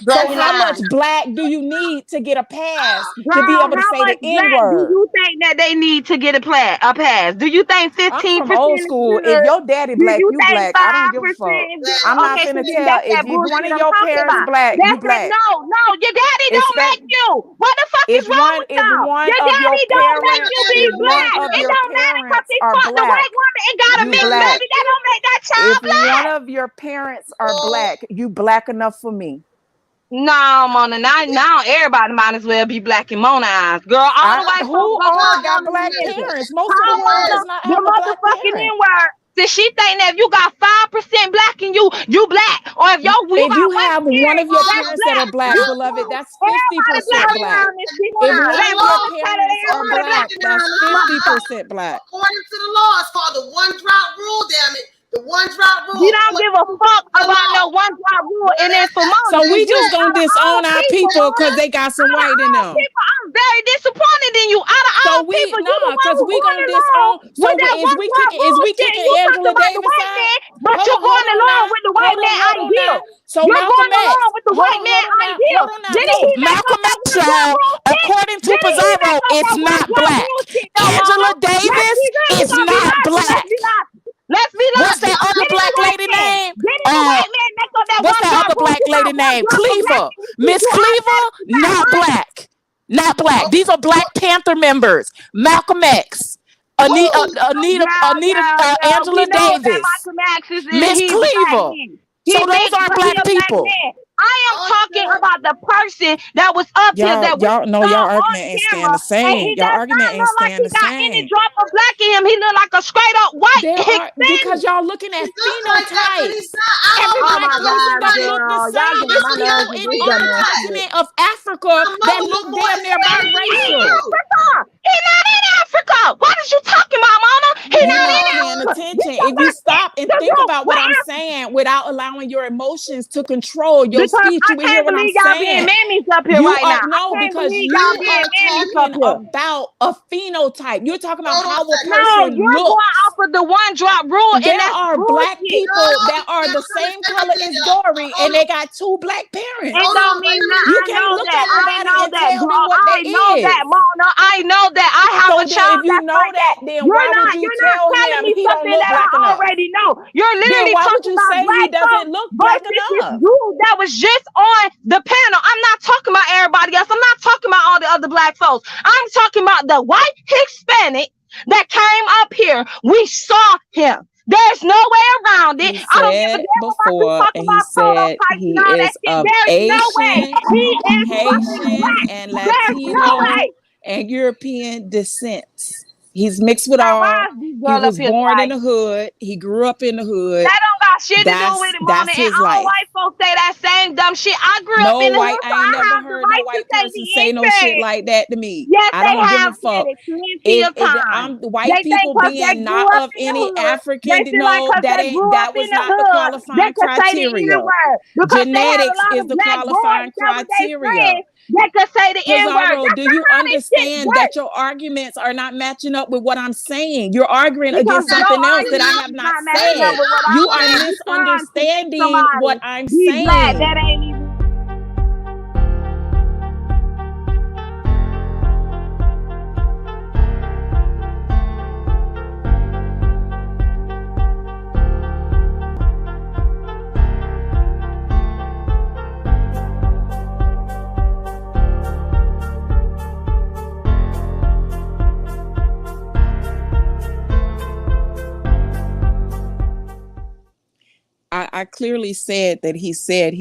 So Bloody how much line. black do you need to get a pass to be Girl, able to how say the much black do N-word? you think that they need to get a pass? Do you think 15% I'm from old is school. If good? your daddy Do black, you you think black. I don't give a 5% fuck. is good? I'm not Okay, so finna then tell that's if that one bullshit of I'm your talking parents about. black, you That's that. black. No, your daddy don't Expect make you. What the fuck is wrong with if y'all? one Your of your daddy don't make you parents, be if one black. of It your don't matter because parents he are fucked the white black, woman and got a you mixed black. baby. That don't make that child If one black. of your parents are black, you black enough for me. No, Mona, now everybody might as well be black in Mona eyes. Girl, all the white folks Who go are call got Mona black the nigga. parents? Most of Call the world Mona does not the have a black motherfucking parent. N-word. Since she think that if you got 5% black in you, you black. Or if you If got you one have one parent of your that's parents that black, are black, you beloved, cool. that's Everybody black 50% black. around this bitch. If one Let of your Mona tell it, parents are everybody black black, around that's this motherfucker. 50% black. According to the law, it's called the one drop rule, damn it. The one drop We rule. don't give a fuck about no one drop rule. And then for Mona, So we you just gonna out of all disown our people, people Mona, because they got some out of white in all them. people, I'm very disappointed in you. Out of all So we people, you the one because who we going gonna along disown. with So that one drop is rule we shit. kicking You talking Angela about the Davis white out? man, but Hold you're on, hold going on along now. with the white man Hold on ideal. now. So You're Malcolm going along X. with the white man ideal. Hold on now. Didn't No, he make up Malcolm that X, one drop y'all. rule shit? According to Didn't he make Pizarro, up that it's one not drop rule black. shit, no, Mona? Angela Let's be Davis real. We're is gonna be not logical. Let's be black. logical. Let's be What's that logical. other Didn't the black white lady man? name? Didn't the white man make up that What's one that drop other rule? black You got lady one name? drop of black Cleaver. and you think Miss you Cleaver, automatically black, not right? black. Not black. These are Black Panther members. Malcolm X. We Angela know that Davis. Michael Max Miss he's a black Cleaver. man. He So those mixed, aren't but he black a black people. man. I am talking about the person that was up here that we Y'all know saw y'all on argument ain't staying camera, the and same. he Y'all does not argument ain't look like staying he the got any same. drop of black in him. He look like a straight up white There are because Hispanic. y'all looking at phenotypes. Every Oh black my person God, don't look the girl, y'all same. getting It's my people nerves with in this on the dumbass shit. continent of Africa that look damn near biracial. Africa. He not in Africa. What is you talking about, Mama? He You're not in not paying Africa. attention. This got If you nothing stop and to think do about what with I'm Africa. saying without allowing your emotions to control your Because speech, I you will hear can't what I'm believe y'all being saying. mammies up here You right are now. I no, can't because believe y'all you being are mammies up talking here. about a phenotype. You're talking about how a No, person you're going looks. off of the one drop rule, and There that's are black bullshit. people that are the same color as Dori, and they got two black It parents. don't mean that. You I can't know look that. at nobody and tell them Girl. what I they know that, is. Mona. I know that. I have So a then, if child you that's know like that, that. then why would you You're not tell telling him me he don't something look that I black enough? already know. You're Then literally why would talking you about say he black doesn't folks look black versus this enough? dude that was just on the panel. I'm not talking about everybody else. I'm not talking about all the other black folks. I'm talking about the white Hispanic that came up here. We saw him. There's no way around it. He I don't give a said damn about you before, talking and he about said prototypes and he all that is shit. of There's no way. Asian, He is fucking Haitian, black. and There's no way. Latino and European descent. He's mixed with Now, why all. is this He girl up was here born in the fighting? hood. He grew up in the hood. That don't got shit to do with it, Mona. And his all life. white folks say that same dumb shit. I grew up in the hood, so I ain't never have the heard no right to white say person the say no shit like that to me. Yes, I they don't give a have fuck. said it plenty of times. The white They think people because they being grew not up of in the any hood, African, they feel like because they grew up that in was the not the hood, they qualifying could say the N criteria. word. Because they had a Genetics lot is of the black boys qualifying that with their criteria. friends. They could say the N word. Pizarro, do you That's how this shit understand works. that your arguments are not matching up with what I'm saying? You're arguing Because against something your else that I argument have is not not matching up said. with what You I'm are saying. You trying to make misunderstanding what somebody I'm be black. saying. That ain't even. I clearly said that he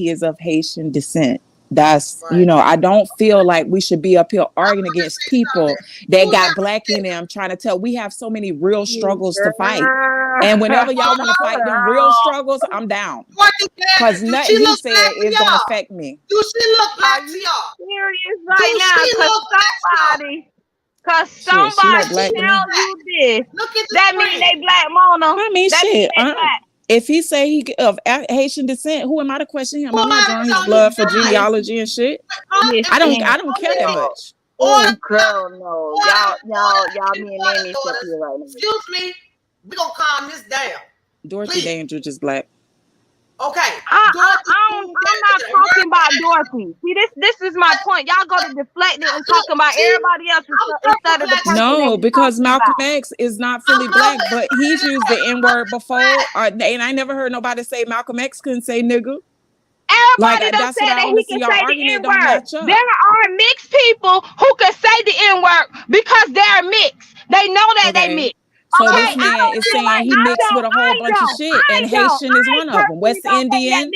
is of Haitian descent. That's, I don't feel like we should be up here arguing against people that got black in them, trying to tell. We have so many real struggles to fight. And whenever y'all want to fight them real struggles, I'm down. Because nothing he said is going to affect me. Do she look black to y'all? Serious right now? Because somebody tell you this. Look at that mean they black, Mona. I mean, that shit. Mean they black. If he say he of Haitian descent, who am I to question him? I'm not drawing his blood for genealogy and shit. I don't care that much. Oh, girl, no. Y'all being nanny stuff here right now. Excuse me. We're going to calm this down. Dorothy Dandridge is black. Okay. I'm not talking about Dorothy. See, this is my point. Y'all go to deflecting and talking about everybody else instead of the person. No, because Malcolm X is not fully black, but he's used the N-word before. And I never heard nobody say Malcolm X couldn't say nigga. Everybody done said that he can say the N-word. There are mixed people who can say the N-word because they're mixed. They know that they mixed. So this man is saying he mixed with a whole bunch of shit, and Haitian is one of them. West Indian,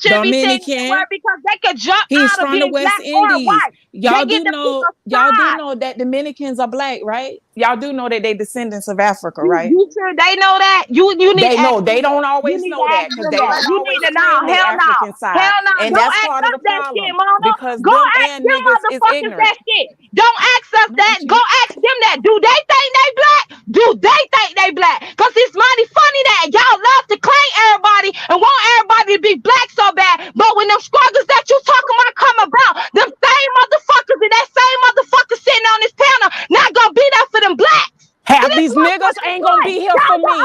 Dominican, because they could jump he's out of from the being West black or Indies. white. Y'all do know that Dominicans are black, right? Y'all do know that they descendants of Africa, right? You sure they know that? You need they know. They don't always know that because they don't always claim the African side. Hell no. And don't that's part of the problem because go them ask and them niggas is motherfuckers ignorant. that shit. Don't ask us that. Go ask them that. Do they think they black? Do they think they black? Because it's mighty funny that y'all love to claim everybody and want everybody to be black so bad. But when them struggles that you talking about come about, them same motherfuckers and that same motherfucker sitting on this panel not gonna be there for them blacks. Half these niggas ain't gonna be here for me.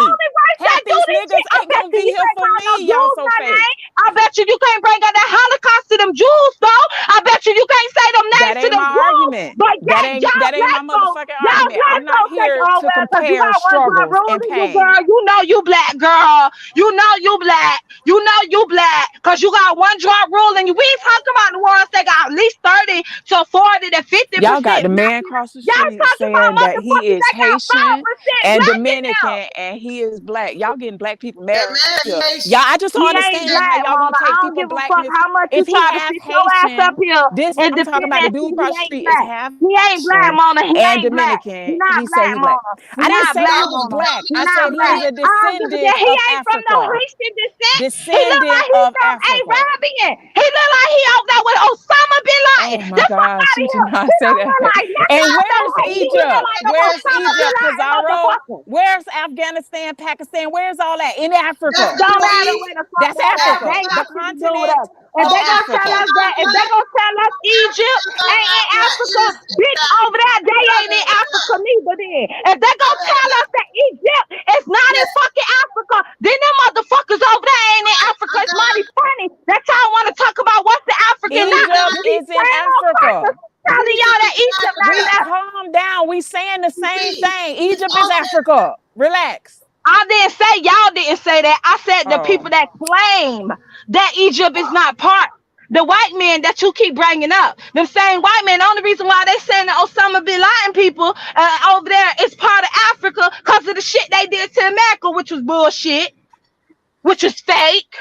Half these niggas ain't gonna be here for me. Y'all so fake. I bet you can't bring out that Holocaust to them Jews, though. I bet you can't say them names to them Jews. Argument. But that ain't my motherfucking argument. I'm not here to compare struggles and pain. You know you black, girl. You know you black. You know you black. Because you got one drop rule and we ain't talking about the ones that got at least 30 to 40 to 50%. Y'all got the man across the street saying that he is Haitian and Dominican and he is black. Y'all getting black people married. Y'all, I just don't understand how y'all gonna take people blackness. If he half Haitian, I'm talking about the dude across the street is half he ain't black, Mona. He and ain't Dominican. Black. He said he black. I didn't say he was black. I said he is a descendant of Africa. Descendant of Africa. Arabian. He look like he out there with Osama bin Laden. Oh my God, she did not say that. And where's Egypt? Where's Egypt, Pizarro? Where's Afghanistan, Pakistan? Where's all that? In Africa. That's Africa. The continent. If they gonna tell us that, if they gonna tell us Egypt ain't in Africa, bitch, over there, they ain't in Africa neither then. If they gonna tell us that Egypt is not in fucking Africa, then them motherfuckers over there ain't in Africa. It's mighty funny. That's how I want to talk about what's the African. Egypt is in Africa. Telling y'all that Egypt not in Africa. Calm down. We saying the same thing. Egypt is Africa. Relax. I didn't say y'all didn't say that. I said the people that claim that Egypt is not part. The white men that you keep bringing up, them same white men. The only reason why they saying the Osama bin Laden people over there is part of Africa because of the shit they did to America, which was bullshit, which was fake,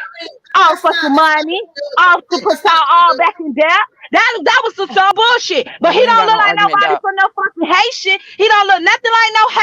all for some money, all to put all back in debt. That was some bullshit. But he don't look like nobody from no fucking Haitian. He don't look nothing like no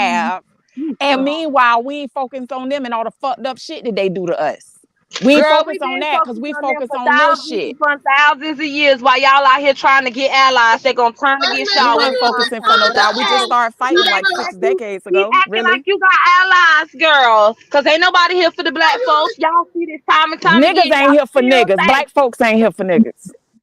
have. And meanwhile, we ain't focused on them and all the fucked up shit that they do to us. We ain't Girl, we focused on been that because focused we on them focus for on this shit. thousands of years while y'all out here trying to get allies. They gonna turn against We y'all. weren't focusing for no doubt. We just started fighting like 6 decades Keep ago. acting like Really? you got allies, girl. Cause ain't nobody here for the black folks. Y'all see this time and time again. Niggas ain't Y'all here for still niggas. say Black folks ain't here for niggas.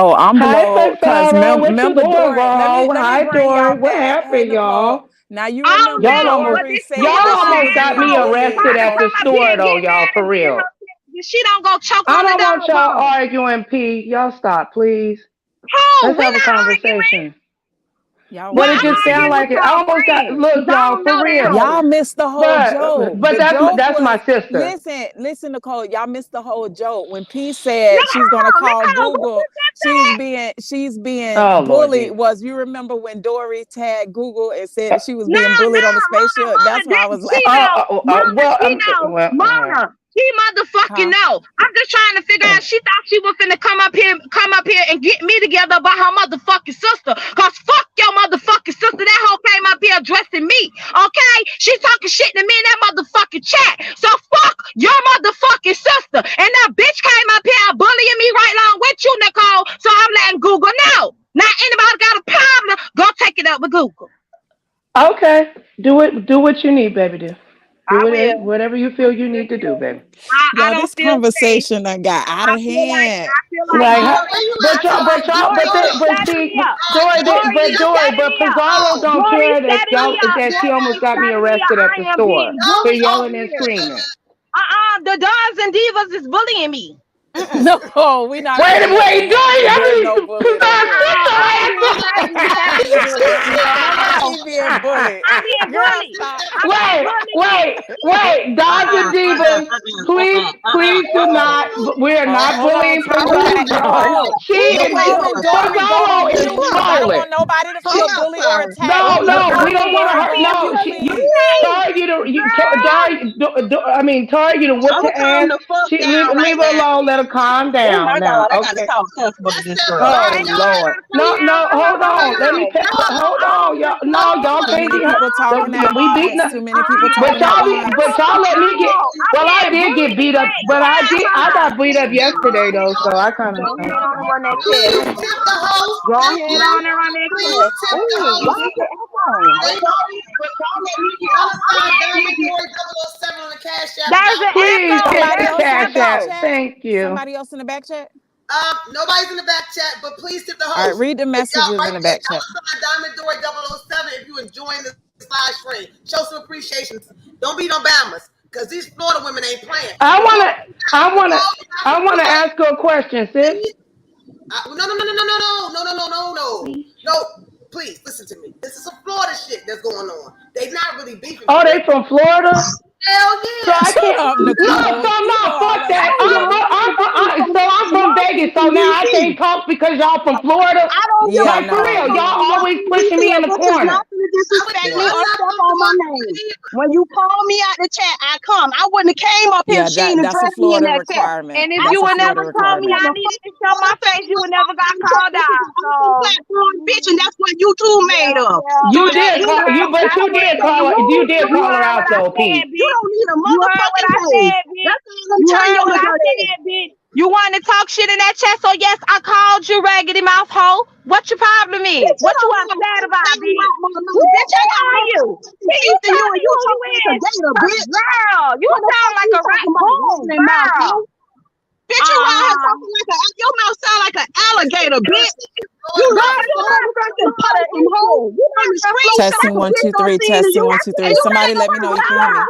No, I'm Hi, blowed because what you remember doing, Dori. Let Hi, me bring y'all Dori. What back. Hey happened, Nicole. y'all? Now you I don't remember know, but Dori this said Y'all nigga that she almost was always got being me always arrested bullied at trying to the for come up here store, and though, get y'all, mad for and real. She don't go choke I on the don't want dog y'all bone. arguing, P. Y'all stop, please. Oh, Let's we have a not arguing. conversation. Y'all Well, But it want I'm just sounds arguing messy. with like it. I your almost got friend. look, I y'all, don't for know that real. Y'all hoe. missed the whole joke. But The joke that's my was sister. listen, Nicole. Y'all missed the whole joke when P said she's gonna Nicole, call Nicole, who Google. was that said? She's being Oh Lord bullied. Jesus. Was you remember when Dori tagged Google and said that she was No, being bullied on the Mona, spaceship? Mona, That's why I that was she laughing. know. Mona, Well, she know. well, all right. Mona, she motherfucking Huh? know. I'm just trying to figure out. She thought she was finna come up here and get me together about her motherfucking sister. Cause fuck your motherfucking sister. That hoe came up here addressing me. Okay? She talking shit to me in that motherfucking chat. So fuck your motherfucking sister. And that bitch came up here bullying me right along with you, Nicole. So I'm letting Google know. Now anybody got a problem, go take it up with Google. Okay. Do it. Do what you need, baby. Do I it. will. Whatever you feel you need to do, baby. I Y'all, don't this feel safe. conversation done got out of hand. I feel like Like, Dory. but Set see, me up. Dory, Dory, you but setting me up. Pizarro don't Dory care that setting me up. that she Dory almost is got me setting me up. arrested at the I am being store for bullied over yelling and here. screaming. The Dons and Divas is bullying me. No, we not Wait, finna let that Dory, happen. There's I no mean, bullying over Pizarro, here. I'm being harassed and bullied. No. She being bullied. I'm being Girl, bullied. stop. I'm being bullied. Dons and Divas, please do not. We are not Hold on, bullying okay, Pizarro. Nicole. Nicole and Dori, go Pizarro on is mute because I don't trolling. want nobody to feel bullied or attacked. No, we Nicole don't and want Dori, to hurt. go on No, mute, she, please. I mean, Tar, you to whoop I'm her calm ass. the fuck She down right leave her now. alone. Let her calm Oh down my now. God, I gotta Okay. talk sensible to this girl. Oh Ain't Lord. nobody come No, down. hold on. Let me. Hold on, y'all. No, y'all Too can't many be hurt. people talking at We beating once. up. Too many people talking at once. But y'all let me get. I'm Well, I being did get bullied beat up, today. but Hold I on. got beat up yesterday though, so I kind Go of. ahead on and run that test. Please tip the host. Go Thank ahead you. on and run that Please test. tip the Ooh, why host. is it echoing? Thank you. $1 Diamond Dory 007 on the Cash App. There's an Please echo. hit Somebody the There's else an in the cash back echo. app. chat? Thank you. Somebody else in the back chat? Nobody's in the back chat, but please tip the All right, host. read the Y'all messages in right the there. back chat. Diamond Dory 007 if you enjoying this live stream. Show some appreciation. Don't be no bammers. Because these Florida women ain't playing. I Nicole, wanna, I wanna, I wanna ask her a question, sis. No, please listen to me. This is some Florida shit that's going on. They not really beefing Oh, for real. they from Florida? Hell So yeah. I Shut can't. up, No, Nicole. so You no, know all fuck us from that. Florida. So I'm from Vegas. So now I can't talk because y'all from Florida. I don't give a Yeah, Like for fuck real, no. from y'all always nothing pushing me in details. the This is not corner. going to disrespect me Yeah. or step on my name. When you call me out the chat, I come. I wouldn't have came up here if Yeah, she ain't that's a addressed me in Florida that chat. requirement. And if That's you a would never Florida told me requirement. I needed to show my face, you would never got called out. So, bitch, and that's what you two made up. So You that did call you, but you did so call her. You did you call her heard out what I though, said, Pete. bitch. You don't need a motherfucking face. That's all I'm telling you what I said, bitch. You wanted to talk shit in that chat, so yes, I called you raggedy mouth hoe. What your problem is? Bitch, What you upset about, bitch? Who Bitch, I got are more you? teeth than you, and you Who talk you like a is? gator, bitch. Girl, you What the sound fuck like you a talking about? raccoon, Running mouth, girl. hoe? Bitch, you out here talking like your mouth sound like an alligator, bitch. You look like a motherfucking possum, hoe. You on the screenshot Testing the one, bitch two, don't three. see you. Testing one, two, And three. you Somebody mad let me about know you what can I hear me.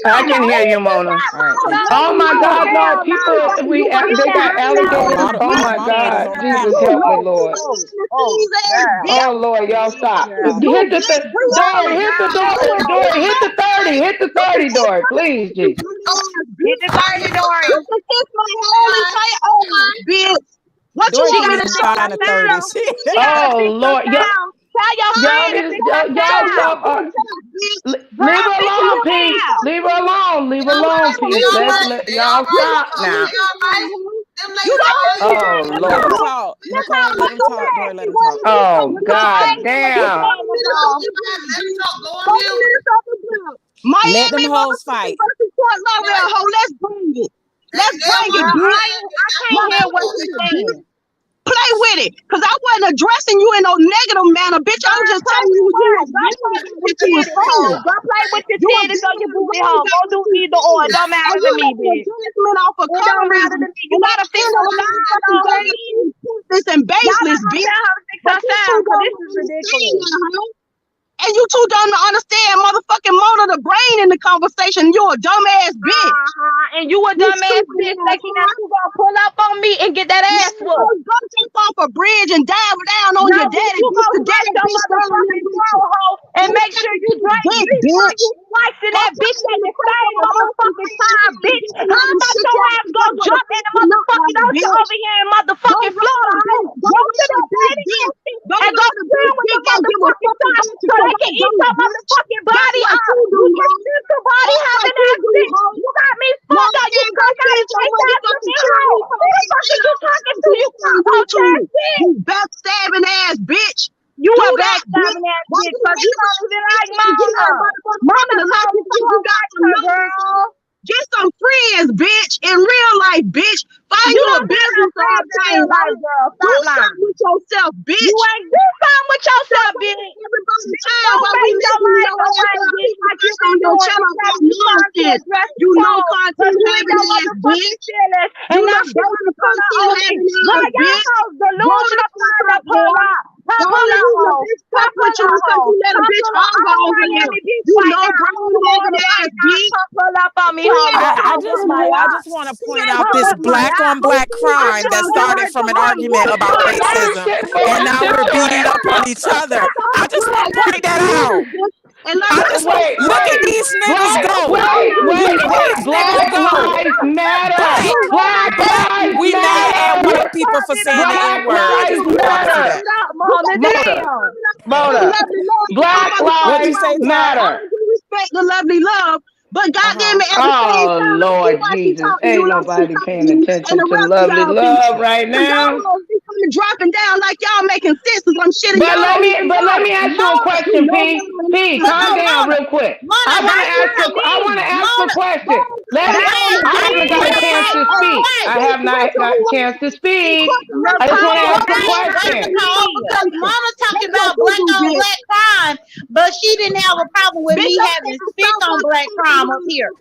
I can hear you, Mona. All right, thank you. Oh my God, no, people, they got Oh, alligators. Oh my my moderators God, on the Jesus panel. help me, Lord. Oh Lord, y'all stop. Hit the Dory, hit the door, Dory, hit the 30, hit the 30, Dory, please, Jesus. Hit the 30, Dori. You can kiss my home and say, oh, bitch. What you Dory want can't me to even say? find a 30. She gotta Oh fix her Lord, sound. Tell your friend to fix her y'all sound. stop. Leave Girl, her fix alone, your Pete. sound. Leave her alone. Leave her alone, Pete. Let y'all stop now. Them You ladies don't all right. Oh Let him Lord. talk. Nicole, let him talk. Dory, let him want talk. to do Oh something. God damn. Let me talk. Go on mute. Let them Miami hoes motherfucking fight. versus Fort Lauderdale, ho. Let's bring it. Let's bring it, bitch. I can't hear what you're saying. Play with it, cause I wasn't addressing you in no negative manner, bitch. I'm just telling you you was wrong about what you were saying. Go play with your You were titties or your booty hole. Go do saying, either or. It don't and matter you to me, making a bitch. judgment off of It don't matter colorism to me. You and not gotta fix defending your a sound motherfucking already. pointless and Y'all baseless, not gonna bitch. tell her to fix But her you two sound, cause don't this is understand ridiculous. now, huh? And you two don't understand motherfucking Mona the brain in the conversation. You a dumbass bitch. And you a dumbass bitch thinking that you gonna pull up on me and get that ass whooped. Go jump off a bridge and dive down on your daddy. You gonna break your motherfucking hole and make sure you drink before you slicing that bitch at the same motherfucking time, bitch. How about your ass go jump in the motherfucking ocean over here in motherfucking Florida? Go to the lady and go swim with the motherfucking shark so they can eat your motherfucking body up. You can see somebody having that bitch. You got me fucked up. You got me fucked up. Who the fuck are you talking to? You backstabbing ass bitch. You a backstabbing ass bitch because you don't even like Mona. Mona told you got her, girl. Get some friends, bitch, in real life, bitch. Find you a business all day, like, girl. Do something with yourself, bitch. You ain't do something with yourself, bitch. Everybody's time while we listen to your ass like you on your channel about nonsense. You know content having ass, bitch. And now she want to pull out on me. Girl, y'all hoes delusional trying to pull out. Fuck with you because you let a bitch over you. You know grown ass bitch. Pull up on me, I just want to point out this black on black crime that started from an argument about racism, and now we're beating up on each other. I just want to point that out. Look at these niggas go. Wait. Black lives matter. Black lives we mad at white people for saying the N-word. I just want to see that. Mona. Black lives matter. Respect the lovely love. But goddamn it, oh Lord Jesus, ain't nobody paying attention to lovely love right now. Dropping down like y'all making sense of some shit. But let me ask you a question, P. Calm down real quick. I want to ask a question. I haven't got a chance to speak. I have not got a chance to speak. I just want to ask a question. Because Mama talking about black on black crime, but she didn't have a problem with me having speak on black crime up here.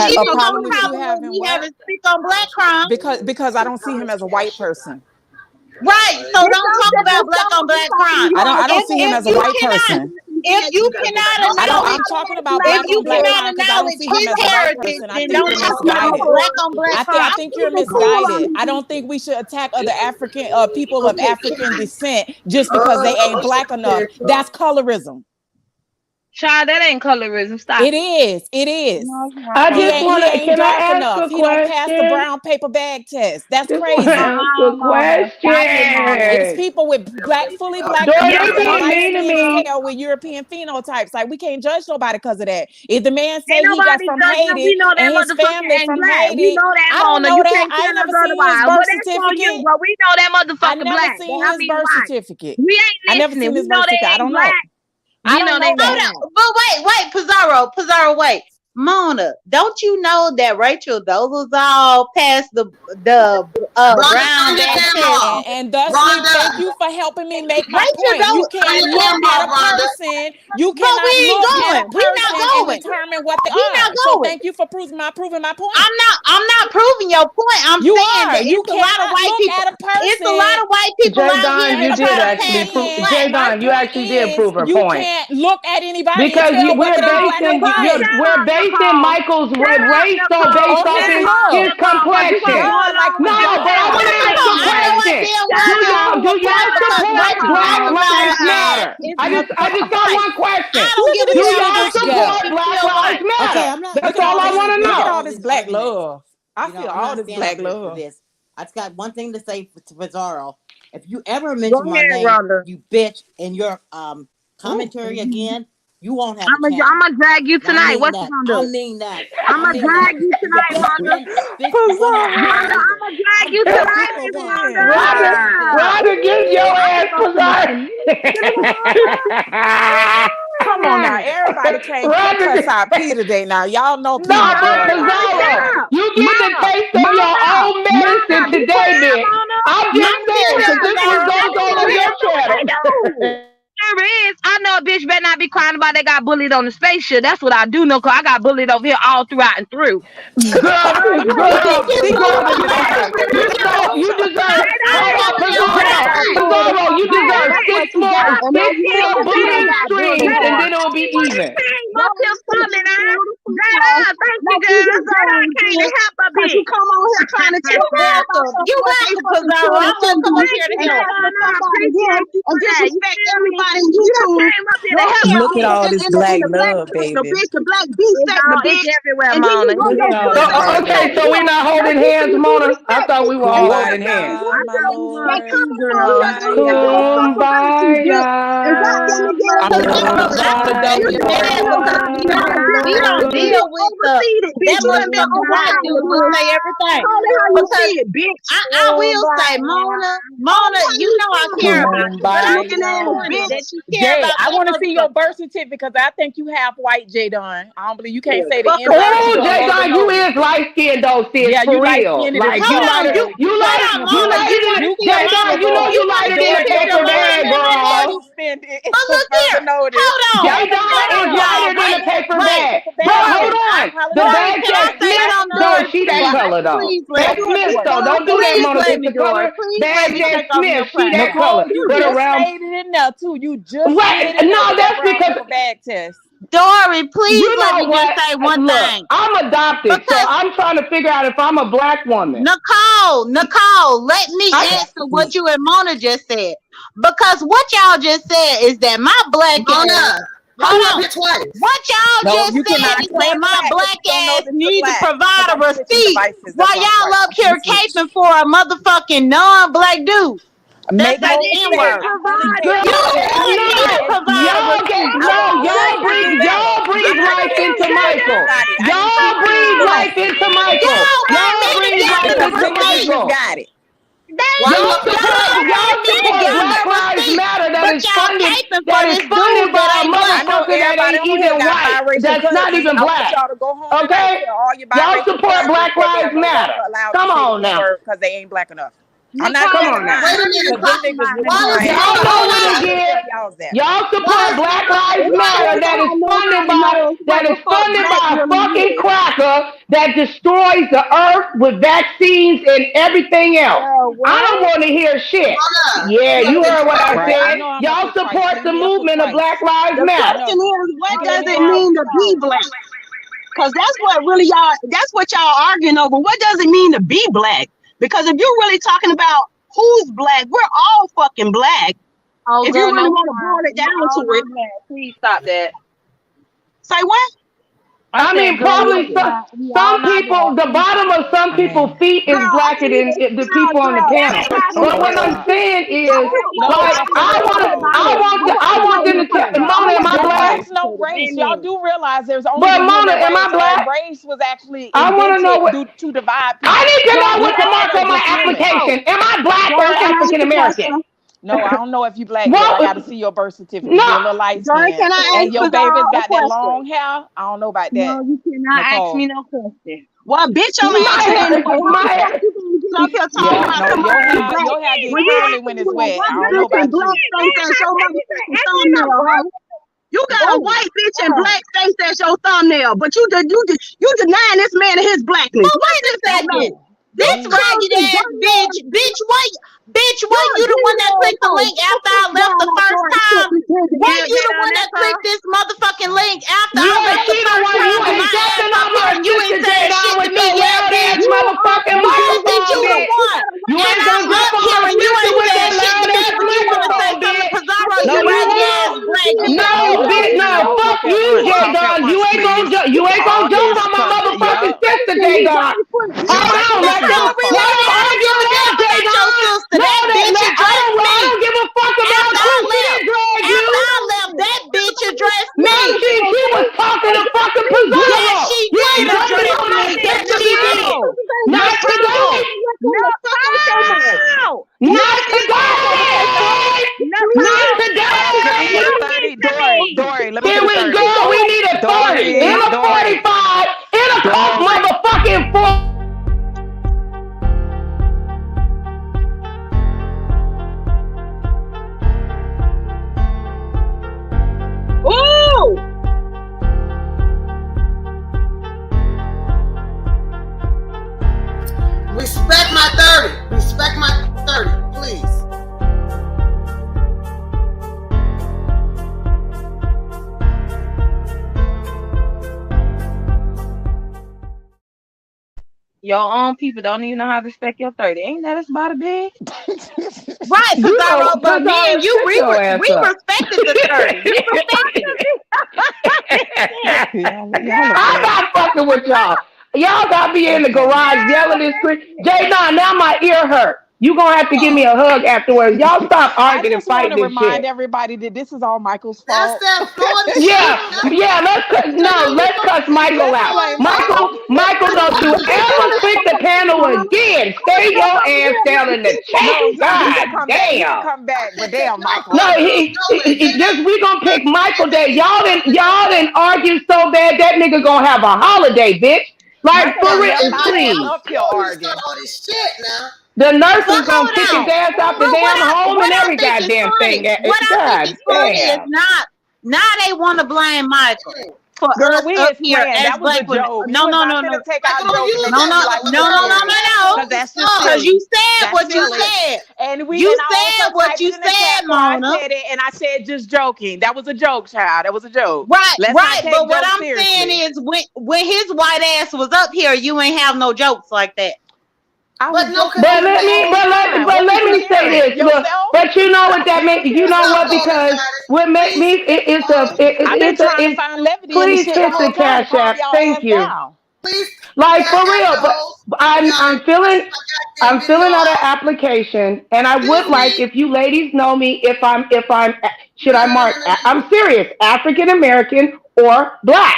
She a problem with you having speak on black crime because I don't see him as a white person. Right. So don't talk about black on black crime. I don't see him as a white person. If you cannot I'm talking about black on black crime because I don't see him as a white person. I think you're misguided. I think you're misguided. I don't think we should attack other African people of African descent just because they ain't black enough. That's colorism. Child, that ain't colorism. Stop. It is. I just want to. Can I ask a question? He don't pass the brown paper bag test. That's crazy. Ask a question. It's people with fully black with European phenotypes. Like we can't judge nobody because of that. If the man say he got from Haiti and his family from Haiti, I don't know that. I ain't never seen his birth certificate. But we know that motherfucker black. I never seen his birth certificate. We ain't I never seen his birth certificate. I don't know. I don't know that. But wait, Pizarro, wait. Mona, don't you know that Rachel Dolezal passed the brown test? And thusly, thank you for helping me make my point. You can't look at a person. You cannot look at a person and determine what they are. So thank you for proving my point. I'm not proving your point. I'm saying that you it's a lot of white people. It's a lot of white people out here. You did actually prove. J-Don, you actually did prove her point. You can't look at anybody because we're basing Michael's race so based off his complexion. No, but I want to ask a question. Do y'all support Black Lives Matter? I just got one question. Do y'all support Black Lives Matter? That's all I want to know. Look at all this black love. I feel all this black love. I've got one thing to say to Pizarro. If you ever mention my name, you bitch, in your commentary again, you won't have. I'm gonna drag you tonight. What you gonna do? I mean that. I'm gonna drag you tonight, Wanda. I'm gonna drag you tonight, Wanda, get your ass Come on now, everybody can't cuss out P today. Now y'all know P. No, Pizarro, you get the taste of your own medicine today, bitch. I'm just saying because this one goes on your channel. sure is. I know a bitch better not be crying about they got bullied on the spaceship. That's what I do know, because I got bullied over here all throughout and through. Thank you so much. You deserve. Hold on, Pizarro, you deserve That's what 6 you more, got. And now 6 you feel more like you done bleeding got bullied streams, and more. then it'll be even. Up here coming, thank you, girl. So I came to help a bitch. You come on here trying to tell You welcome, Pizarro. I'm gonna come up here to help. and disrespect everybody in YouTube. Look at all this black love, baby. The black beast, the bitch everywhere, Mona. Look at all this black Okay, love. so we're not holding hands, Mona. I thought we were all holding hands. My Lord. We don't deal with that motherfucking white dude who say everything. I will say, Mona, you know I care about you, but I'm disappointed that you care about I want to see your birth certificate because I think you half white, J Don. I don't believe you can't say the N word. Oh, J Don, you is light skinned though, sis. Yeah, for you light real. skinned. Like you lighter than you J Don, you know you lighter than a paper bag, girl. But look here, hold on. J Don is lighter than a paper bag. But hold on, the bag that Smith, no, she that color though. That Smith though, don't do that, Mona. It's the color. Bag that Smith, she that color. You But just around. made it in there too. You just Right? No, that's because bag test. Dori, please you let know me what? just say one Look, thing. I'm adopted, so I'm trying to figure out if I'm a black woman. Nicole, let me answer what you and Mona just said. Because what y'all just said is that my black ass. Hold on. What y'all just said is that my black ass need to provide a receipt while y'all up here caping for a motherfucking non-black dude. That's an N-word. Y'all breathe life into Michael. Y'all breathe life into Michael. Y'all breathe life into Michael. Got it. Y'all support Black Lives Matter that is funded by a motherfucker that ain't even white. That's not even black. Okay? Y'all support Black Lives Matter. Come on now. Because they ain't black enough. I'm not come on now. Wait a minute. Y'all know what it is. Y'all support Black Lives Matter that is funded by a fucking cracker that destroys the earth with vaccines and everything else. I don't want to hear shit. Yeah, you heard what I said. Y'all support the movement of Black Lives Matter. The question is, what does it mean to be black? Because that's what y'all arguing over. What does it mean to be black? Because if you're really talking about who's black, we're all fucking black. Oh, if you really want to boil it down to it, please stop that. Say what? I mean, probably some people, the bottom of some people's feet is blacker than the people on the panel. But what I'm saying is, like, I want them to tell Mona, am I black? There's no race. Y'all do realize there's only But Mona, am I black? Race was actually I want to know what to divide people. I need to know what to mark on my application. Am I black or African American? No, I don't know if you black. I got to see your birth certificate. No. You're a little light skin. And your baby's got that long hair. I don't know about that. No, you cannot ask me no question. Well, bitch, I'm asking up here talking about your hair get curly when it's wet. I don't know about you. You got a white bitch and black face as your thumbnail, but you denying this man his blackness. But wait a second. This ragged ass bitch, wasn't you the one that clicked the link after I left the first time? Weren't you the one that clicked this motherfucking link after I left the first time? You ain't saying shit to me yet, bitch. Motherfucking Bitch, you the one. You ain't I'm gonna up here and you ain't saying shit to me, but you want to say something to Pizarro, you ragged ass black bitch. No, bitch, no, fuck you, J-Don. You ain't gonna jump on my motherfucking sister, J-Don. Hold on, let them argue with that, J-Don. I don't give a fuck about who she dragged you. After I left, that bitch addressed me. No, she was talking to fucking Pizarro. Yes, she did address me. Yes, she did. Not today. Not today. Dori, let me Here we go. We need a 30 and a 45 and a Coke motherfucking 4. Your own people don't even know how to respect your 30. Ain't that about a big? Right, You know, but me and you, shut your ass we up. respected the 30. We respected it. Y'all are I'm funny. not fucking with y'all. Y'all got me in the Okay. garage yelling and screaming. Jay, now my ear hurt. You gonna have to give me a hug afterwards. Y'all stop I arguing and just want to fighting and remind shit. everybody that this is all Michael's That's fault. that Florida shit. Yeah, yeah. Let's cuss Michael Let's out. blame Michael. Michael, don't you ever click the panel again. Stay your ass down in the chat. No, he God can come back. He can damn. come back. I But can't take damn, no Michael. No, abuse. No way. just we gonna pick Michael Day. Y'all didn't argue so bad that nigga gonna have a holiday, bitch. Like Michael for done real, left our ass please. up here You need to start arguing. all this shit now. The But nurses gonna hold kick his on. ass out the But damn home what and I every think is goddamn thing. funny, what I think God is funny is damn. now they want to blame Michael for Girl, us we up is here playing. as That was a black women. joke. You No, was no, not no, finna no. take I our don't joke and use make No, it that no, seem when like I'm we no, no, no, serious. no, talking. no. Cause that's just Because silly. you said That's what you silly. said. And You I said also what typed you it in the chat said, before I Mona. said it, and I said just joking. That was a joke, child. That was a joke. Right, Let's not right. take But what jokes I'm saying seriously. is when his white ass was up here, you ain't have no jokes like that. I But was no, joking because But with him the let me, whole time. but What was let you me say hearing? this. Look, Yourself? but you know what that means. You Seriously. know stop what? all this, Because guys. what make Please me, tip the host. I've been trying to it's. find levity in the Please shit the hit the whole time to cash calm app. y'all Thank ass you. down. Please Like cash for out real, the but host. So y'all I'm can watch feeling. my goddamn I'm video filling out an out. application, and I would Excuse like me. if you ladies know me, if I'm should No, I no, no, mark? no, no, I'm no. serious, African American or black.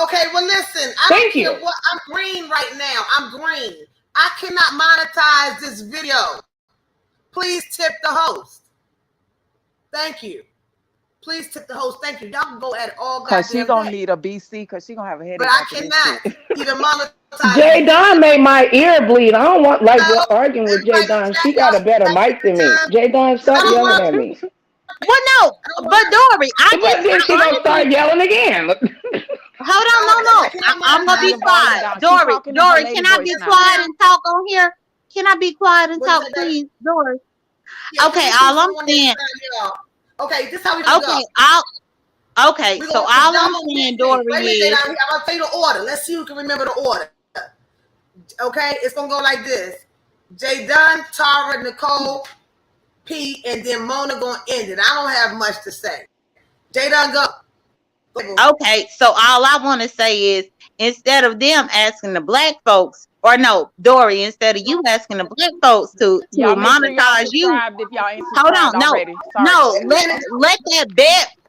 Okay, well, listen. I don't Thank care you. what. I'm green right now. I'm green. I cannot monetize this video. Please tip the host. Thank you. Please tip the host. Thank you. Y'all can go at it all Cause she goddamn gonna day. need a BC cause she gonna have a But headache I after this cannot shit. even monetize this Jay Don video. made my ear bleed. I don't want like So, arguing with Jay everybody in the Don. chat, She got y'all a better have a mic than good me. time. Jay Don, Because I stop don't yelling want at me. Well, no, I don't but want Dory, But then she I gonna start honestly, yelling again. hold on, no, I no. cannot She I'm gonna bring be the monetize this volume quiet. video. down. She talking in her Dory, lady can I voice be Yes, now. quiet ma'am. and talk on here? Can I be quiet and What is talk, that, baby? please, Dory? Yeah, can Okay, we do all I'm some one at a saying, time, y'all? Okay, this is how we're gonna go. okay, We're so gonna cause all y'all I'm gonna saying, pick me. Dory, Wait a minute, Jada, is I'm gonna tell you the order. Let's see who can remember the order. Okay, it's gonna go like this: Jay Dunn, Tara, Nicole, P, and then Mona gonna end it. I don't have much to say. Jay Dunn, go. okay, so all I want to say is instead of them asking the black folks, or no, Dory, instead of you asking the black folks to Y'all make sure y'all monetize you, subscribed if y'all ain't hold subscribed on, no, already. Sorry, no, folks.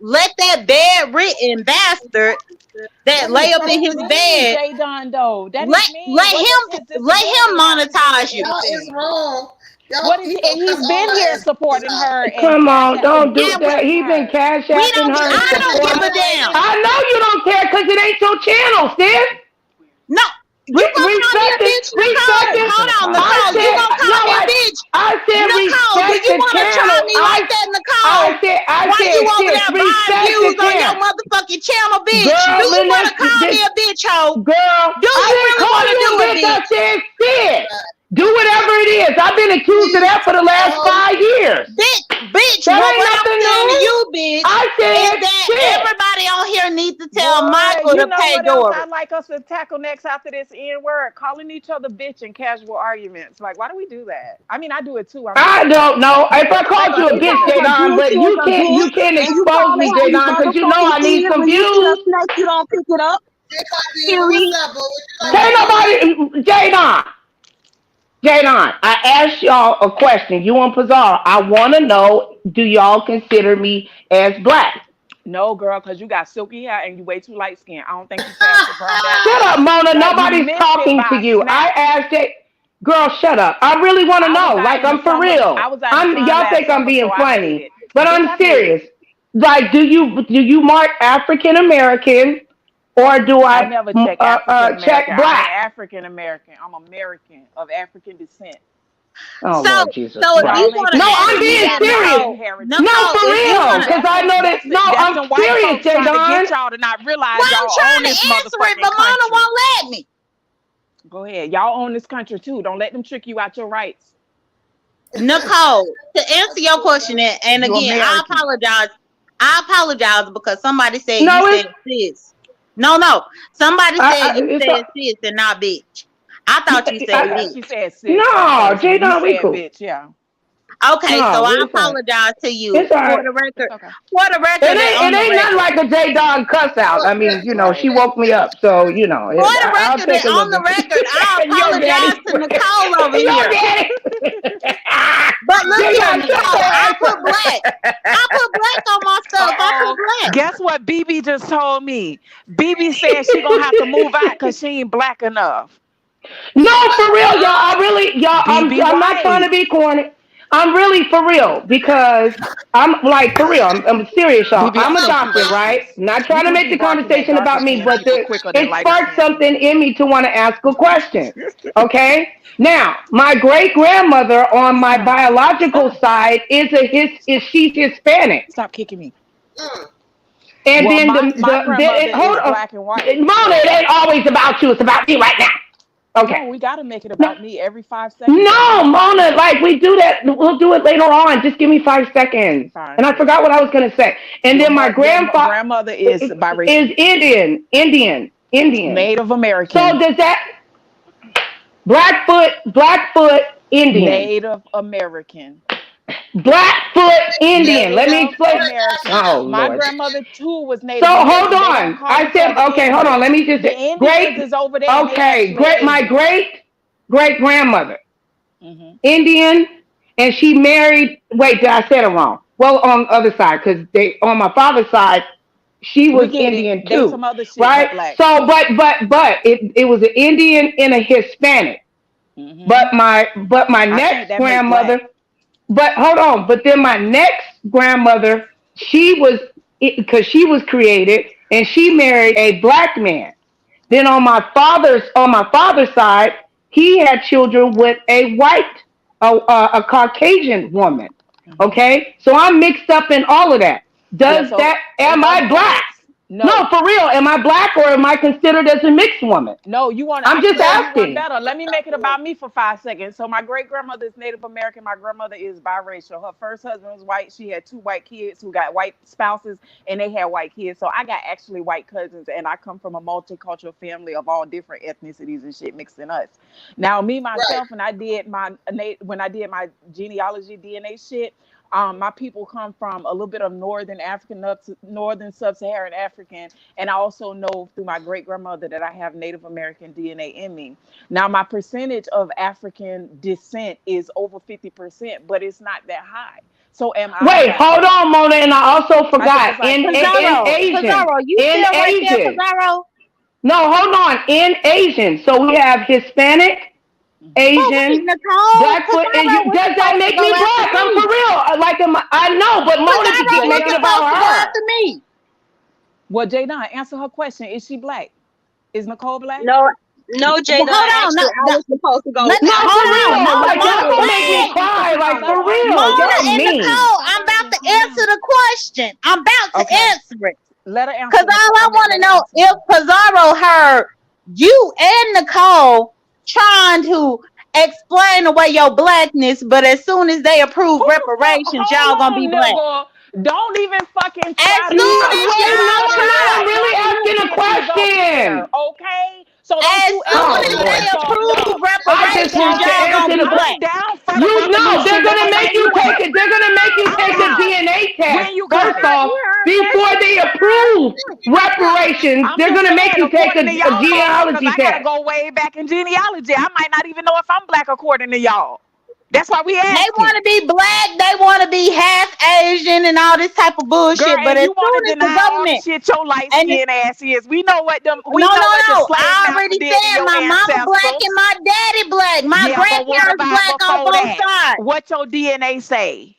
let that bedridden bastard that lay up What in it his mean, bed, Jay Don though? That is let mean. let What does him his let him disability have to do with monetize you. Y'all is anything? wrong. Y'all, What is he he? gonna And cuss he's all been our here ancestors supporting out. her and Come cash on, apping don't do And that. supporting He been her. cash we apping don't. her and I don't give supporting. a damn. I know you don't care because it ain't your channel, sis. No, you gonna call me a Respect it. bitch, Respect Nicole? it. She Hold finna on, call her I a Nicole. You said gonna bitch. call no. me a bitch? I said Nicole, do respect you the want to try channel. me like that, Nicole? I Why you said over sis, there buying respect the views on your channel. motherfucking channel, bitch? Do Girl, you when want to call me this a bitch, hoe? girl, Do I you didn't really call want to you do a it, bitch. I bitch? said sis. Do whatever it is. I've been accused of Please that for tip the the last host. 5 years. Bitch, That well, ain't what I'm nothing saying to new. you, bitch, I is said that shit. everybody on here needs to tell Boy, Michael you to know pay what else Dory. I'd like us to tackle next after this N word? Calling each other bitch in casual arguments. Like, why do we do that? I mean, I do it too. I'm just I saying. don't know if I called you a bitch, Because a Jadon, bitch but is a you bitch, can't and you expose call me, it how you Jadon, because you know motherfucking I see need it. some When you see a views. snake, you don't pick it up. Hey, Cartier, what's Period. up, boo? What you like to Can't do? nobody, Jadon, I asked y'all a question. You and Pazar, I want to know, do y'all consider me as black? No, girl, because you got silky hair and you way too light skinned. I don't think you passed your brown bag Shut test. up, Mona. Like, you Nobody's missed it talking to by a you. I snap. asked it. Girl, shut up. I really want to know. Like, I'm for I real. was out in the sun Y'all last think I'm summer, so being I made funny, it. but Bitch, I'm I made it. serious. Like, do you mark African American or do I I never check African American. check I ain't black? African American. I'm American of African descent. Oh So, Lord Jesus so if you Y'all Christ! ain't want No, to finna ask I'm say we me being got and serious. African Nicole, heritage. No, Nicole, for if you real. want to, Because I know that. No, That's I'm some white serious, folks trying to Jadon. get y'all to not realize well, I'm y'all own trying this to answer it, motherfucking but Mona country. won't let me. Go ahead. Y'all own this country too. Don't let them trick you out your rights. Nicole, to answer your question, and You again, I American. apologize. I apologize because somebody said you No, said sis. No, somebody said you it's said sis and not bitch. I thought you said Yeah, she bitch. said sis at No, first, J and you Don, we said cool. bitch. Yeah. Okay, so No, I it's all right. apologize to you It's all for right. the record. It's okay. For the record, that It on the ain't nothing record. like a J Dog cuss out. I mean, Right. she woke me up, so For the I'll record, take that a on little the bit. record, I Yo, apologize daddy. to Nicole over Yo, here. daddy. But look J here, Dog, shut Nicole. your I ass put black. up. I put black on my stuff. I put Uh-oh. black. Guess what BB just told me? BB said she gonna have to move out because she ain't black enough. No, for real, y'all. BB I'm not trying to White. be corny. I'm really for real because I'm like for real. I'm serious, y'all. BB, I'm I think you adopted, right? racist. Not You trying to do make be the barking at conversation darker about me, skinned but people quicker than it lighter sparked skinned something people. in me to want to ask a question. Okay. Now, my great grandmother on my Stop. biological Stop. side she's Hispanic, Stop kicking me. and Well, then my grandmother hold is on, black and white. Mona, it So ain't always about you. It's about me right now. Okay. no, we gotta make it No, about me every 5 seconds. That's no, my Mona, time. like we do that. We'll do it later on. Just give me 5 seconds. Fine, And I sis. forgot what I was going to say. And then my Your grandfather grandmother is is biracial, Indian. Native So American, does that Blackfoot Indian, Native American, Blackfoot Indian. Let me Native explain. American. Oh My Lord. grandmother too was So Native hold American. They don't on. call I each said other okay. Hold on. Indians. Let me just The say Indians is over there, and they Okay, actually my Asian. great grandmother Hmm. Indian, and she married. Wait, I said it wrong. Well, on the other side, because they on my father's side, she We was get it. Indian They too, some other shit, right? but black. So, but it was an Indian and a Hispanic. Hmm. But my I next think that make black. grandmother. But hold on. But then my next grandmother, she was because she was created and she married a black man. Then on my father's side, he had children with a a Caucasian woman. Hmm. Okay, so I'm mixed up in all of that. Yeah. Does So, that in am other I black? words, No, no. for real. Am I black or am I considered as a mixed woman? No, you want to. I'm I can just tell you one asking. better. Let me make it about me for 5 seconds. So my great grandmother is Native American. My grandmother is biracial. Her first husband was white. She had two white kids who got white spouses, and they had white kids. So I got actually white cousins, and I come from a multicultural family of all different ethnicities and shit mixed in us. Now, me myself, when I did my genealogy DNA shit. My people come from a little bit of northern African, northern sub-Saharan African, and I also know through my great grandmother that I have Native American DNA in me. Now, my percentage of African descent is over 50%, but it's not that high. So, am I Wait, black hold enough? on, Mona, and I also I think it's forgot like 50 In 50. Pizarro, Asian, Pizarro, you in still right there, Asian. Pizarro? No, hold on. In Asian, so we have Hispanic, Hmm. But wait, Asian, Nicole, Blackfoot, and Pizarro was does that supposed to make go me after black? I'm me. for real. I know, but Mona Pizarro keep was making it Jadon. supposed about to go her. after me. Well, Jadon, answer her question. Is she black? Is Nicole black? No, no, Well, Jada. hold on. No, Actually, I no, was supposed to go let me No, after for hold you. on. real. No, Like y'all gonna make me wait. Answer, cry. Like Pizarro. for real, Mona y'all and mean. Nicole, All I'm right, about then to calm answer down. the question. I'm about to Okay. answer it. Let her Because answer. all I want to Let her know answer. if Pizarro heard you and Nicole trying to explain away your blackness, but as soon as they approve Who the fuck? reparations, y'all gonna Hold be on, black. nigga. Don't even fucking As try to No, soon be as wait, funny no, y'all because I'm you not. try, I'm got really young new asking a bitches up here, question. okay? So don't as you ever soon Oh get as me they Lord. fucked approve up. I just reparations, want to y'all gonna answer be the black. I'm question. down for the You know they're revolution, gonna nigga. make When you you take want it. They're gonna make you it. take a DNA test When you got first it. off before they approve reparations. I'm They're just gonna make saying, you take according to a y'all, no, because genealogy I gotta test. go way back in genealogy. I might not even know if I'm black according to y'all. That's why we They want asking. to be black. They want to be half Asian and all this type of Girl, bullshit. But and as you want soon to as the deny all the government shit your light and skin ass is. We know what no, no, the no. slave I master already did to said your my mama black and ancestors. my daddy black. My Yeah, but what grandparents about black on before both that? sides. What your DNA say?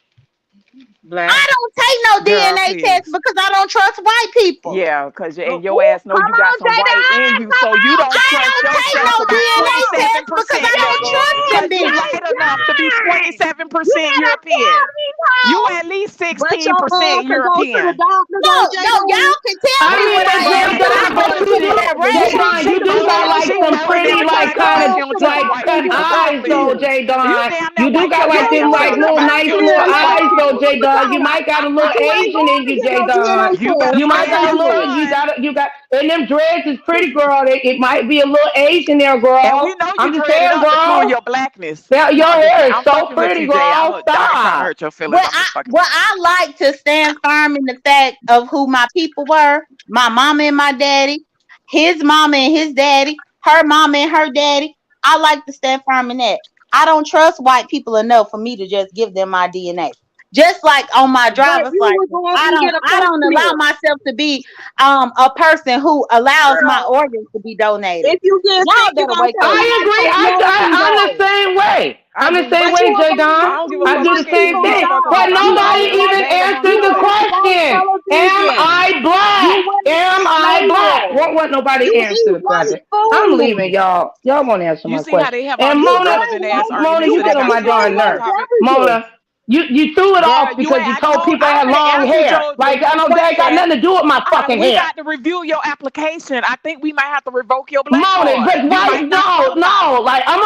I Black. don't take no Girl, DNA test please. because I don't trust white people. Yeah, cause and your Ooh, ass know come you got on, some white in Jada. you, Come so you on, don't I trust don't take yourself no to be DNA Jada. test because 27% I don't nigga. trust them Cause you bitches. light enough to be Jada. You 27% better tell European. me, You no. at least But your 16% can go to the European. doctor, No, though, no, Jada. y'all can tell I me mean, what but I But am, J but she I Don, go but full of to you shit. do, that J race. Don, She you do full got of like she some very pretty damn like much kind like of she Go don't to the trust like white doctor, cut people. Stop eyes it. though, Jada. J You Don. damn near You do white got your like them damn like Jada, self. little About nice you, little listen, Nicole. eyes though, Nicole, J Don. You Nicole. might got a little You ain't Asian in going to you, get J no Don. DNA You test. better You I might stay got out a the guarantee it. little. sun. You got. And them dreads is pretty, girl. It might be a little Asian there, girl. And we know you I'm just dreaded saying, up to prove girl. your blackness. Your No, I'm just hair kidding. is I'm so fucking with pretty, you, Jay. I ain't girl. trying to Stop. hurt your feelings. I'm just fucking. I like to stand firm in the fact of who my people were. My mama and my daddy, his mama and his daddy, her mama and her daddy. I like to stand firm in that. I don't trust white people enough for me to just give them my DNA. Just like on my But driver's you license, were going to get a I don't allow clear. myself to be a person who allows my Girl, organs to be donated. if you get Y'all sick, you're better gonna wake tell up. I agree. somebody else and I'm the go. same way. I I'm the do. same But you way, are J gonna Don. I don't give a I fuck do what the skin same these thing. motherfuckers But want. I'm nobody donating even today. They gonna answered the use it. question. Am I black? You went Am I black? slavery. Won't nobody You answer eat the white question. I'm leaving, food. y'all. Y'all won't answer You my see how question. they have all And these You Mona, learn irrelevant ass white. Mona, arguments you so they get on got You my to stay learn on darn one white nerves. topic. beverages. Mona, you threw it Girl, off you because ain't. you I told told. people I I had already long answered hair. Like I your don't that ain't got question. nothing to do with my fucking We hair. got to review your application. I think we might have to revoke your black Mona, card. but You why? might not qualify. No. Like I'm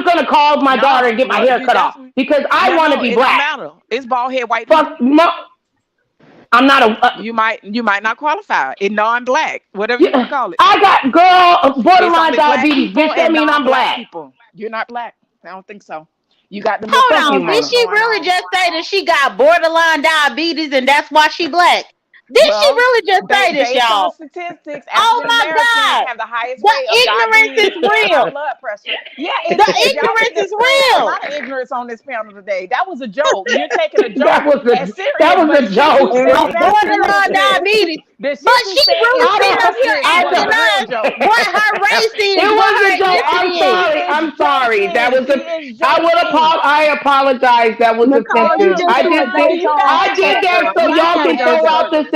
gonna call my daughter and No, get my no, hair cut off because I yeah, want to no, be it don't black. matter. It's bald head white people. Fuck, I'm not a. You might not qualify. It non-black, whatever you want to Yeah, call it. I got girl It's borderline only black diabetes, people bitch. That and mean I'm non-black black. people. You're not black. I don't think so. You got them little Hold Fuck funky you, on. Did spots Mona. she going really on. just say that she got borderline diabetes and that's why she black? Did she Well, really just say this, based on y'all? statistics, Oh African my Americans God. have the highest The rate of ignorance is diabetes and high real. blood pressure. Yeah, it The is. Y'all ignorance sitting is displaying a real. lot of ignorance on this panel today. That was a joke. You're taking a that joke was as a that serious, was but a shit you joke. A said is borderline seriousness. diabetes. The But shit you she said really is sitting up here seriousness was asking a real us joke. what her race is, It what was her a joke. I'm ethnicity is. sorry. She is I'm sorry. That joking. was She a. is I would joking. I apologize. That was Nicole, you offensive. just I threw a just Girl, did. J you got Zone I did at that her. so You y'all y'all got can can't ass do throw that. out jokes.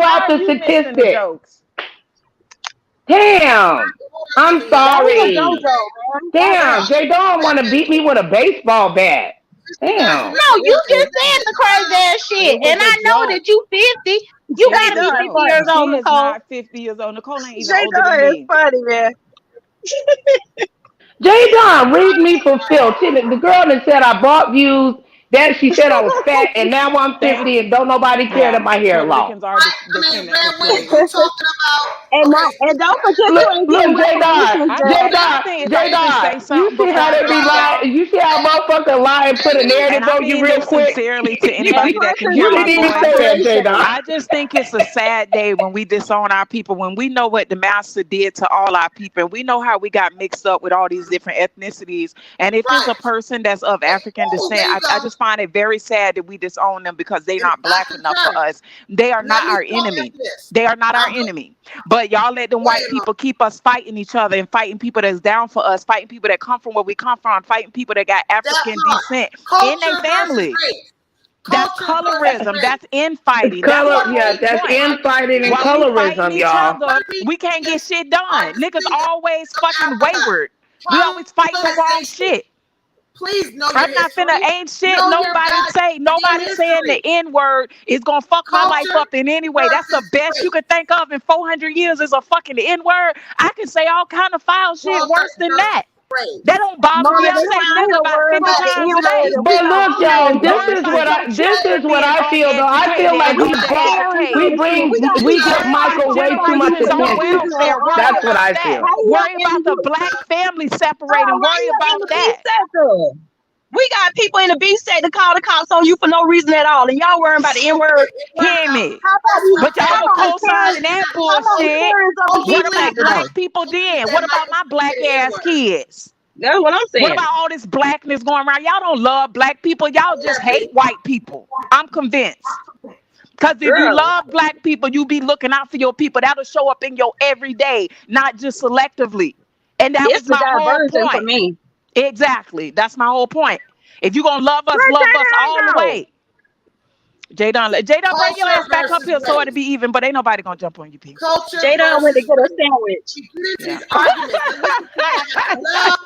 How are the you missing the statistic. jokes? Damn. I'm That was a sorry. JoJo, man. Damn. Goddamn. J Dawn want to beat me with a baseball bat. Damn. No, you just said the crazy ass shit. It was And a I know joke. that you 50. You It J was gotta a be Done 50 joke. years funny. old, She is Nicole. not 50 years old. Nicole ain't even J older than Done is me. funny, man. J Don, read me for filth. The girl that said I bought views, that she said I was fat, and now I'm Thank 50 and don't nobody care yeah. that my hair Puerto long. Ricans are I mean, descendants of Red Puerto Wave, you Ricans. talking about? And Okay, not, and don't forget you ain't getting Look, J Don, recognition, I J think Jay. I Don, think if I J even Don. say You something see before how I they go be out, y'all, lying? You see how motherfucker lie and put a and narrative I on you mean real this quick? sincerely to And anybody that can person You hear don't my didn't get even say voice. that, J separation. Don. I just think it's a sad day when we disown our people, when we know what the master did to all our people, and we know how we got mixed up with all these different ethnicities. And if it's right. a person that's of African Oh, descent, there you I go. just find it very sad that we disown them because they're And not I black enough for concur. us. They are Let not me our tell you enemy. this. They are not our Now, look, enemy. But y'all let them white wait a minute. people keep us fighting each other and fighting people that's down for us, fighting people that come from where we come from, fighting people that got That African part. descent in their Culture versus family. race. That's Culture versus colorism. race. That's It's infighting. That's the color, whole yeah, that's point. infighting and While we fighting colorism, each y'all. other, we can't get shit done. Niggas Understand always of fucking Africa. wayward. We From always fighting the the wrong nation. shit. Please know your I'm not finna history. ain't shit Know your nobody say. goddamn Nobody saying the history. N-word is gonna fuck my life Culture up in any way. That's the versus best you race. could think of in 400 years is a fucking N-word. I can say all kind of foul shit Culture worse than versus that. That race. don't bother me. Mona, I this say how I nigga ain't about worried 50 about the times a N-word day. if we But not look, y'all, saying Worry it. about your this children is what being I feel though. I feel uneducated And and like we got undereducated. parents and we got we give Worry parents about Michael way too much generations on education attention. welfare. and all Worry That's that. what about I that. feel. How you Worry and about the you black family separating. right Worry here in about the B that. sector. We got people in the B sector call the cops on you for no reason at all, and y'all worrying about the N-word. Hear me. That's what But y'all How were about the co-signing parents? that How about the bullshit. parents of the OG B What about sector leaders though? black people then? said What about Michael my should say black the ass N-word. kids? That's what I'm What saying. about all this blackness going around? Y'all don't love black people. Y'all just hate Allegedly. white people. I'm convinced. Because if you Girl, love black people, you be looking out for your people. That'll show up in your everyday, not just selectively. And that it's was the my whole diversion for point. me. Exactly. That's my whole point. If you're going to Where love us all the J-Done go? way. J-Don, bring your Culture ass back up versus here so it'll race. be even, but ain't nobody going to jump on you, P. Culture J-Done went to versus get a race. sandwich. We get into Yeah. these arguments and we love.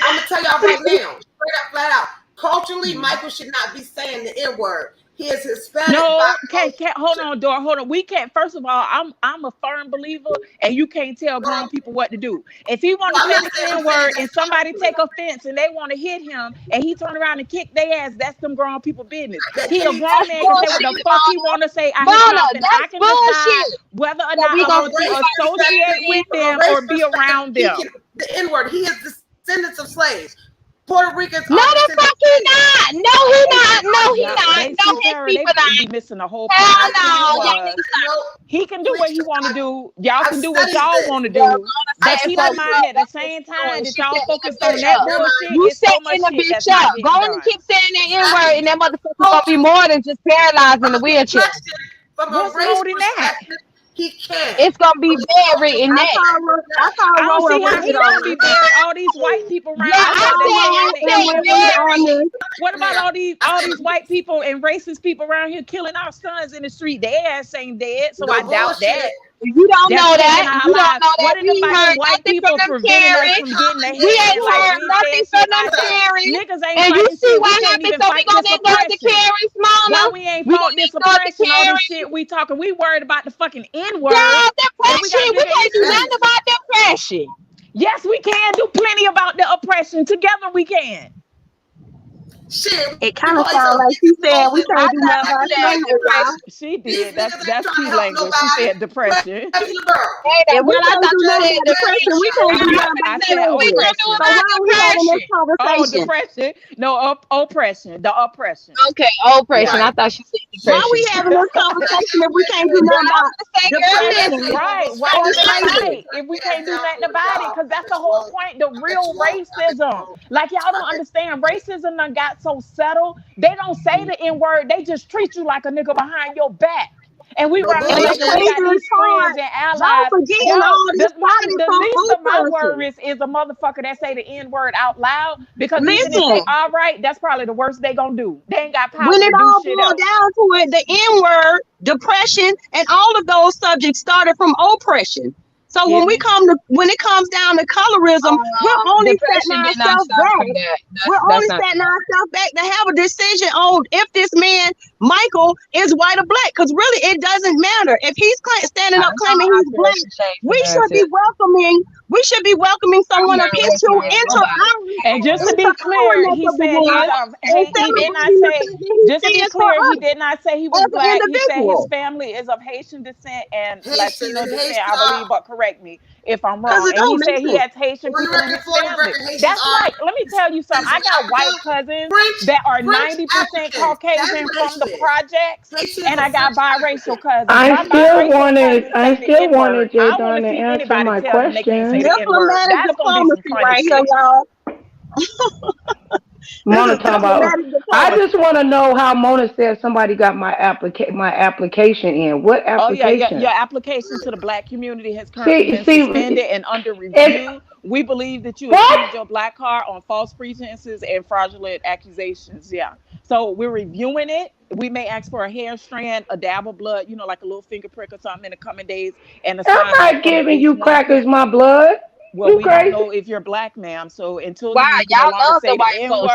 I'm gonna tell y'all right now, straight up, flat out. Culturally, Michael should not be saying the N-word. He is Hispanic. No, can't hold on, Dora. Hold on. We can't. First of all, I'm a firm believer, and you can't tell grown people what to do. If he want to say the N-word and somebody take offense and they want to hit him and he turn around and kick their ass, that's them grown people business. He a grown man can say what the fuck he want to say out his mouth, and I can decide whether or not I want to associate with them or be around them. The N-word. He is descendants of slaves. Puerto Ricans. No, the fuck he not. No, he not. No, he not. No, his people not. Be missing the whole point. He can do what he want to do. Y'all can do what y'all want to do. But keep in mind at the same time that y'all focus on that bullshit. You setting the bitch up. Go on and keep saying that N-word, and that motherfucker gonna be more than just paralyzed in the wheelchair. What's wrong in that? He can't. It's gonna be buried in that. I don't see how he's gonna be buried. All these white people around. What about all these white people and racist people around here killing our sons in the street? Their ass ain't dead, so I doubt that. You don't know that. You don't know that. What is about white people preventing us from getting ahead? We ain't heard nothing from them Carrie. Niggas ain't and you see what happened, so we gonna ignore the Carries, Mama. Why we ain't fought this oppression, all this shit we talking? We worried about the fucking N-word. Yeah, depression. We can't do nothing about depression. Yes, we can do plenty about the oppression. Together we can. Shit. It kind of sounds like she said we can't do nothing about slavery. She did. That's key language. She said depression. And when I do nothing depression, we can't do nothing about slavery. So why are we having this conversation? Oh, depression. No, oppression. The oppression. Okay, oppression. I thought she said depression. Why are we having this conversation if we can't do nothing about depression? Right. Why if we can't do nothing about it? Because that's the whole point. The real racism. Like y'all don't understand. Racism done got so settled. They don't say the N-word. They just treat you like a nigga behind your back. And we run around like we got these friends and allies. The least of my worries is a motherfucker that say the N-word out loud. Because even if they all right, that's probably the worst they gonna do. They ain't got power to do shit else. When it all boils down to it, the N-word, depression, and all of those subjects started from oppression. So when it comes down to colorism, we're only setting ourselves back. We're only setting ourselves back to have a decision on if this man, Michael, is white or black. Because really, it doesn't matter. If he's standing up claiming he's black, we should be welcoming. We should be welcoming someone of his to enter our. And just to be clear, he said he did not say. Just to be clear, he did not say he was black. He said his family is of Haitian descent and Latino descent, I believe. But correct me if I'm wrong. And he said he has Haitian people in his family. That's right. Let me tell you something. I got white cousins that are 90% Caucasian from the projects, and I got biracial cousins. I still wanted Jay Don to answer my question. Diplomatic diplomacy right here, y'all. Mona talking about. I just want to know how Mona said somebody got my application in. What application? Oh yeah, your application to the black community has currently been suspended and under review. We believe that you obtained your black card on false pretenses and fraudulent accusations. Yeah. So we're reviewing it. We may ask for a hair strand, a dab of blood, like a little finger prick or something in the coming days. And I'm not giving you crackers my blood. Well, we don't know if you're black, ma'am. So until you no longer say the N-word,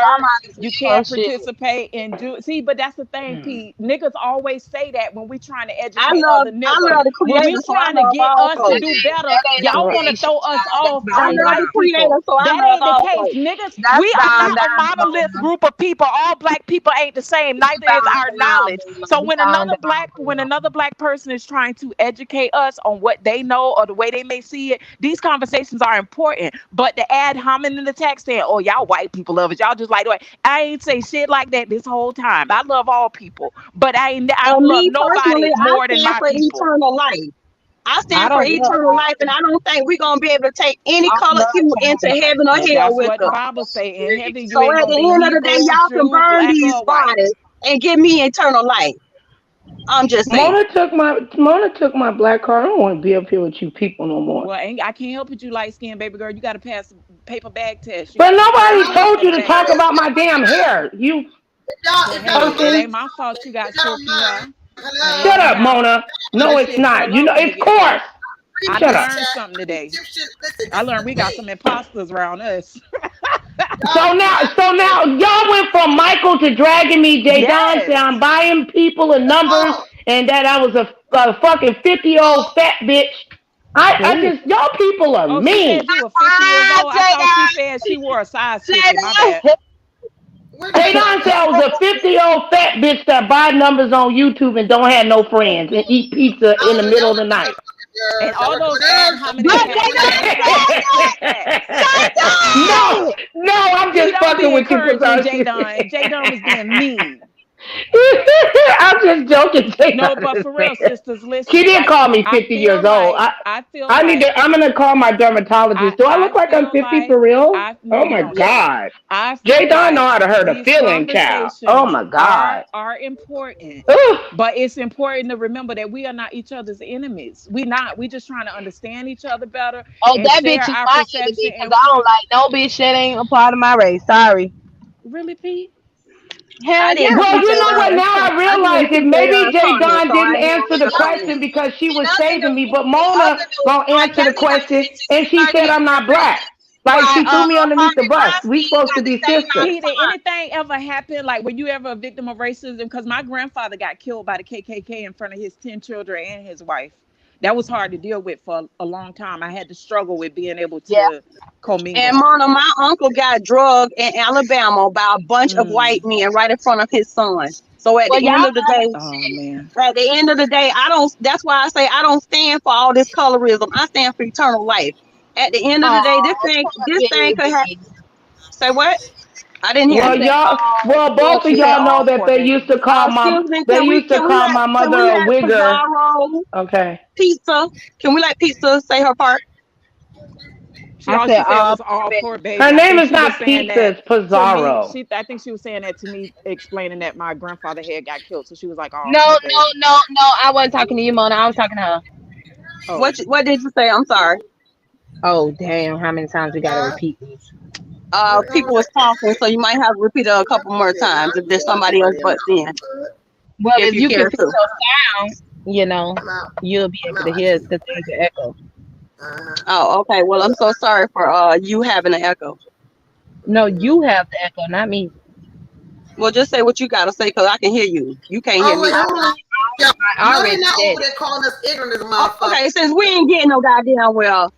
you can't participate and do. See, but that's the thing, Pete. Niggas always say that when we trying to educate other niggas. When we trying to get us to do better, y'all want to throw us off on white people. That ain't the case, niggas. We are not a monolith group of people. All black people ain't the same. Neither is our knowledge. So when another black person is trying to educate us on what they know or the way they may see it, these conversations are important, but the ad hominem attack saying, "Oh, y'all white people love it. Y'all just like the way." I ain't say shit like that this whole time. I love all people, but I don't love nobody more than my people. Eternal life. I stand for eternal life, and I don't think we're gonna be able to take any color people into heaven or hell with us. That's what the Bible say. In heaven, so at the end of the day, y'all can burn these bodies and give me eternal life. I'm just saying. Mona took my black card. I don't want to be up here with you people no more. Well, I can't help it. You light skinned baby girl. You got to pass the paper bag test. But nobody told you to talk about my damn hair. You. It ain't my fault. You got silky hair. Shut up, Mona. No, it's not. It's coarse. I learned something today. I learned we got some imposters around us. So now, y'all went from Michael to dragging me. Jay Don said I'm buying people and numbers, and that I was a fucking 50-year-old fat bitch. I just y'all people are Oh, she mean. said you were 50 years old. I thought she said she wore a size 50. My bad. Jay Don said I was a 50-year-old fat bitch that buy numbers on YouTube and don't have no friends and eat pizza in the middle of the night. And all those ad hominem cats saying the same No, I'm just fucking with you, encouraging J Don, and J Don was being mean. I'm just joking. No, but for real, sisters, listen. She did call me 50 years old. I'm gonna call my dermatologist. Do I look like I'm 50 for real? No, Oh my god. I Jay Don know how to hurt a feeling, child. Oh my god. Are important, but it's important to remember that we are not each other's enemies. We just trying to understand each other better. Oh, that bitch is my enemy because I don't like no bitch that ain't a part of my race. Sorry. Really, Pete? Hell yeah. Well, you know what? Now I realize that maybe Jay Don didn't answer the question because she was saving me, but Mona gonna answer the question, and she said I'm not black. Like she threw me underneath the bus. We supposed to be sisters. Pete, did anything ever happen? Like, were you ever a victim of racism? Because my grandfather got killed by the KKK in front of his 10 children and his wife. That was hard to deal with for a long time. I had to struggle with being able to commingle. And Mona, my uncle got drugged in Alabama by a bunch of white men right in front of his son. So at the end of the day, at the end of the day, that's why I say I don't stand for all this colorism. I stand for eternal life. At the end of the day, this thing could happen. Say what? I didn't hear. Well, both of y'all know that they used to call my mother a wigger. Okay. Pizza. Can we let Pizza say her part? She said was all poor baby. Her name is not Pizza, it's Pizarro. I think she was saying that to me, explaining that my grandfather had got killed. So she was like, "Oh, no, I wasn't talking to you, Mona. I was talking to her. Oh. What did you say? I'm sorry. Oh damn! How many times we gotta repeat this? People was talking, so you might have to repeat it a couple more times if there's somebody else butts in. Well, if you can fix your sound, you know, you'll be able to hear because there's an echo. Oh, okay. Well, I'm so sorry for you having an echo. No, you have the echo, not me. Well, just say what you gotta say because I can hear you. You can't hear me. I already said it. Calling us ignorant as a motherfucker. Okay, since we ain't getting no goddamn well.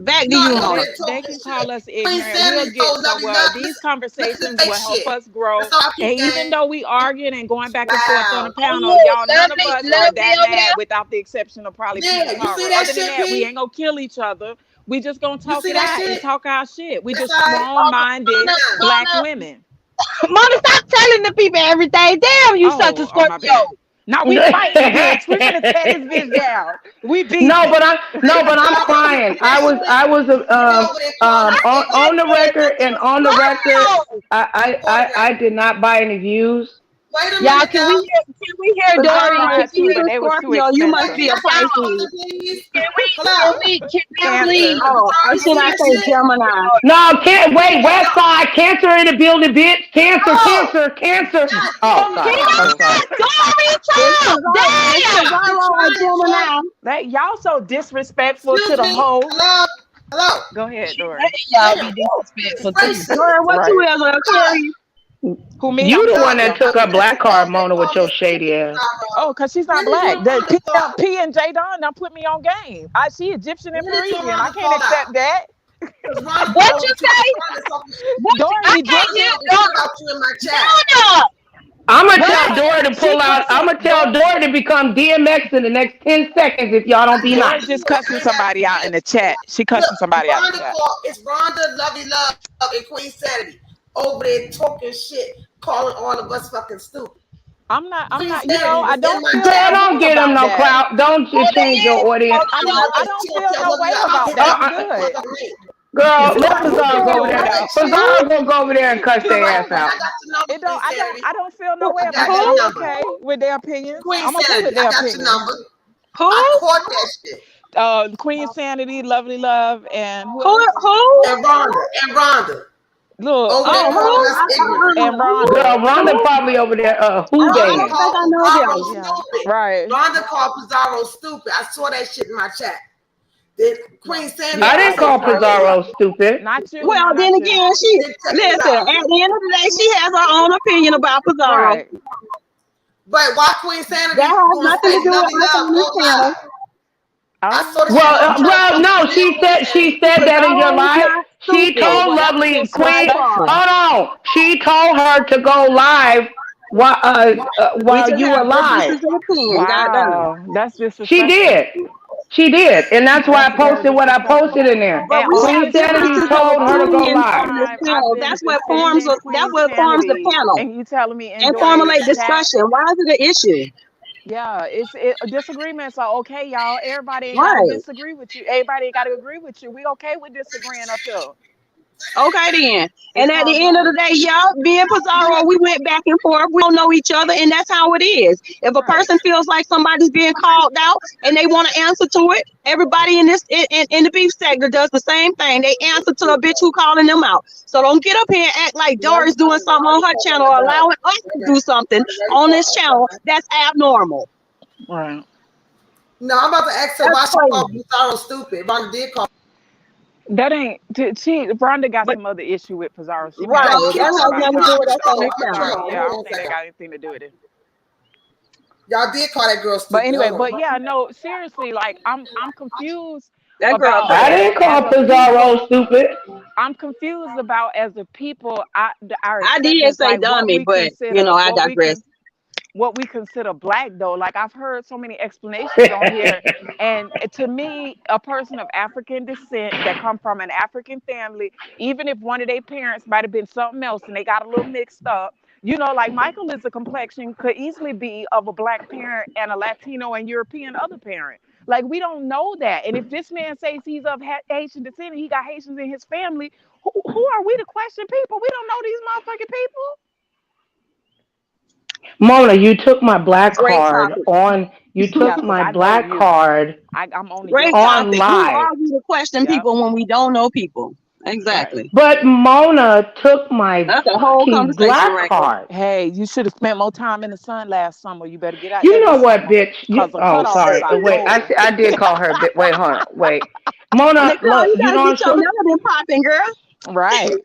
Back to you, Mona. They can call us ignorant. We'll get somewhere. These conversations will help us grow. And even though we arguing and going back and forth on the panel, y'all, none of us are that mad without the exception of probably Pete and Tara. Other than that, we ain't gonna kill each other. We just gonna talk it out and talk our shit. We just strong-minded black women. Mona, stop telling the people everything. Damn, you such a Scorpio. Now we fighting, bitch. We gonna tear this bitch down. We beat. No, but I'm crying. I was on the record and on the record. I did not buy any views. Y'all, can we hear Dori? You must be a Pisces. Can we please? Or should I say Gemini? No, can't wait. West Side, cancer in the building, bitch. Cancer. Oh, Dori, y'all so disrespectful to the whole. Hello. Go ahead, Dori. Y'all be disrespectful too. Dori, what you is, Aquarius? Who me? You the one that took a black card, Mona, with your shady ass. Oh, because she's not black. P and J Don now put me on game. She Egyptian and Parisian. I can't accept that. What you say? Dori, I can't hear Dori. I'm gonna tell Dori to pull out. I'm gonna tell Dori to become DMX in the next 10 seconds if y'all don't be nice. Dori just cussing somebody out in the chat. She cussing somebody out in the chat. It's Rhonda, Lovey Love, and Queen Sanity over there talking shit, calling all of us fucking stupid. I'm not, you know, I don't feel don't get him no clout. Don't you change your audience. I don't feel no way about that. I'm good. Girl, let Pizarro go over there. Pizarro gonna go over there and cuss their ass out. I don't feel no way about that. I'm okay with their opinions. I'm okay with their opinions. Who? I caught that shit. Queen Sanity, Lovely Love, and who? And Rhonda. Look, and Rhonda. Girl, Rhonda probably over there who dating. Right. Rhonda called Pizarro stupid. I saw that shit in my chat. Queen Sandy. I didn't call Pizarro stupid. Not you. Well, No, then not you. again, listen. At the end of the day, she has her own opinion about Pizarro. Right. But why Queen Sandy? That has nothing to do with us on this panel. Well, no. She said that in your Pizarro is live. not She stupid. told Well, that was Lovely his Queen. perspective. Hold on. She told her to go live while We just you have were live. differences of opinion. Goddamn. Wow, that's She disrespectful. did. She did, and that's why I That's very posted what I disrespectful. posted in there. But And we all have Queen this Sanity differences time, of told her to all go this opinion live. on this time, I've panel. been That's what forms. defending That's Queen what forms the Sanity, panel and you telling me in and Dori's formulate chat. discussion. Why is it an issue? Yeah, disagreements are okay, y'all. Everybody ain't gotta Right. disagree with you. Everybody ain't gotta agree with you. We okay with disagreeing up here. Okay then. It's And at called the end of the growth. day, y'all, me and Pizarro, we went back and forth. We don't know each other, and that's how it is. If a Right. person feels like somebody's being called out and they want to answer to it, everybody in this in the beef sector does the same thing. They answer to a bitch who calling them out. So don't get up here and act like Dori's doing something on her channel, or allowing us to do something on this channel that's abnormal. Right. No, I'm about to ask her That's why she called crazy. Pizarro stupid. Rhonda did call. That ain't she. Rhonda got But some other issue with Pizarro. She mad right, at Y'all keep that Pizarro has about talking. nothing to do talking with us on to this Come channel. Pizarro. on, Yeah, I hold on don't a think they second. got anything to do with it. Y'all did call that girl But stupid. anyway, Hold but on. yeah, no, seriously, like I'm confused That girl about I crazy. didn't call as a Pizarro people. stupid. I'm confused about as a people our I did acceptance, say like dummy, but I digress. what we consider black though. Like I've heard so many explanations on here, and to me, a person of African descent that come from an African family, even if one of their parents might have been something else and they got a little mixed up, like Michael is a complexion could easily be of a black parent and a Latino and European other parent. Like we don't know that, and if this man says he's of Haitian descent and he got Haitians in his family, who are we to question people? We don't know these motherfucking people. Mona, you took my black Great card topic. on. You Yeah, took because my I know black you. card I'm only Great joking. on topic. Who live. are we to question Yep. people when we don't know people? Right. Exactly. But Mona took my That's a whole fucking conversation black right there. card. Hey, you should have spent more time in the sun last summer. You better get out there You know this what, summer. bitch? Cause the Oh, cutoff is sorry. Wait, October. I did call her. Wait, hold on. Wait, Mona, Nicole, look. you You gotta know get what your I'm melody popping, girl. Right.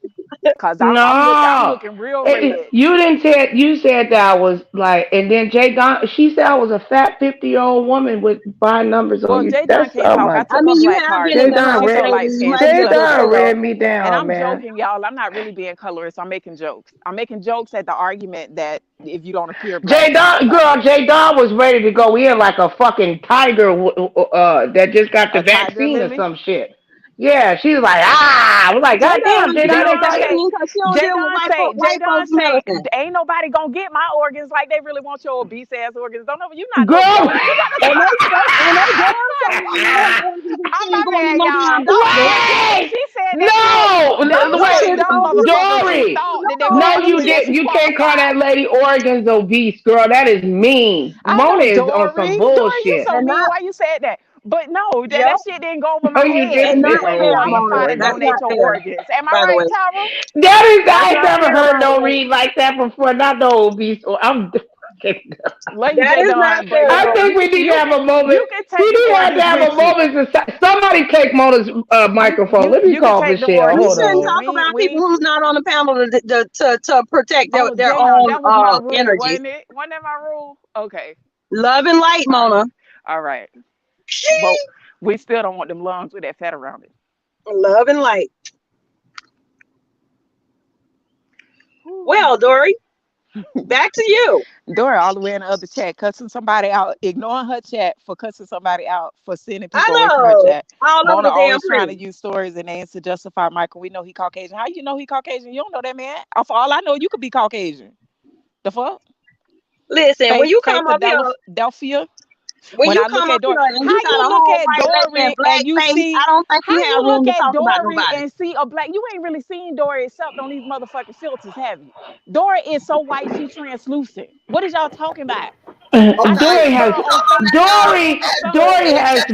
Cause I'm No, looking real red. you didn't say it. You said that I was like, and then Jay Don. She said I was a fat 50-year-old woman with five numbers on Well, you. Jay Don That's can't oh talk. I my. I took her mean, you black have card been in Jay the too. Don She's house so read. light lately. You skinned. might She be Jay a good little looking. Don colorful. read me And down, I'm man. joking, y'all. I'm not really being colorist. I'm making jokes. I'm making jokes at the argument that if you don't appear black, Jay you're not Don, black. girl, Jay Don was ready to go in like a fucking tiger that just got the A tiger vaccine or lily. some shit. Yeah, she was like, ah, I was like, Jay Don goddamn, ain't Jay getting Don no ain't got it. vaccine because she don't deal with Jay white Don folks say, medicine. ain't nobody gonna get my organs like they really want your obese ass organs. Don't know you not no Girl, joke. You And got they damn so ain't no organs and I'm shit my going to bad, no damn y'all. doctor. When wait, she said that shit, no, that's That what shit wait, dumb don't you motherfuckers who Dory. thought that they look was No, on you actually me. did. actually You can't call qualified. that lady organs obese, girl. That is mean. I Mona know is on some Dory. Dory, you bullshit. so And mean. not Why you said that? But no, yep. that shit didn't go over No, my you head. And didn't. You not ain't fair, Wait, Mona. qualified to That's wait. donate not your fair, organs. Am I by the right, way. Tara? I That's ain't not never fair, heard by the no way. read like that before. Not no obese. I'm. Love you, That J is not Don. But fair, I think we need to you have a moment. you can We take the need to organs have a with you. moment. Somebody take Mona's microphone. Let me You can call take the Michelle. We organs Hold with shouldn't you. on. talk about We people ain't- who's not on the panel to protect Oh, their Jayon, own that was my rule, energy. wasn't it? Wasn't that my rule? Okay. Love and light, All right. Mona. All right. But we still don't want them lungs with that fat around it. Love and light. Whew. Well, Dory, back to you. Dora all the way in the other chat, cussing somebody out, ignoring her chat for cussing somebody out for sending I people away from her know. chat. All over Mona the damn always trying to place. use stories and names to justify Michael. We know he Caucasian. How you know he Caucasian? You don't know that man. For all I know, you could be Caucasian. The fuck? Listen, when Faith, you Faith come up here, Philadelphia. when When you I look come up at here Dory, and how you got you a look whole at white lady in Dory and you blackface, see I don't think how you have you room look to at talk about Dory nobody. and see a black, you ain't really seen Dory except on these motherfucking filters, have you? Dory is so white she translucent. What is y'all talking about? I see Okay. Dory this has girl on FaceTime Dory showing her Dory filters. has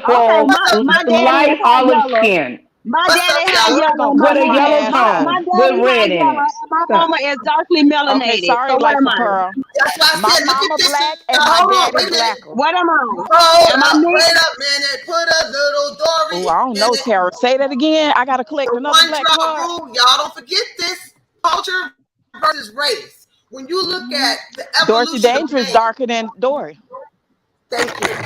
Okay, beautiful my daddy light is half olive yellow. skin. My What's daddy up, had y'all? Dory yellow. gonna My with cut a my mom, yellow ass my tone out. with daddy had red in yellow, it. and my Stop. mama is darkly Okay, melanated. sorry, So what life am of I? Pearl. That's why I My said, look at mama this shit. black and my Hold on, daddy wait a minute. blacker. What am I? Hold Am I up, mixed? wait a minute. Put a little Oh, Dory I don't in know, it. Tara. Say that again. I gotta The collect another one black drop card. rule, y'all don't forget this. Culture versus race. When you look at the Dorothy evolution of Dangerous man, darker than Dory. thank you.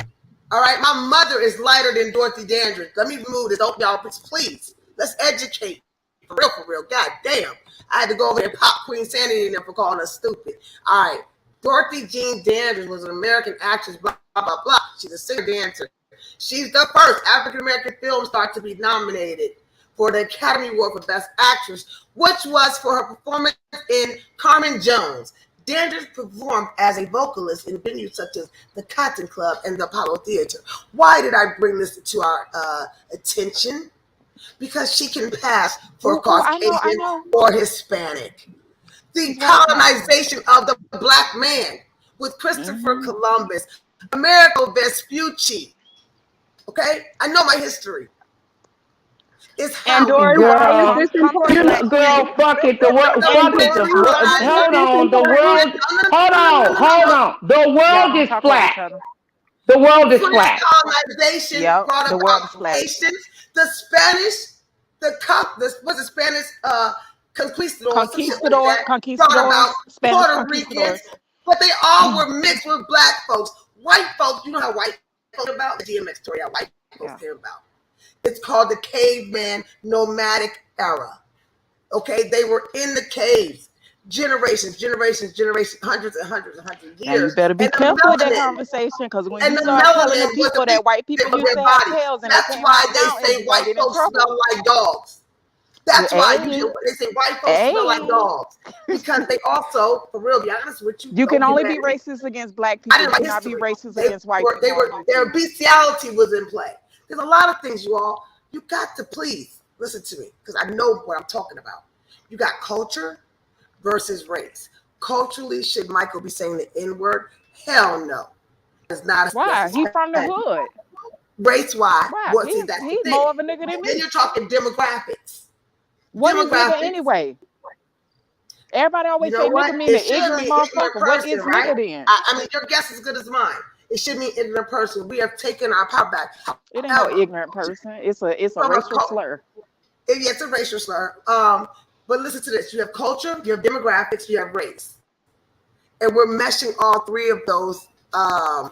All right, my mother is lighter than Dorothy Dandridge. Let me move this. Don't y'all, please. Let's educate. For real. God damn. I had to go over there and pop Queen Sanity in there for calling us stupid. All right. Dorothy Jean Dandridge was an American actress, blah, blah, blah. She's a singer dancer. She's the first African American film star to be nominated for the Academy Award for Best Actress, which was for her performance in Carmen Jones. Dandridge performed as a vocalist in venues such as the Cotton Club and the Apollo Theater. Why did I bring this to our attention? Because she can pass for I Caucasian know. or Hispanic. The She's white now. colonization of the black man with Christopher Columbus, Amerigo Vespucci. Okay? I know my history. It's And how we Dory, why is Girl, this Come through, you important? know, Black girl, Queen. fuck it. The world, And fuck it. The Dory, why is hold this on. The important? world, hold on. The Y'all world don't is talk over flat. each other. The world is French flat. colonization Yep, brought the world is about flat. Haitians, the Spanish, was the Spanish conquistadors, some shit like that, brought about Spanish Puerto Ricans, conquistadors. but they all were mixed with black folks. White folks, you know how white folks about the DMX story, how white folks Yeah. care about. It's called the caveman nomadic era. Okay, they were in the caves. Generations, hundreds of Now you years. better be And careful with that conversation, because when you the start telling them melanin was people a big that white thing people of used their to have body. tails and they That's came why out they mountains, say you're gonna white get in folks trouble. smell like dogs. That's why Hey, they say white folks smell like hey. dogs. Because they also, for real, be honest with you, You can don't get only mad be at me. racist against black I people. didn't You like cannot be history. racist against white They people on were their YouTube. bestiality was in play. There's a lot of things, you all. You got to please listen to me, because I know what I'm talking about. You got culture versus race. Culturally, should Michael be saying the N-word? Hell no. It's not Why? He from the necessary. hood. Race wise, Why? well, see, that's the He's thing. more of a nigga than And then me. you're talking demographics. What is nigga Demographics. anyway? Everybody You always know say nigga what? mean It the should ignorant mean ignorant motherfucker. What person, is right? nigga then? I mean, your guess is as good as mine. It should mean ignorant person. We have taken our power back. It ain't no However, ignorant person. It's a from a racial slur. it's a racial slur. But listen to this: you have culture, you have demographics, you have race, and we're meshing all three of those.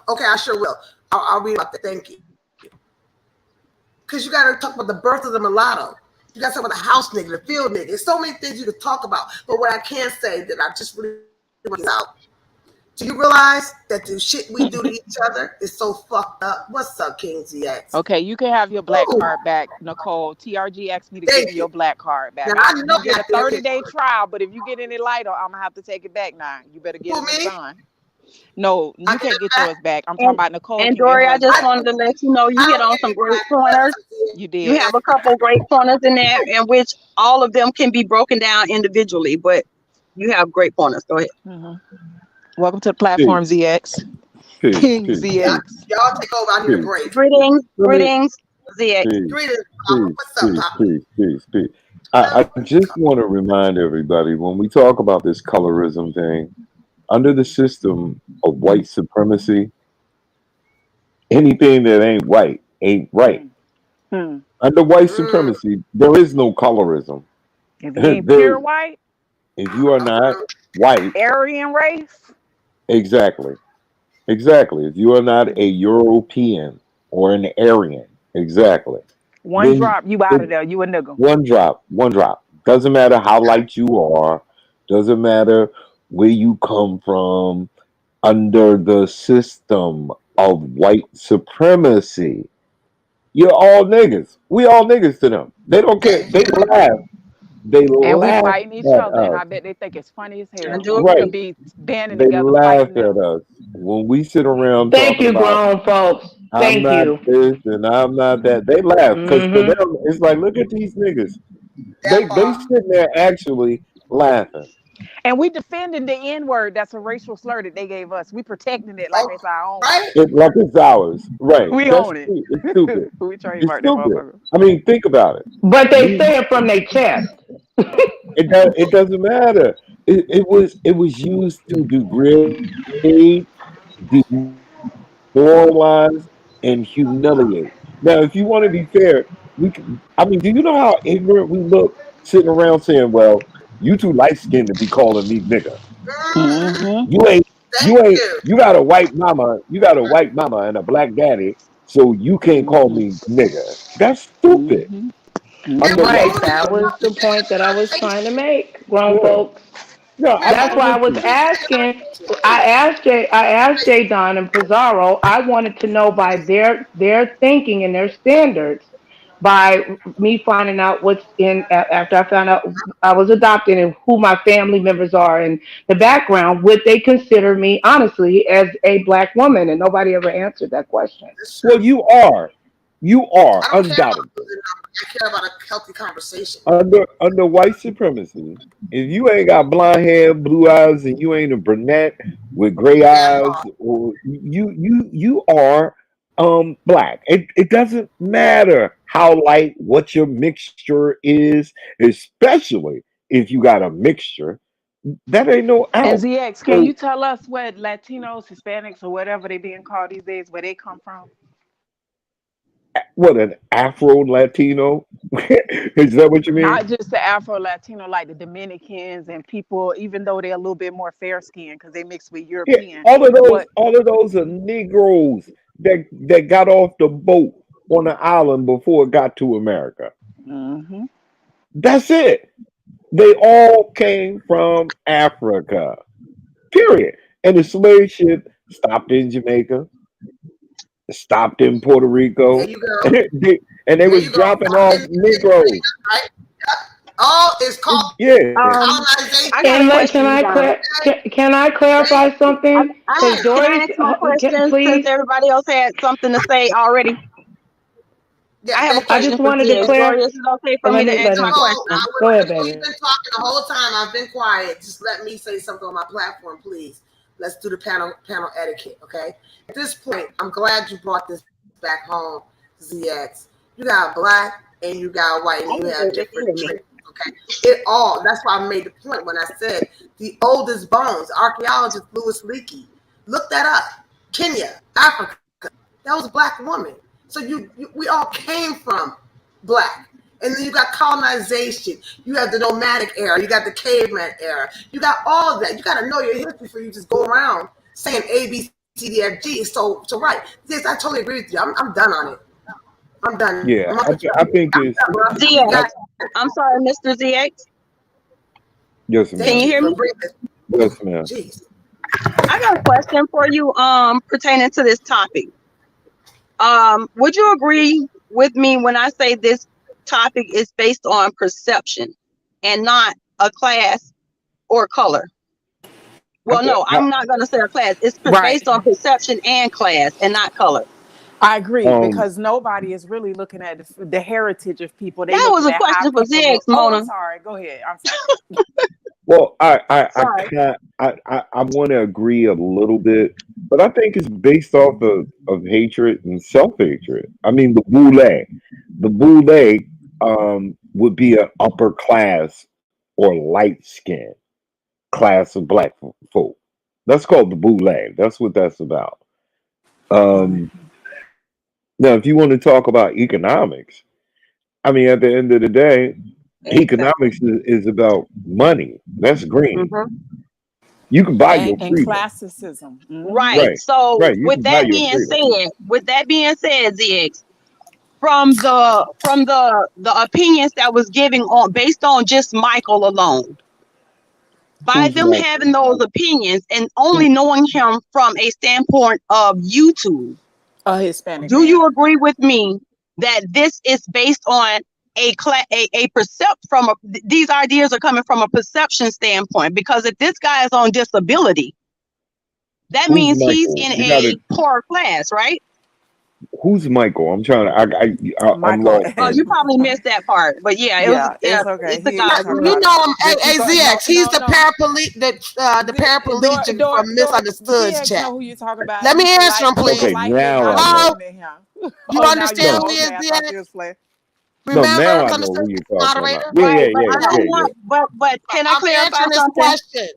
Okay, I sure will. I'll read about that. Thank you. Because you got to talk about the birth of the mulatto. You got to talk about the house nigga, the field nigga. There's so many things you could talk about. But what I can say that I just really want out. Do you realize that the shit we do to each other is so fucked up? What's up, King ZX? Okay, you can have your black Ooh, card back, Nicole. TRG asked me to give thank you you. your black card Now back. I know You get a that damn 30-day trial, but if you get any lighter, I'm gonna have to take it back now. You better get Who, in the me? sun. No, I you get can't it get back. yours back. I'm talking And about Nicole and can get Dory, I hers just back. wanted to let you know you I hit don't on get some it great back pointers. You You did. have a couple great pointers in there, in which all of them can be broken down individually, but you have great pointers. Go ahead. Welcome to the platform, ZX. King Yeah, ZX. y'all take over. I need a break. Greetings, Let me ZX. Greetings, Papa. What's up, Papa? peace. I just want to remind everybody when we talk about this colorism thing, under the system of white supremacy, anything that ain't white ain't right. Hmm. Under white supremacy, there is no colorism. If you ain't There, pure white, if you are not white, Aryan race, exactly. Exactly. If you are not a European or an Aryan, exactly, one then drop, you out of it, there. You a nigga. one drop. Doesn't matter how light you are, doesn't matter where you come from, under the system of white supremacy. You're all niggas. We all niggas to them. They don't care. Thank They you. laugh. They And we laugh fighting each at other, and us. I bet they think it's funny as And hell. Dory, We could Right. be banding They together laugh fighting at them. us when we sit around Thank talking you, about grown folks. I'm Thank not you. this and I'm not that. They laugh because for Mm-hmm. them it's like, look at these niggas. That They part. sitting there actually laughing. And we defending the N-word. That's a racial slur that they gave us. We protecting it like Oh, it's our own. right? Like it's ours, right? We That's own it. it's stupid. We It's trademark that stupid. motherfucker. I mean, think about it. But they We say it from their chest. it doesn't matter. It was used to degrade, demoralize, and humiliate. Now, if you want to be fair, I mean, do you know how ignorant we look sitting around saying, "Well, you too light skinned to be calling me nigga. Mm-hmm. Thank you. You got a white mama, you got a white mama and a black daddy, so you can't call Mm-hmm. me nigga." That's stupid. Mm-hmm. And Under we white Right. only That was the understand point that I was connotation. trying to make, grown yeah. folks. No, We That's why only I was absolutely. understand asking. connotation. I asked Jay Don and Pizarro. I wanted to know by their thinking and their standards, by me finding out what's in after I found out I was adopted and who my family members are and the background, would they consider me honestly as a black woman? And nobody ever answered that question. It's Well, true. you I are don't care about undoubtedly. losing numbers. I care about a healthy conversation. Under white supremacy, if you ain't got blonde hair, blue eyes, and you ain't a brunette with gray That eyes, part. or you are black. It doesn't matter how light what your mixture is, especially if you got a mixture. That ain't no And out. ZX, can you So tell us what Latinos, Hispanics, or whatever they being called these days, where they come from? what, an Afro Latino? Is that what you mean? Not just the Afro Latino, like the Dominicans and people, even though they're a little bit more fair skinned because they mix with Yeah, European. What? all of those are Negroes that got off the boat on the island before it got to America. Mm-hmm. That's it. They all came from Africa. Period. And the slave ship stopped in Jamaica, stopped in Puerto There Rico, you go. and they There was you go. dropping off Negroes. Right? All is called Yeah. I got colonization. a And question, can you I guys. can I Thank clarify you. something? Because Can I Dory, ask my question since please. everybody else had something to say already? Yeah, I have a thank I you. question just for wanted to ZX. clear. Dory, is it okay for Let me to me ask let my him. No, question? Go ahead, you've baby. been talking the whole time. I've been quiet. Just let me say something on my platform, please. Let's do the panel etiquette, okay? At this point, I'm glad you brought this back home, ZX. You got black and you got white, and I you need have to different hear me. traits, okay? It all. That's why I made the point when I said the oldest bones. Archaeologist Louis Leakey, look that up. Kenya, Africa. That was a black woman. So we all came from black. And then you got colonization. You have the nomadic era. You got the caveman era. You got all of that. You got to know your history before you just go around saying A, B, C, D, F, G. So right. Yes, I totally agree with you. I'm done on it. I'm done. Yeah. I'm not I think it's you I, got ZX. I'm sorry, Mr. ZX. yes, Can ma'am. you thank you hear for me? bringing this. Yes, ma'am. Jeez. I got a question for you pertaining to this topic. Would you agree with me when I say this topic is based on perception and not a class or color? I, Well, no, I, I'm not going to say a class. It's Right. based on perception and class and not color. I agree um because nobody is really looking at the heritage of people. They That was looking a at how question for people ZX, look. Oh, I'm Mona. sorry. Go ahead. I'm sorry. Well, I Sorry. can't. I want to agree a little bit, but I think it's based off of hatred and self hatred. I mean, the boule, would be an upper class or light skin class of black folk. That's called the boule. That's what that's about. Um, Now, if you want to talk about economics, I mean, at the end of the day, Exactly. economics is about money. That's green. Hmm. You can buy And, your and freedom. classicism. Mm-hmm. Right. Right, So right. You can buy your freedom. with that being said, ZX, from the opinions that was giving on based on just Michael alone, by Who's them Michael? having those opinions and only knowing him from a standpoint of YouTube, A Hispanic do man. you agree with me that this is based on a percept from these ideas are coming from a perception standpoint? Because if this guy is on disability, that Who's means he's Michael? in You got a to poor class, right? Who's Michael? I'm trying to. I'm Michael. lost Oh, in. you probably missed that part, but yeah, it was. Yeah, Yeah, it's okay. it's the He ain't guy. talking You Good. about know him, no, AZX. He's no, the no. the paraplegic from Misunderstood's ZX chat. know who you talking about. Let me answer him, He please. the Okay, light haired now I guy know. Hello? looking at him. You Oh, now you understand No, know. who he is, Okay, I thought you DX? was playing. no, Remember, now I because know the who you're talking about. moderator? Yeah, Right, yeah, but yeah, I yeah, don't yeah. want. But can I I'm clarify answering this something? question.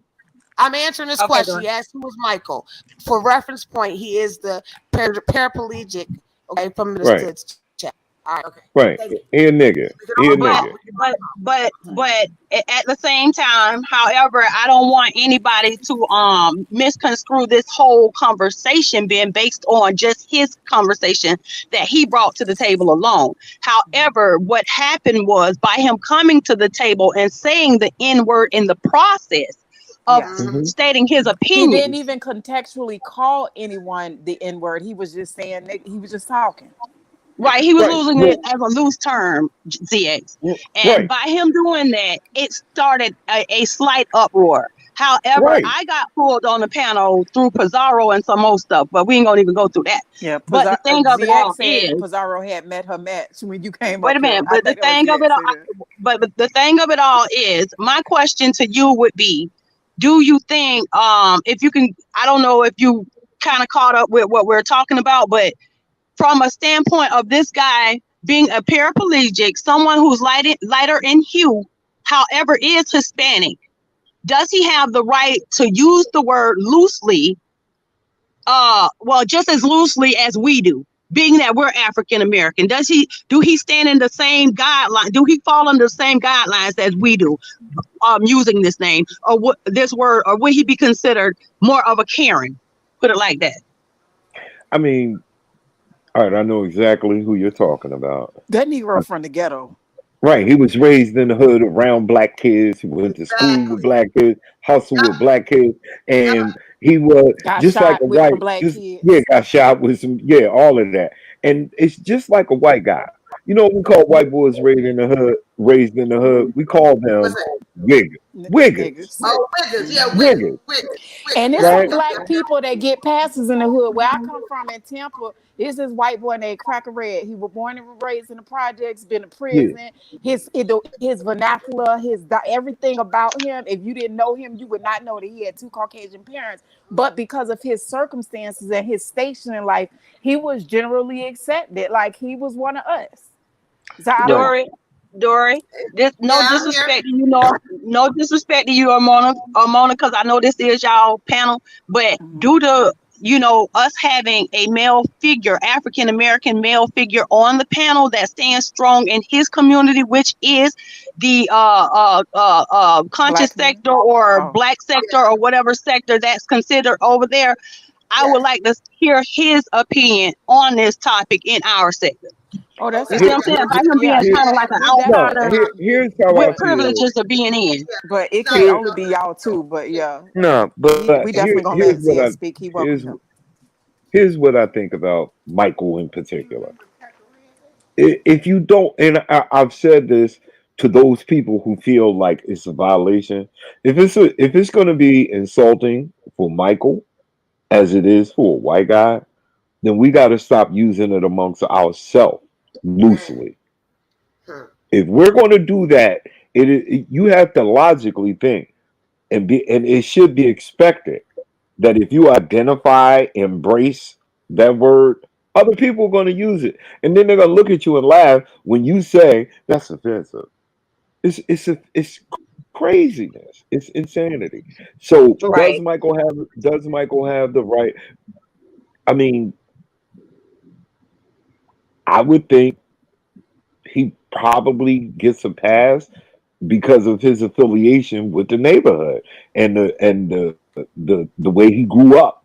I'm answering this Okay, question. go. You asked who was Michael. For reference point, he is the paraplegic, okay, from Right, Misunderstood's chat. All right, okay. right. Thank you. He a nigga. We can He a all but talk. nigga. We can all but talk. but at the same time, however, I don't want anybody to misconstrue this whole conversation being based on just his conversation that he brought to the table alone. However, what happened was by him coming to the table and saying the N word in the process of Yeah. Hmm. stating his He didn't opinions. even contextually call anyone the N word. He was just saying he was just talking. Right, he was Right, losing it as a loose term, ZX. And right, by him doing that, it started a slight uproar. However, right. I got pulled on the panel through Pizarro and some more stuff, but we ain't gonna even go through that. Yeah, But the thing of it ZX all said is, Pizarro had met her match when you came wait up a here. minute, I but the think that was thing of ZX it all, say that. but the thing of it all is, my question to you would be, do you think, if you can, I don't know if you kind of caught up with what we're talking about, but from a standpoint of this guy being a paraplegic, someone who's lighter in hue, however, is Hispanic, does he have the right to use the word loosely? Well, just as loosely as we do, being that we're African American. Do he stand in the same guideline? Do he fall under the same guidelines as we do, using this name or this word, or would he be considered more of a Karen? Put it like that. I mean, all right. I know exactly who you're talking about. That Negro from the ghetto. Right. He was raised in the hood around black kids. He went to school with Exactly. black kids, hustled Yep. with black kids, Yep. and he was Got just like shot a with some white, black just yeah, kids. got shot with some, yeah, all of that. And it's just like a white guy. You know, we call white boys raised in the hood. We call What's them it? wiggers, wiggers, Niggas. Oh, Wiggins. Yeah, Wiggins. wiggers, And Wiggins. there's Yep. some right? Yep. black Yep. Yep. people that get passes in the hood. Where I come from in Tampa, it's this white boy named Cracker Red. He was born and raised in the projects, been in Yeah. prison. His vernacular, everything about him. If you didn't know him, you would not know that he had two Caucasian parents. But because of his circumstances and his station in life, he was generally accepted. Like he was one of us. So I Right. don't. Dory, this no Yeah, I'm here. disrespect to you, no disrespect to you, or Mona, because I know this is y'all panel, but Mhm. due to us having a male figure, African American male figure on the panel that stands strong in his community, which is the conscious Black community. sector or Oh, black sector or whatever sector that's considered over there. I would Yes. like to hear his opinion on this topic in our sector. oh, that's You Okay. see what fine. I'm saying? Yeah. By him being Yeah, Here, kind of like an we no, definitely outsider here, can. here's how with I But feel. privileges of being in. Yeah. but it So, can Here, only be y'all too. But yeah, no, we but definitely gonna here's let what Zia I speak. He welcome here's to. here's what I think about Michael in particular. If you don't, and I've said this to those people who feel like it's a violation, if it's going to be insulting for Michael as it is for a white guy, then we got to stop using it amongst ourselves mm, loosely. hmm. If we're going to do that, you have to logically think and it should be expected that if you identify, embrace that word, other people are going to use it, and then they're going to look at you and laugh when you say that's offensive. It's craziness. It's insanity. So Right. does Michael have the right? I mean, I would think he probably gets a pass because of his affiliation with the neighborhood and the way he grew up.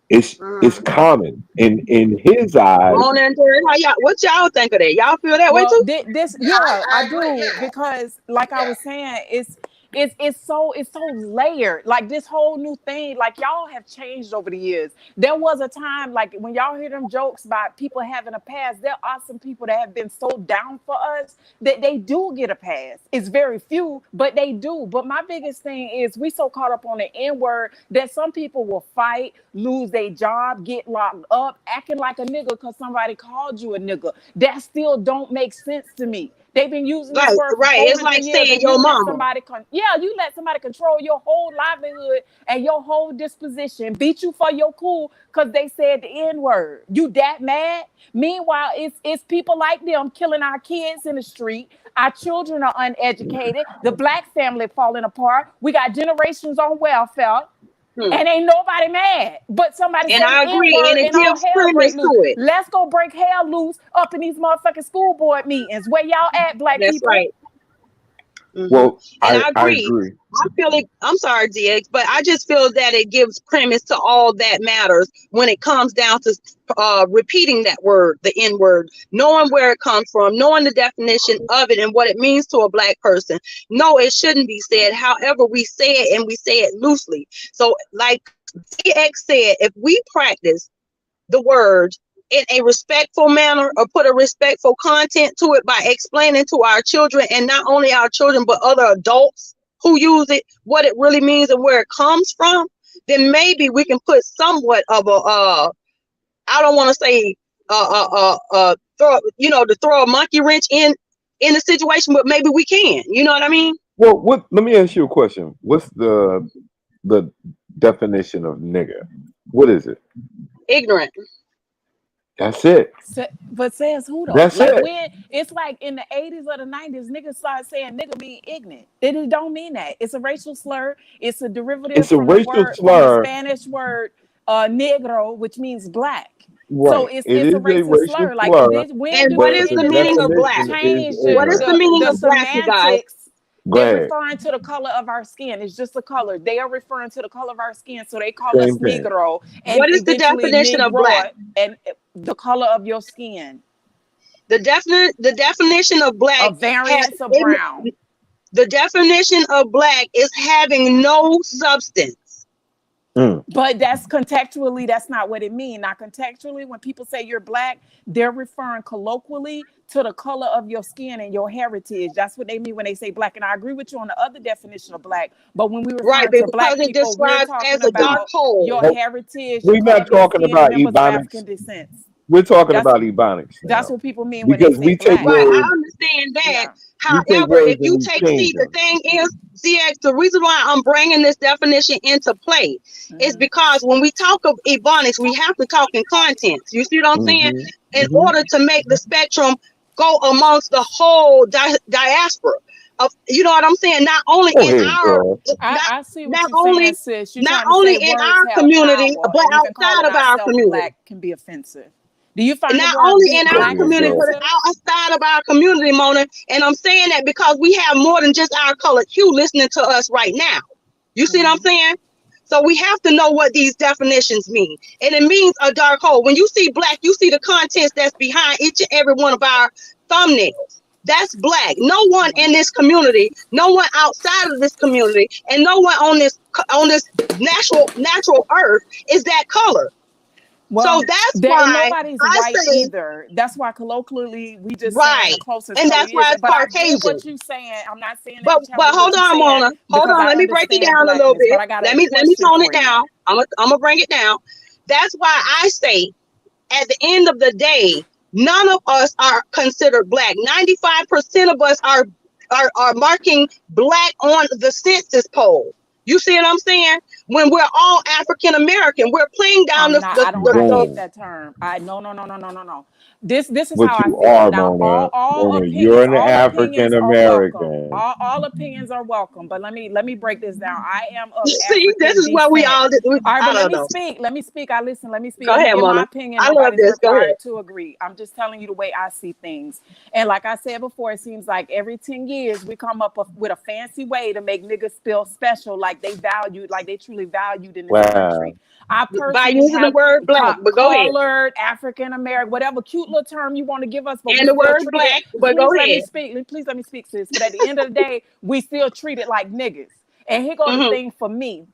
It's Mm-hmm. common in his eyes. Mona and Terry, what y'all think of that? Y'all feel that way Well, too? this Yeah, yeah, I I agree. do Yeah. because like I Yeah. was saying, it's so layered. Like this whole new thing, like y'all have changed over the years. There was a time like when y'all hear them jokes about people having a pass, there are some people that have been so down for us that they do get a pass. It's very few, but they do. But my biggest thing is we so caught up on the N-word that some people will fight, lose their job, get locked up, acting like a nigga because somebody called you a nigga. That still don't make sense to me. They've been using this word for It's 400 like years, saying and your you let mama. somebody you let somebody control your whole livelihood and your whole disposition, beat you for your cool because they said the N-word. You that mad? Meanwhile, it's people like them killing our kids in the street. Our children are uneducated. The black family falling apart. We got generations on welfare. And ain't nobody mad. But somebody And say the I agree, and N-word it and all gives hell premise break loose. to it. Let's go break hell loose up in these motherfucking school board meetings. Where y'all at, black That's people? right. Well, And I I agree. agree. I feel it. I'm sorry, DX, but I just feel that it gives premise to all that matters when it comes down to repeating that word, the N word, knowing where it comes from, knowing the definition of it and what it means to a black person. No, it shouldn't be said. However, we say it and we say it loosely. So, like DX said, if we practice the word in a respectful manner or put a respectful content to it by explaining to our children, and not only our children but other adults who use it, what it really means and where it comes from, then maybe we can put somewhat of a I don't want to say to throw a monkey wrench in the situation, but maybe we can, you know what I mean? Well, let me ask you a question. What's the definition of nigger? What is it? Ignorant. That's it. But says who though? That's Like it. when it's like in the 80s or the 90s, niggas started saying nigga being ignorant. It don't mean that. It's a racial slur. It's a derivative It's a from the racial word from the slur. Spanish word negro, which means black. So Right. It it's a is a racist racial slur. Like slur, when And do what but is we the the in this meaning of country black? definition is change What is the ignorant. meaning the of black, you guys? semantics? Go They're ahead. referring to the color of our skin. It's just the color. They are referring to the color of our skin. So they call us Same thing. negro and What is the eventually definition of black? negro and the color of your skin. The definition of A black has variance of brown. the definition of black is having no substance. But that's contextually, that's not what it means. Now, contextually, when people say you're black, they're referring colloquially to the color of your skin and your heritage. That's what they mean when they say black. And I agree with you on the other definition of black. But when we're Right, referring to because black it people, we're describes talking as a dark about hole. your Oh, heritage, the we're color not of your talking skin, about members of ebonics. African descent. We're talking That's about ebonics that's now, what people mean when they because say we take black. Right, I words. understand that. Yeah. We take However, if words and you we take, change the them. thing is, CX, the reason why I'm bringing this definition into play is because when we talk of ebonics, we have to talk in contents. You see what I'm saying? In order to make the spectrum go amongst the whole diaspora of, you know what I'm saying? Not only Go in ahead, our, girl. I see what not you're saying, only, sis. You're not trying to only say in words our have community, power, but and even outside calling of our ourselves community. black can be offensive. Do you find the Not word only in Go our black ahead, community, girl. but offensive? outside of our community, Mona. And I'm saying that because we have more than just our colored hue listening to us right now. You see what I'm saying? So we have to know what these definitions mean. And it means a dark hole. When you see black, you see the contents that's behind each and every one of our thumbnails. That's black. No one in this community, no one outside of this community, and no one on this natural earth is that color. So Well, that's there ain't why nobody's I white say either. That's why colloquially we just saying right. the closest And color that's is. why it's But I get Caucasian. what you're saying. I'm not saying that But to challenge what hold you're on, saying Mona. Hold because on. I Let me break it understand down a little blackness. But bit. I got Let a me question tone it for you. down. I'm gonna bring it down. That's why I say at the end of the day, none of us are considered black. 95% of us are marking black on the census poll. You see what I'm saying? When we're all African American, we're playing down I'm not. I don't hate Boom. that term. I no. This is how But I you feel. are, Now, Mona. Mona, you're opinions, an African are welcome. American. All opinions are welcome. But let me break this down. I am of see, this African is what we descent. all All right, I but let don't me know. speak. Let me speak. I listen. Let me speak. Go I'm gonna ahead, give my Mona. opinion. I love Nobody's this. Go ahead. required to agree. I'm just telling you the way I see things. And like I said before, it seems like every 10 years we come up with a fancy way to make niggas feel special, like they valued, like they treat definitely valued in this Wow. country. I By personally using the have word black, but go ahead. colored, African American, whatever cute little term you want to give us, but we And the still word treat it. black, but go Please let me ahead. speak. Please let me speak, sis. But at the end of the day, we still treat it like niggas. And here go the Mm-hmm. thing for me.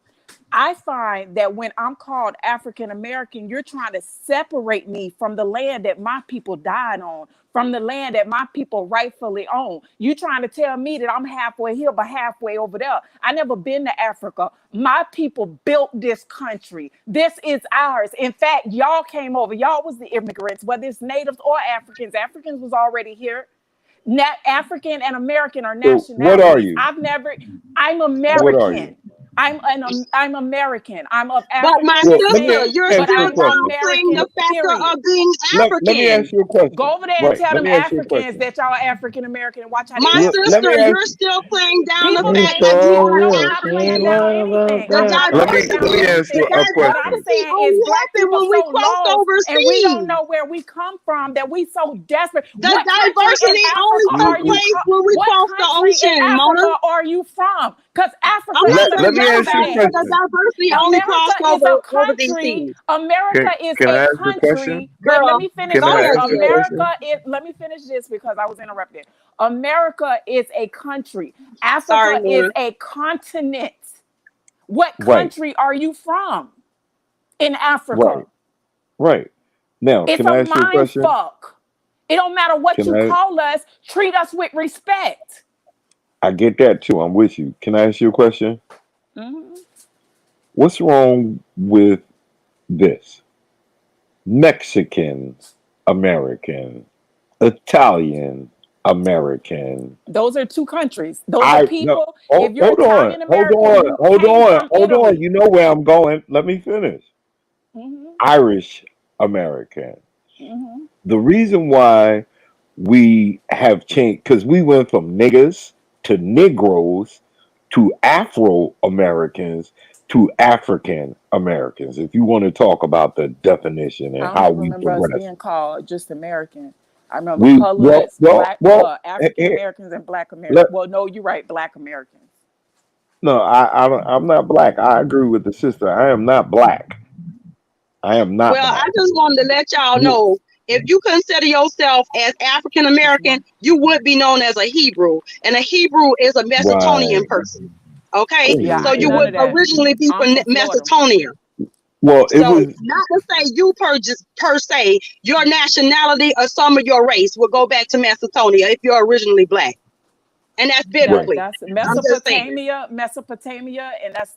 I find that when I'm called African American, you're trying to separate me from the land that my people died on, from the land that my people rightfully own. You trying to tell me that I'm halfway here, but halfway over there. I never been to Africa. My people built this country. This is ours. In fact, y'all came over. Y'all was the immigrants, whether it's natives or Africans. Africans was already here. African and American are So what are nationalities. you? I'm What are you? American. I'm American. I'm of But my African Well, let me sister, descent, you're ask but you a still I'm question. downplaying American, the factor period. of being Let me African. ask you a question. Go over there and Right. tell Let them me ask you a Africans question. that y'all are African American and watch how they My act. Let me sister, ask. you're still playing down the People Let fact can't, that you people, are no, I'm not playing African. down anything. The I'm not playing down me ask the you anything. a What I'm question. diversity saying is only black happened people when we so crossed lost and we don't overseas. know where we come from that we so desperate. The What country in diversity only Africa took are you? place when we What crossed the country in ocean, Mona. Africa are you from? Because I'm Africa not is a gonna Let me jump ask you a back, but continent. the question. diversity only America crossed is a over these country. seas. America is Can a I ask you a question? country. But let Girl, me finish Can go I this. ahead, ask you a GA. America question? is, let me finish this because I was interrupted. America is a country. Sorry, Africa is Mona. a continent. What Right. country are you from in Africa? Right. Right. Now, It's can a I ask you a mind question? fuck. It don't matter what Can you I? call us, treat us with respect. I get that too. I'm with you. Can I ask you a question? Mhm. What's wrong with this? Mexican American, Italian American. Those are two countries. Those are I no. people. Oh, If you're hold on. Italian Hold American, on. you Hold came on. from Hold on. Italy. You know where I'm going. Let me finish. Hmm. Irish American. Hmm. The reason why we have changed because we went from niggas to Negroes to Afro Americans to African Americans. If you want to talk about the definition I and don't how even we remember us progress, being called just American. I remember we coloreds, black, well. African Americans, and black Americans. Let, Well, no, you're right, black Americans. no, I'm not black. I agree with the sister. I am not black. I am not Well, I black. just wanted to let y'all You, know if you consider yourself as African American, you would be known as a Hebrew, and a Hebrew is a Macedonian right. person. Okay, Yeah, so I ain't you none would of that. originally be I'm from from Florida. Macedonia. Well, it So, was not to say you just per se, your nationality or some of your race will go back to Macedonia if you're originally black, and that's right. biblically. That's I'm just saying. Mesopotamia, and that's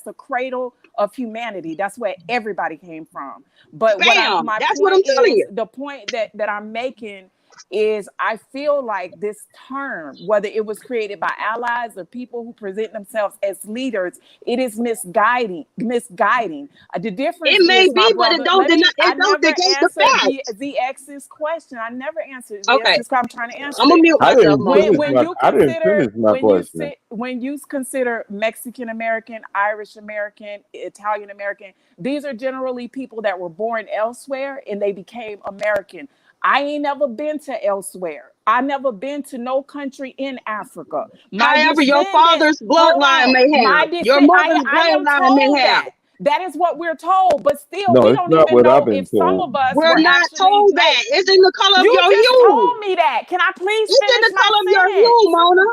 the cradle of humanity. That's where everybody came from. But Bam! my That's what I'm point telling is, you. the point that I'm making is I feel like this term, whether it was created by allies or people who present themselves as leaders, it is misguiding. The It difference may is, my be, but brother, it I don't never negate the answered fact. the X's question. I never answered the Okay, X's because I'm trying to answer I'm gonna it. mute I myself, didn't Mona. finish my. I didn't finish my question. When you consider Mexican American, Irish American, Italian American, these are generally people that were born elsewhere and they became American. I ain't never been to elsewhere. I never been to no country in Africa. My However, your descendants, father's hold bloodline on. may My have, your descend mother's I am bloodline may told have. that. That is what we're told, but still No, we it's don't not even what I've know been if some told. of us We're were not actually told made. that. It's in the color of You your just hue. told me that. Can I please It's in finish the my color of your hue, sentence? Mona.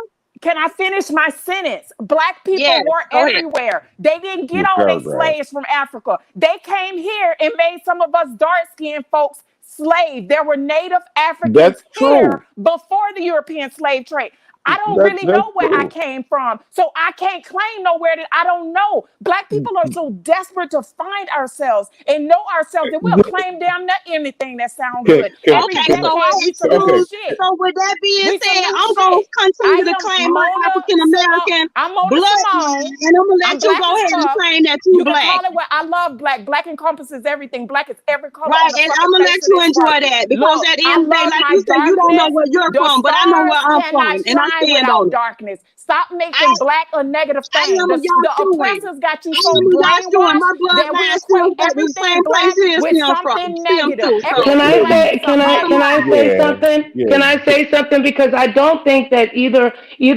Can I finish my sentence? Black Yes, people were go ahead. everywhere. They didn't get Your all their paragraph. slaves from Africa. They came here and made some of us dark-skinned folks slaves. There were native That's Africans here true. before the European slave trade. I don't really That's know where I true. came from. So I can't claim nowhere that I don't know. Black people are so desperate to find ourselves and know ourselves that we'll claim damn near anything that sounds good. Every Okay, so I decade we some new Okay. exclude. shit. So with that being We some said, new I'm gonna shit. continue to I am claim my Mona African Simone. American I'm Mona bloodline, Simone. and I'm gonna I'm let you black go as ahead and fuck. claim that you You can black. call it what I love black. Black encompasses everything. Black is every color on Right, the and fucking I'm gonna face let of you this enjoy earth. that because Look, at the I end of the day, love like my you said, you don't know darkness. where you're The from, but I know where stars I'm from, cannot and I shine stand on without it. darkness. Stop I making black a negative I thing. am a The Yahshua. oppressors got you I so am a Yahshua, and brainwashed my that we bloodline equate still got the everything same place black he with stem from, something stem negative. to. So Can Everything I black Ladies, is say a can I say yeah, highlight. something? yeah. Can I say something because I don't think that either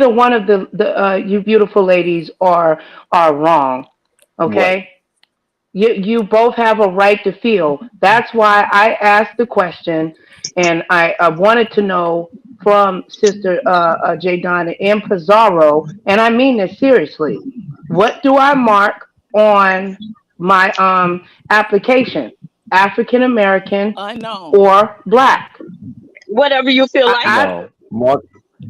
one of the you beautiful ladies are wrong. Right. Okay? You both have a right to feel. That's why I asked the question, and I wanted to know from Sister J. Donna and Pizarro, and I mean this seriously. What do I mark on my application? African American Unknown. or black? Whatever you feel like. I No, Mark.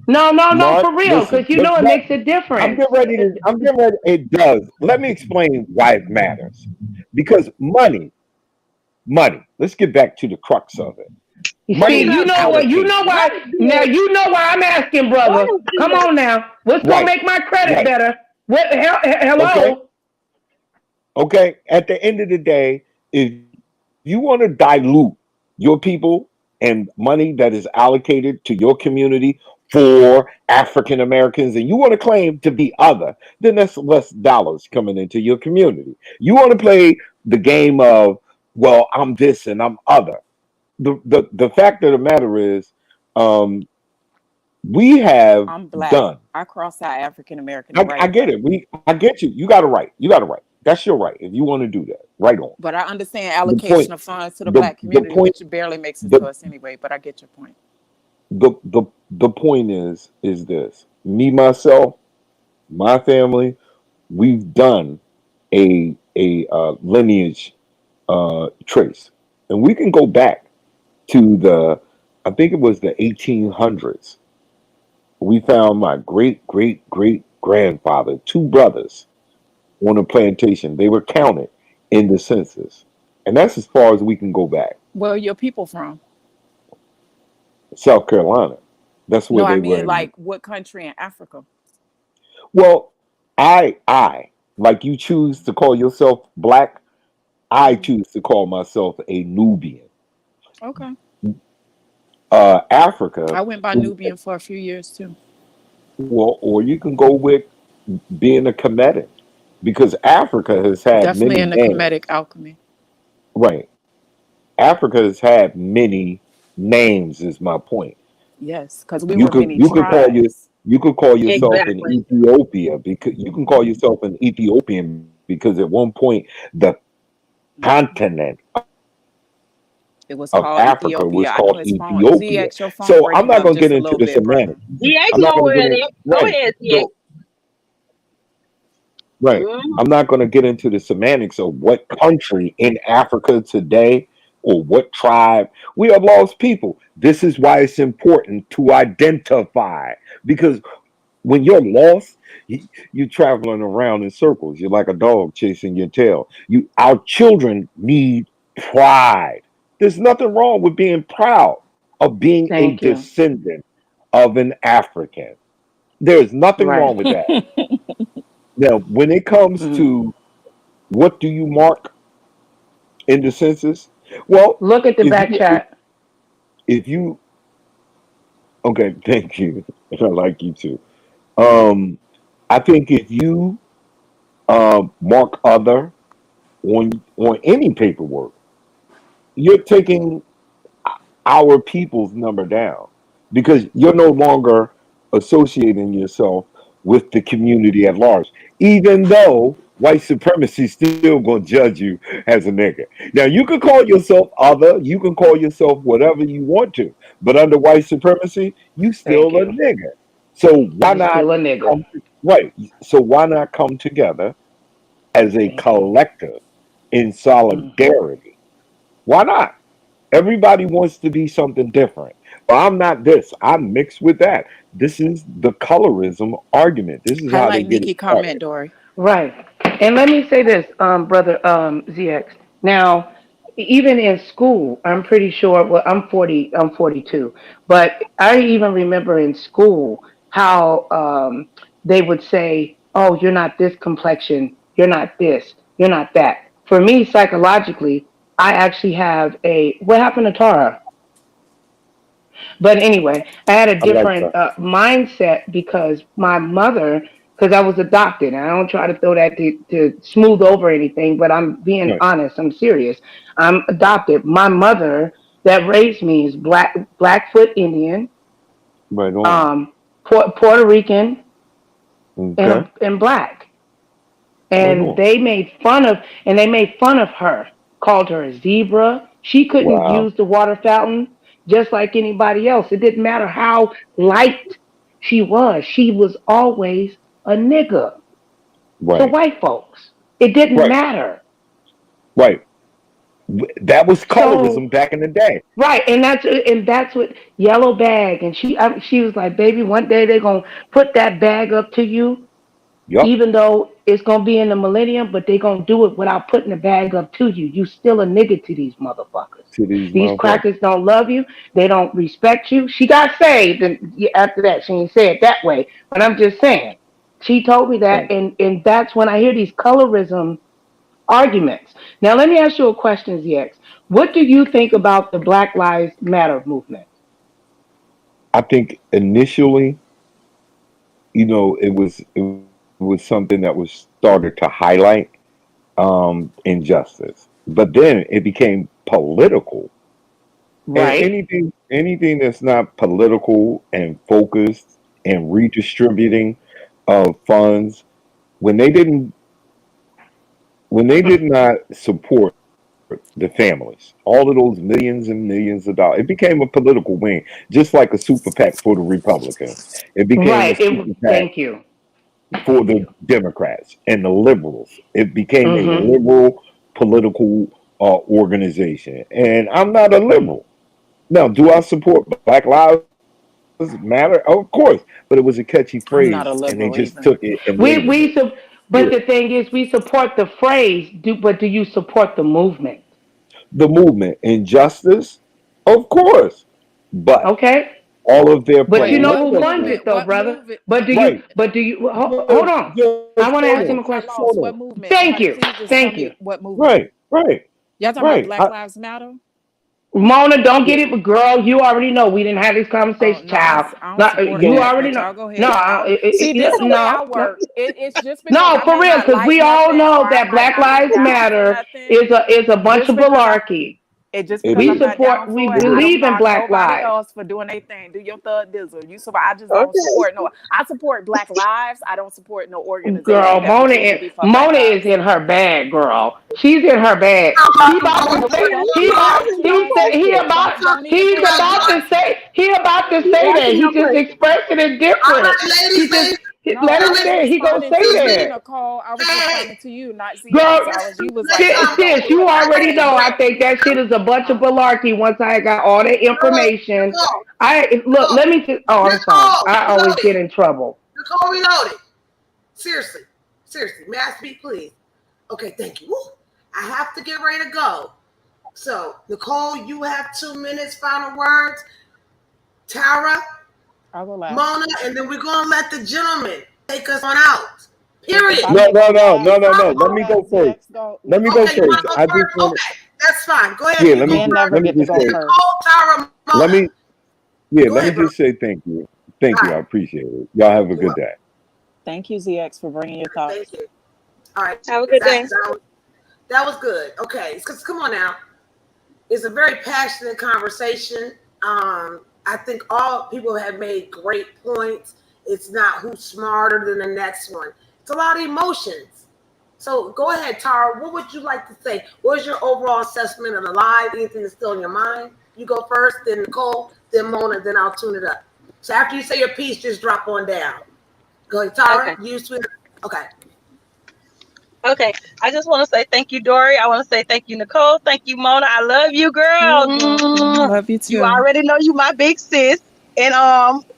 no, Mark, for real, listen. because you know it makes a I'm difference. getting ready to. I'm getting ready. It does. Let me explain why it matters. Because money. Let's get back to the crux of it. You see, Money is you Because know what? You know allocated. why? what is Now it? you know why I'm asking, What brother. is Come it? on now. What's gonna Right. make my credit Right. better? What? Okay. Hello. Okay. At the end of the day, if you want to dilute your people and money that is allocated to your community for African Americans, and you want to claim to be other, then that's less dollars coming into your community. You want to play the game of, well, I'm this and I'm other. The fact of the matter is, um, we have I'm black. done. I cross out African American the I right get way. it. I get you. You got it right. You got it right. That's your right. If you want to do that, right on. But I understand The point. allocation of funds to the The black the community, point. which barely makes sense The to us anyway. But I get your point. the point is this. Me myself, my family, we've done a lineage trace, and we can go back to the. I think it was the 1800s. We found my great grandfather, two brothers on a plantation. They were counted in the census. And that's as far as we can go back. Where are your people from? South Carolina. That's where No, I they were mean in. like what country in Africa? Well, like you choose to call yourself black, I Hmm. choose to call myself a Nubian. Okay. Africa, I went by Nubian for a few years too. well, or you can go with being a Kemetic because Africa has had Definitely many in the Kemetic names. alchemy. Right. Africa has had many names, is my point. Yes, because we You were could many you could call you tribes. you could call yourself an Exactly. Ethiopia because you can call yourself an Ethiopian because at one point the continent of Africa was called It was called Ethiopia. Ethiopia. I know his So phone. I'm not going to ZX, get your into phone the breaking up semantics. just a little bit, I'm brother. not going to get DX in. know where it Right. is. Go ahead, So DX. right. I'm Mm-hmm. not going to get into the semantics of what country in Africa today or what tribe. We have lost people. This is why it's important to identify because when you're lost, you're traveling around in circles. You're like a dog chasing your tail. Our children need pride. There's nothing wrong with being proud of being a Thank you. descendant of an African. There's nothing Right. wrong with that. Now, when it comes Mm. to what do you mark in the census? Well, Look at the if back you chat. if you okay, thank you. I like you too. Um, I think if you mark other on any paperwork, you're taking our people's number down because you're no longer associating yourself with the community at large, even though white supremacy still gonna judge you as a nigga. Now you can call yourself other, you can call yourself whatever you want to, but under white supremacy, you Thank still a you. nigga. So why You not still a nigga. right? So why not come together as a Thank you. collective in Mm. solidarity? Why not? Everybody wants to be something different. Well, I'm not this. I'm mixed with that. This is the colorism argument. This is how they Highlight get it Nikki comment, started. Dory. Right. And let me say this, brother ZX. Now, even in school, I'm pretty sure, well, I'm 42, but I even remember in school how they would say, oh, you're not this complexion, you're not this, you're not that. For me, psychologically, I actually have what happened to Tara? But anyway, I had a I like different that. mindset because my mother, because I was adopted, and I don't try to throw that to smooth over anything, but I'm being Right, honest, I'm serious. I'm adopted. My mother that raised me is Blackfoot Indian, right on. um, Puerto Rican, Okay. and black. and no. they made fun of her, called her a zebra. She couldn't Wow. use the water fountain just like anybody else. It didn't matter how light she was always a nigger to Right. white folks. It didn't Right. matter. Right. That was So colorism back in the day. right, and that's what yellow bag. And she was like, baby, one day they're gonna put that bag up to you, Yup. even though it's gonna be in the millennium, but they're gonna do it without putting the bag up to you. You still a nigga to these motherfuckers. To these These motherfuckers. crackers don't love you. They don't respect you. She got saved, and after that, she didn't say it that way. But I'm just saying, she told me that, Right. and that's when I hear these colorism arguments. Now, let me ask you a question, ZX. What do you think about the Black Lives Matter movement? I think initially, it was something that was started to highlight injustice, but then it became political. And Right. anything that's not political and focused and redistributing of funds, when they didn't when they did not support the families, all of those millions and millions of dollars, it became a political wing, just like a super PAC for the Republicans. It became a Right. super PAC Thank you. for the Democrats and the liberals. It became a Mm-hmm. liberal political organization. And I'm not a liberal. Now, do I support Black Lives Matter? Of course. But it was a catchy phrase, I'm and not they a just liberal took it either. and ran with it. Yeah. But the thing is, we support the phrase. But do you support the movement? The movement, injustice, of course. But Okay. all of their But you Wait, know what who plans, funds movement? it, though, What brother. move it? But do you? right. But do you? Hold Just, on. just I want to hold ask on. him a I question. Hold lost. on. What movement? Thank Honey, you. please just tell Thank me you. what movement. Right, right, Y'all talking about right. Black Lives Matter? Mona, don't get it, but girl, you already know we didn't have this Oh conversation, no, child. I don't Not, support you No, that. already But know. y'all go No, ahead. I don't see this the way I no, no. work. It's just because No, I for may real, not because like we all nothing or know I that might Black not be Lives down for Matter nothing. is a bunch Just of because I'm malarkey. just it because I'm We is. not support, down we for it, I don't believe in knock Black nobody lives. else for doing their thing. Do your thug dizzle. I just don't Okay. support no. I support Black Lives. I don't support no organization Girl, that pretend to be for Black Mona is Lives. in her bag, girl. She's in her bag. He about to say, Fuck he you about, guys. You he guys said, can don't even he's put me about to down. say that. He just expressing it All different. right, ladies, He just, ladies. No, let I him was say it. He gonna responding say to you, that. Nicole. I was Hey, responding to you, not Girl, ZX. You was like, listen. don't sis, do you it like already that. know. I think that shit is a bunch of Uh, malarkey. Once I got all the information, Nicole, I look. Let me just. Oh, I'm sorry. Nicole, I always get in trouble. Nicole, reloaded. Seriously, seriously. May I speak, please? Okay, thank you. Woo. I have to get ready to go. So, Nicole, you have 2 minutes. Final words. Tara, I'll go last. Mona, and then we're gonna let the gentleman take us on out. If Period. I No, may no, go no, no, last, no, no. you Let gonna me let go first. ZX go? Let Let me ZX go Okay, you go want first. to first. go I just first? want Okay, that's fine. Go ahead. yeah, You go Men never let me get to just go say first. Nicole, Tara, let Mona. me yeah, Go let me ahead, bro. just say thank you. All Thank you. right. I appreciate it. Y'all have a You're good welcome. day. Thank you, ZX, for bringing your Thank thoughts. you. All right. Have a good That, day. that, was, that was good. Okay. Because come on now. It's a very passionate conversation. I think all people have made great points. It's not who's smarter than the next one. It's a lot of emotions. So go ahead, Tara. What would you like to say? What is your overall assessment of the live? Anything that's still in your mind? You go first, then Nicole, then Mona, then I'll tune it up. So after you say your piece, just drop on down. Go ahead, Tara. Okay. You sweet. Okay. Okay. I just want to say thank you, Dori. I want to say thank you, Nicole. Thank you, Mona. I love you, girl. You're welcome. Love you You too. already know you my big sis. And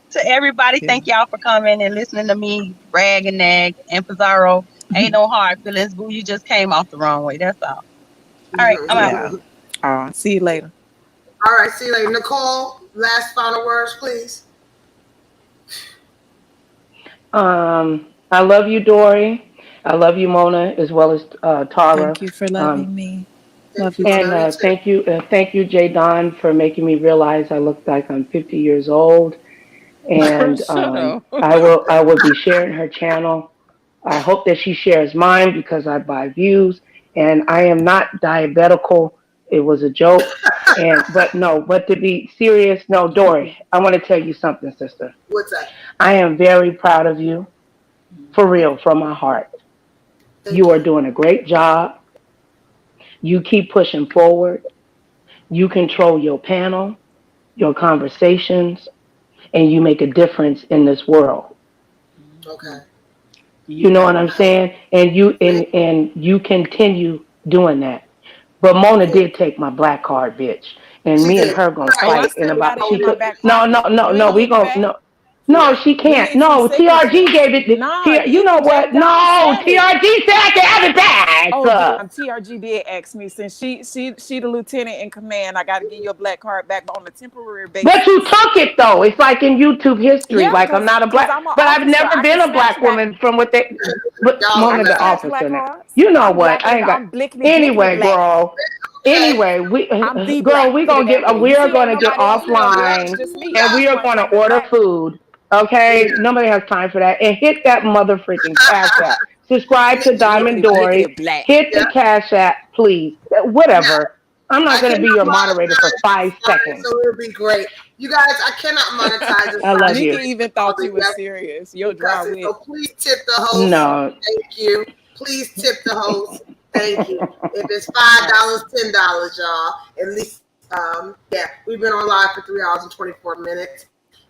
to everybody, Yeah. thank y'all for coming and listening to me brag and nag. And Pizarro, ain't no hard feelings, boo. You just came off the wrong way. That's all. All right, I'm out. Yeah. See you later. All right. See you later. Nicole, last final words, please. I love you, Dory. I love you, Mona, as well as Tara. Thank you for Um, loving me. Thank Love you. you I and too. love you too. thank you, Jay Don, for making me realize I look like I'm 50 years old. Girl, And shut up. I will be sharing her channel. I hope that she shares mine because I buy views, and I am not diabetical. It was a joke. But to be serious, no, Dory, I want to tell you something, sister. What's up? I am very proud of you, for real, from my heart. You Thank are you. doing a great job. You keep pushing forward. You control your panel, your conversations, and you make a difference in this world. Okay. You know what I'm saying? And Thank you continue doing that. But Mona you. did take my black card, bitch, and She me and did. her gonna Oh, I fight in still got about. it She in my took back no no pocket. no You no. ain't We getting it gonna back. no. No, she We can't. need some No, TRG signatures. gave it. Nah, You know even Jeff what? Dahmer No, said it. TRG said I can have it Oh, back. damn, TRG did ask me since she the lieutenant in command. I got to give your black card back, but on a temporary But you basis. took it though. It's like in YouTube history. Yeah, Like I'm not a cause black, I'm an but I've officer. never I been can a snatch black back. woman from what they. But Y'all I Mona can the hilarious. snatch black officer now. cards. You know I'm what? blacker I than ain't got. I'm blickety blickety Anyway, black. girl. Okay. Anyway, I'm the girl, black. we're Put it gonna that way. You we are see, ain't gonna get nobody else. You know, Yeah, offline, just me. and yeah, we I'm are one gonna time order black. food. yeah. Okay, nobody has time for that. And hit that mother freaking cash app. Subscribe to Diamond Blickety blickety Dory. black. Hit Yeah. the cash app, please. Now, Whatever. I'm not I gonna cannot be your moderator for monetize this 5 seconds. so it'll be great. You guys, I cannot monetize this I love Nika you. even called thought the you was yes serious. Your dry because wit. so please tip the host. No. Thank you. Please tip the host. Thank you. If it's $5, Absolutely. $10, y'all. At least yeah, we've been on live for 3 hours and 24 minutes.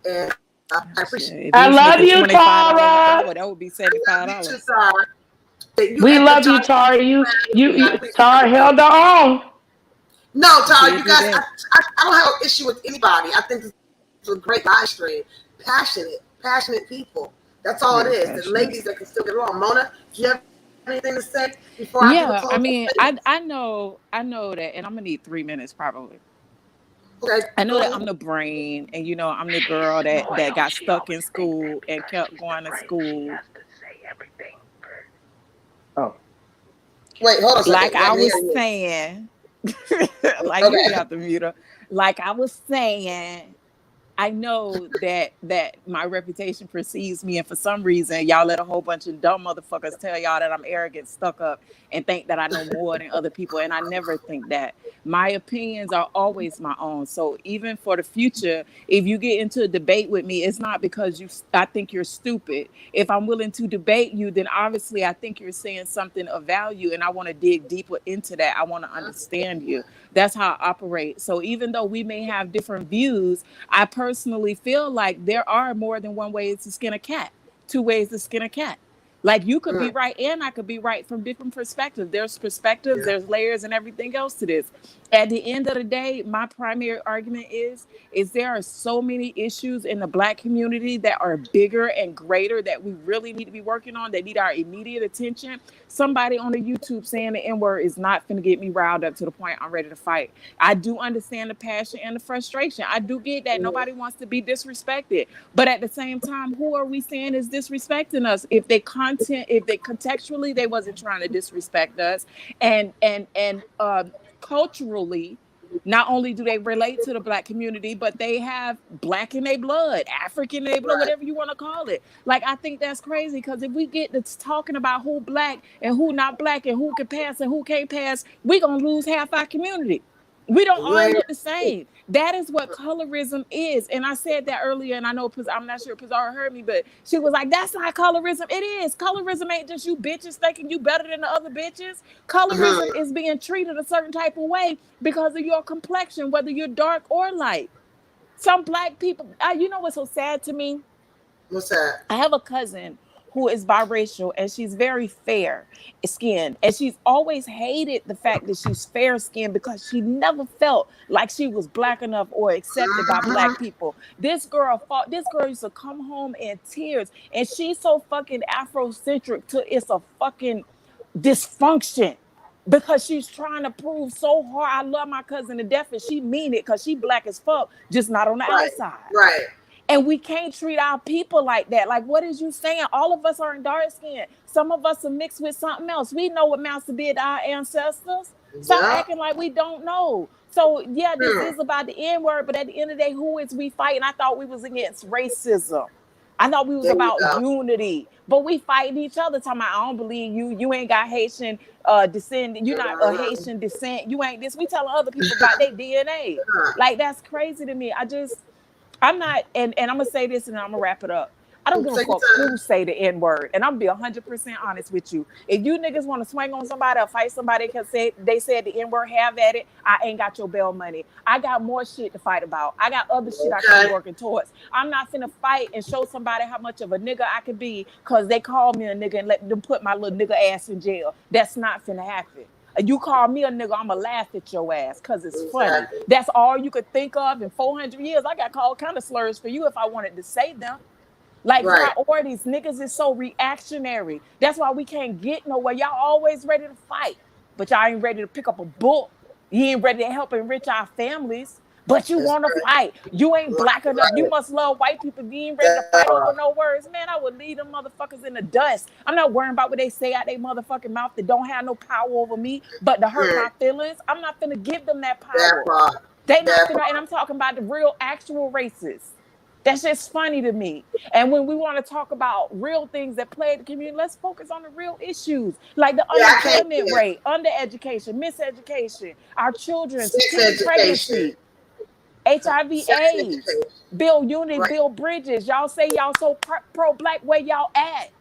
And I appreciate Shit, if I you was love making you, $25 an Tara. hour, that would be I love you too, $75. Tara. That you We love you, empathize Tara. with me. I appreciate Tara everything. held her own. No, Tara, Did you do guys, that. I don't have an issue with anybody. I think this is a great live stream. Passionate people. That's all it is. Very The ladies passionate. that can still get along. Mona, do you have anything to say before I do the close? Yeah, I mean, I know that, and I'm gonna need 3 minutes probably. Okay, I go know that ahead. I'm the brain, and I'm the girl that got stuck in school and kept going to school. Oh, Wait, hold on a second. Like Let I me hear was you. saying, like you Okay. have to mute her. Like I was saying, I know that my reputation precedes me, and for some reason, y'all let a whole bunch of dumb motherfuckers tell y'all that I'm arrogant, stuck up, and think that I know more than other people. And I never think that. My opinions are always my own. So even for the future, if you get into a debate with me, it's not because I think you're stupid. If I'm willing to debate you, then obviously I think you're saying something of value, and I want to dig deeper into that. I want to understand you. That's how I operate. So even though we may have different views, I personally feel like there are more than one way to skin a cat, two ways to skin a cat. Like you could be Mm, right and I could be right from different perspectives. There's perspectives, yeah. there's layers and everything else to this. At the end of the day, my primary argument is there are so many issues in the black community that are bigger and greater that we really need to be working on, that need our immediate attention. Somebody on the YouTube saying the N-word is not going to get me riled up to the point I'm ready to fight. I do understand the passion and the frustration. I do get that Mm, nobody wants to be disrespected. But at the same time, who are we saying is disrespecting us? If they contextually, they wasn't trying to disrespect us. And culturally, not only do they relate to the black community, but they have black in their blood, African in their blood, right. whatever you want to call it. Like, I think that's crazy because if we get to talking about who black and who not black and who can pass and who can't pass, we going to lose half our community. We don't You all ain't look the same. That is what colorism is. And I said that earlier, and I know I'm not sure Pizarro heard me, but she was like, that's not colorism. It is. Colorism ain't just you bitches thinking you better than the other bitches. Colorism mhm. is being treated a certain type of way because of your complexion, whether you're dark or light. Some black people, you know what's so sad to me? What's that? I have a cousin who is biracial and she's very fair skinned. And she's always hated the fact that she's fair skinned because she never felt like she was black enough or accepted by black Mhm. people. This girl used to come home in tears and she's so fucking Afrocentric to it's a fucking dysfunction because she's trying to prove so hard. I love my cousin to death and she mean it because she black as fuck, just not on the Right. outside. Right. And we can't treat our people like that. Like, what is you saying? All of us are in dark skin. Some of us are mixed with something else. We know what Master did to our ancestors. Stop Yeah. acting like we don't know. So, yeah, this Hmm. is about the N word, but at the end of the day, who is we fighting? I thought we was against racism. I thought we was There you about go. unity, but we fighting each other. Talking about, I don't believe you. You ain't got Haitian descent. You're not a Mhm. Haitian descent. You ain't this. We telling other people about their DNA. Huh. Like that's crazy to me. I'm not, and I'm gonna say this, and I'm gonna wrap it up. I don't give a fuck who say the N-word. And I'm gonna be 100% honest with you. If you niggas want to swing on somebody or fight somebody because they said the N-word, have at it, I ain't got your bail money. I got more shit to fight about. I got other shit I can be working towards. I'm not finna fight and show somebody how much of a nigga I can be because they call me a nigga and let them put my little nigga ass in jail. That's not finna happen. You call me a nigga, I'ma laugh at your ass because it's funny. That's all you could think of in 400 years. I got called kind of slurs for you if I wanted to say them. Like priorities, niggas is so reactionary. That's why we can't get nowhere. Y'all always ready to fight, but y'all ain't ready to pick up a book. You ain't ready to help enrich our families, but you want to fight. You ain't black enough. You must love white people. You ain't ready to fight over no words. Man, I would leave them motherfuckers in the dust. I'm not worrying about what they say out their motherfucking mouth that don't have no power over me, but to hurt my feelings. I'm not finna give them that power. They not finna, and I'm talking about the real actual racists. That's just funny to me. And when we want to talk about real things that plague the community, let's focus on the real issues, like the unemployment rate, undereducation, miseducation, our children's teen pregnancy, HIV, AIDS, build unity, build bridges. Y'all say y'all so pro-black, where y'all at?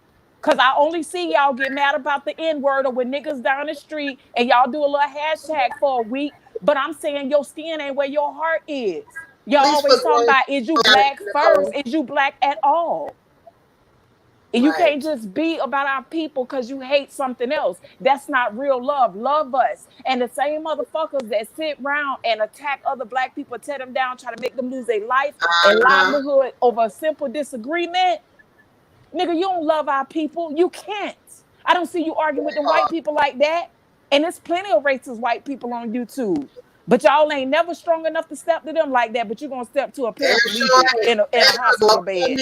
Because I only see y'all get mad about the N-word or when niggas down the street and y'all do a little hashtag for a week. But I'm saying your skin ain't where your heart is. Y'all always talking about, is you black first? Is you black at all? And you can't just be about our people because you hate something else. That's not real love. Love us. And the same motherfuckers that sit around and attack other black people, tear them down, try to make them lose their life and livelihood over a simple disagreement. Nigga, you don't love our people. You can't. I don't see you arguing with the white people like that. And there's plenty of racist white people on YouTube. But y'all ain't never strong enough to step to them like that. But you're going to step to a paraplegic in a hospital bed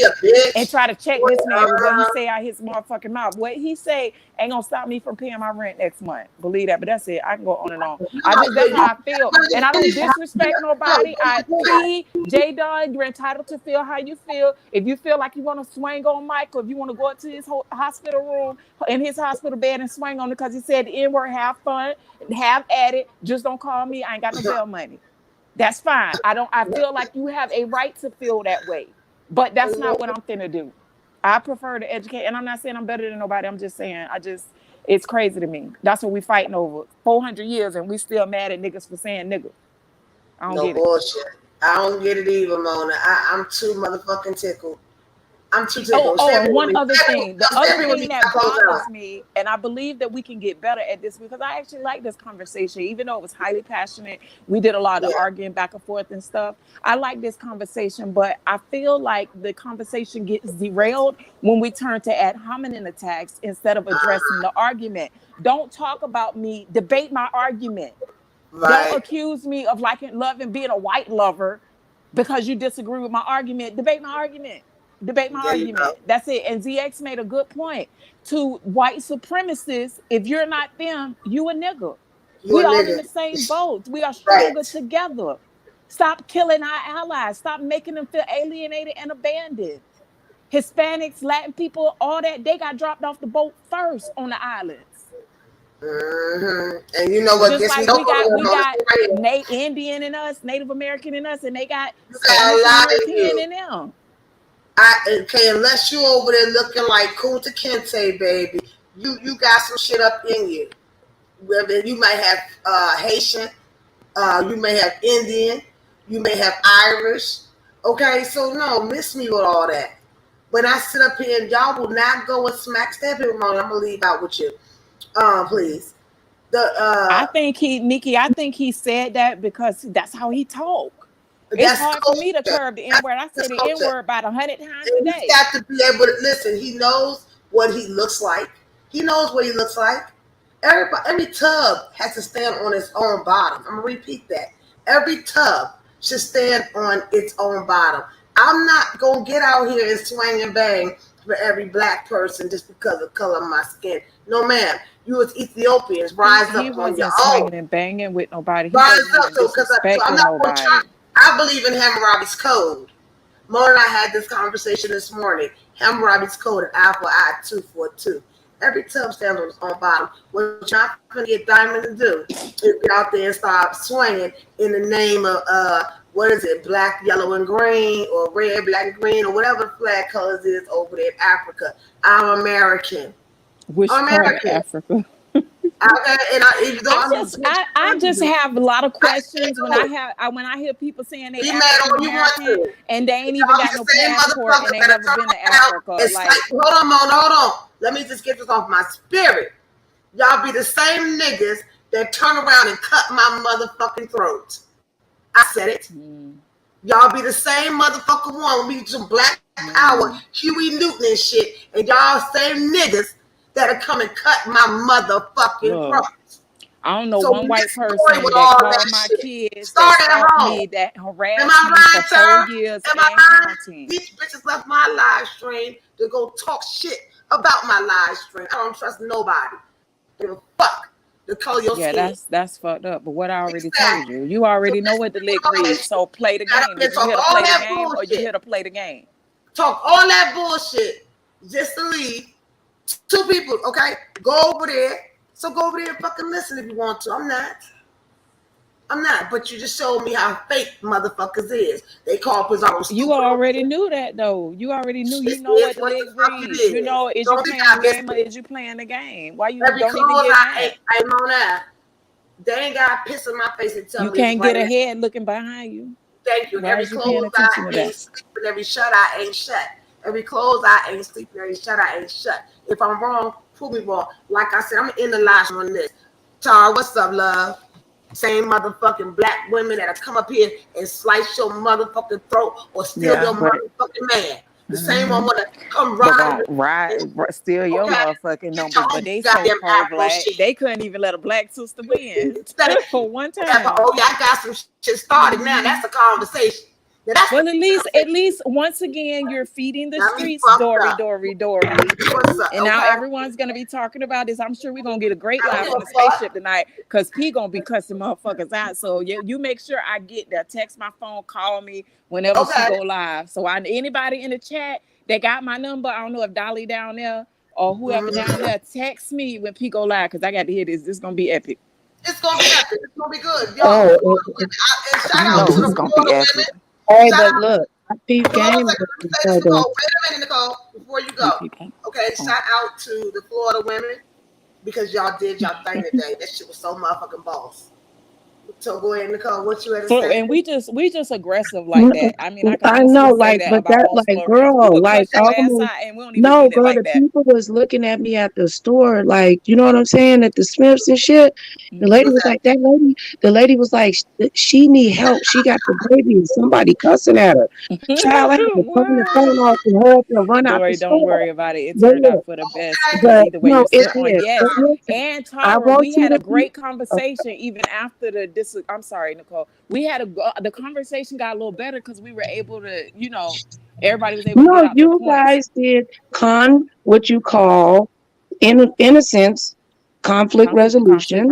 and try to check this man with what he say out his motherfucking mouth. What he say ain't going to stop me from paying my rent next month. Believe that. But that's it. I can go on and on. That's how I feel. And I don't disrespect nobody. J-Don, you're entitled to feel how you feel. If you feel like you want to swing on Michael, if you want to go up to his hospital room, in his hospital bed and swing on it because he said the N-word, have fun, have at it. Just don't call me. I ain't got no bail money. That's fine. I feel like you have a right to feel that way, but that's not what I'm finna do. I prefer to educate, and I'm not saying I'm better than nobody. I'm just saying, it's crazy to me. That's what we fighting over 400 years, and we still mad at niggas for saying nigga. I don't get bullshit. I don't get it either, Mona. I'm too motherfucking tickled. I'm too tickled. And one other thing. The other thing that bothers me, and I believe that we can get better at this because I actually like this conversation, even though it was highly passionate. We did a lot of arguing back and forth and stuff. I like this conversation, but I feel like the conversation gets derailed when we turn to ad hominem attacks instead of addressing the argument. Don't talk about me. Debate my argument. Don't accuse me of loving being a white lover because you disagree with my argument. Debate my argument. Debate my argument. That's it. And ZX made a good point to white supremacists. If you're not them, you a nigga. We all in the same boat. We are stronger together. Stop killing our allies. Stop making them feel alienated and abandoned. Hispanics, Latin people, all that, they got dropped off the boat first on the islands. And you know what? Just like we got Indian in us, Native American in us, and they got European in them. Unless you over there looking like Kunta Kinte, baby, you got some shit up in you. You might have Haitian, you may have Indian, you may have Irish. Okay, so no, miss me with all that. When I sit up here and y'all will not go and smack stab him, I'm gonna leave out with you. Please. I think he said that because that's how he talk. It's hard for me to curb the N-word. I say the N-word about 100 times a day. He's got to be able to listen. He knows what he looks like. He knows what he looks like. Every tub has to stand on its own bottom. I'm going to repeat that. Every tub should stand on its own bottom. I'm not going to get out here and swing and bang for every black person just because of the color of my skin. No, ma'am. You as Ethiopians, rise up on your own. He wasn't swinging and banging with nobody. Rise up, because I'm not going to try. I believe in Hammurabi's code. Mona and I had this conversation this morning. Hammurabi's code at Alpha I-242. Every tub stands on its own bottom. What you're not going to get Diamond to do is get out there and start swinging in the name of what is it, black, yellow, and green, or red, black, and green, or whatever flag colors is over there in Africa. I'm American. Which I'm part of American. Africa? Okay, and even though I just have a lot of questions when I hear people saying they African American and they ain't even got no passport and they never been to Africa. Like, hold on. Let me just get this off my spirit. Y'all be the same niggas that turn around and cut my motherfucking throat. I said it. Y'all be the same motherfucking one. We some black power, Huey Newton and shit, and y'all same niggas that'll come and cut my motherfucking throat. I don't know one white person that called my kids that stalked me, that harassed me for 4 years and counting. These bitches left my live stream to go talk shit about my live stream. I don't trust nobody. Give a fuck the color of your skin. That's fucked up. But what I already told you, you already know what the lick reads. So play the game. Did you here to play the game or you here to play the game? Talk all that bullshit just to leave. 2 people, okay? Go over there. So go over there and fucking listen if you want to. I'm not. But you just showed me how fake motherfuckers is. They call Pizarro stupid. You already knew that though. You already knew. You know what the leg reads. You know, is you playing the game or is you playing the game? Why you don't even get mad? I'm on that. They ain't got piss in my face and tell me. You can't get ahead looking behind you. Thank you. Every closed eye ain't sleeping. Every shut eye ain't shut. Every closed eye ain't sleeping. Every shut eye ain't shut. If I'm wrong, prove me wrong. Like I said, I'm in the last on this. Tara, what's up, love? Same motherfucking black women that'll come up here and slice your motherfucking throat or steal your motherfucking man. The same one wanna come ride, steal your motherfucking numbers, but they so pro-black. They couldn't even let a black sister win for one time. Oh yeah, I got some shit started now. That's a conversation. Well, at least once again, you're feeding the streets, Dori. And now everyone's gonna be talking about this. I'm sure we're gonna get a great live on the spaceship tonight because P gonna be cussing motherfuckers out. So you make sure I get that. Text my phone, call me whenever she go live. So anybody in the chat that got my number, I don't know if Dolly down there or whoever down there, text me when P go live because I got to hear this. This is gonna be epic. It's gonna be epic. It's gonna be good. Yo, and shout out to the Florida women. Hey, but look, I peep game. Wait a minute, Nicole, before you go. Okay, shout out to the Florida women because y'all did y'all thing today. That shit was so motherfucking boss. So go ahead, Nicole. What you had to say? And we just aggressive like that. I mean, I know, like, but that, like, girl, like, no, girl, the people was looking at me at the store, like, you know what I'm saying, at the Smiths and shit. The lady was like, the lady was like, she need help. She got the baby and somebody cussing at her. Child, I had to turn the phone off and hurry up and run out the store. Don't worry about it. It turned out for the best. Either way, no, you're still on. Yes. And Tara, we had a great conversation even after the I'm sorry, Nicole. We had the conversation got a little better because we were able to, everybody was able to get out you guys did what you call innocence, conflict resolution,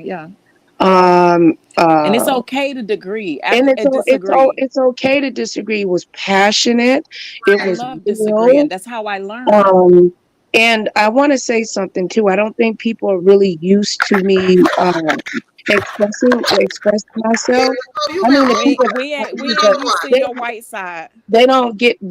yeah. And it's okay to disagree. It's okay to disagree. It was passionate. I love disagreeing. That's how I learned. And I want to say something too. I don't think people are really used to me expressing myself. I mean, we ain't used to your white side. They don't get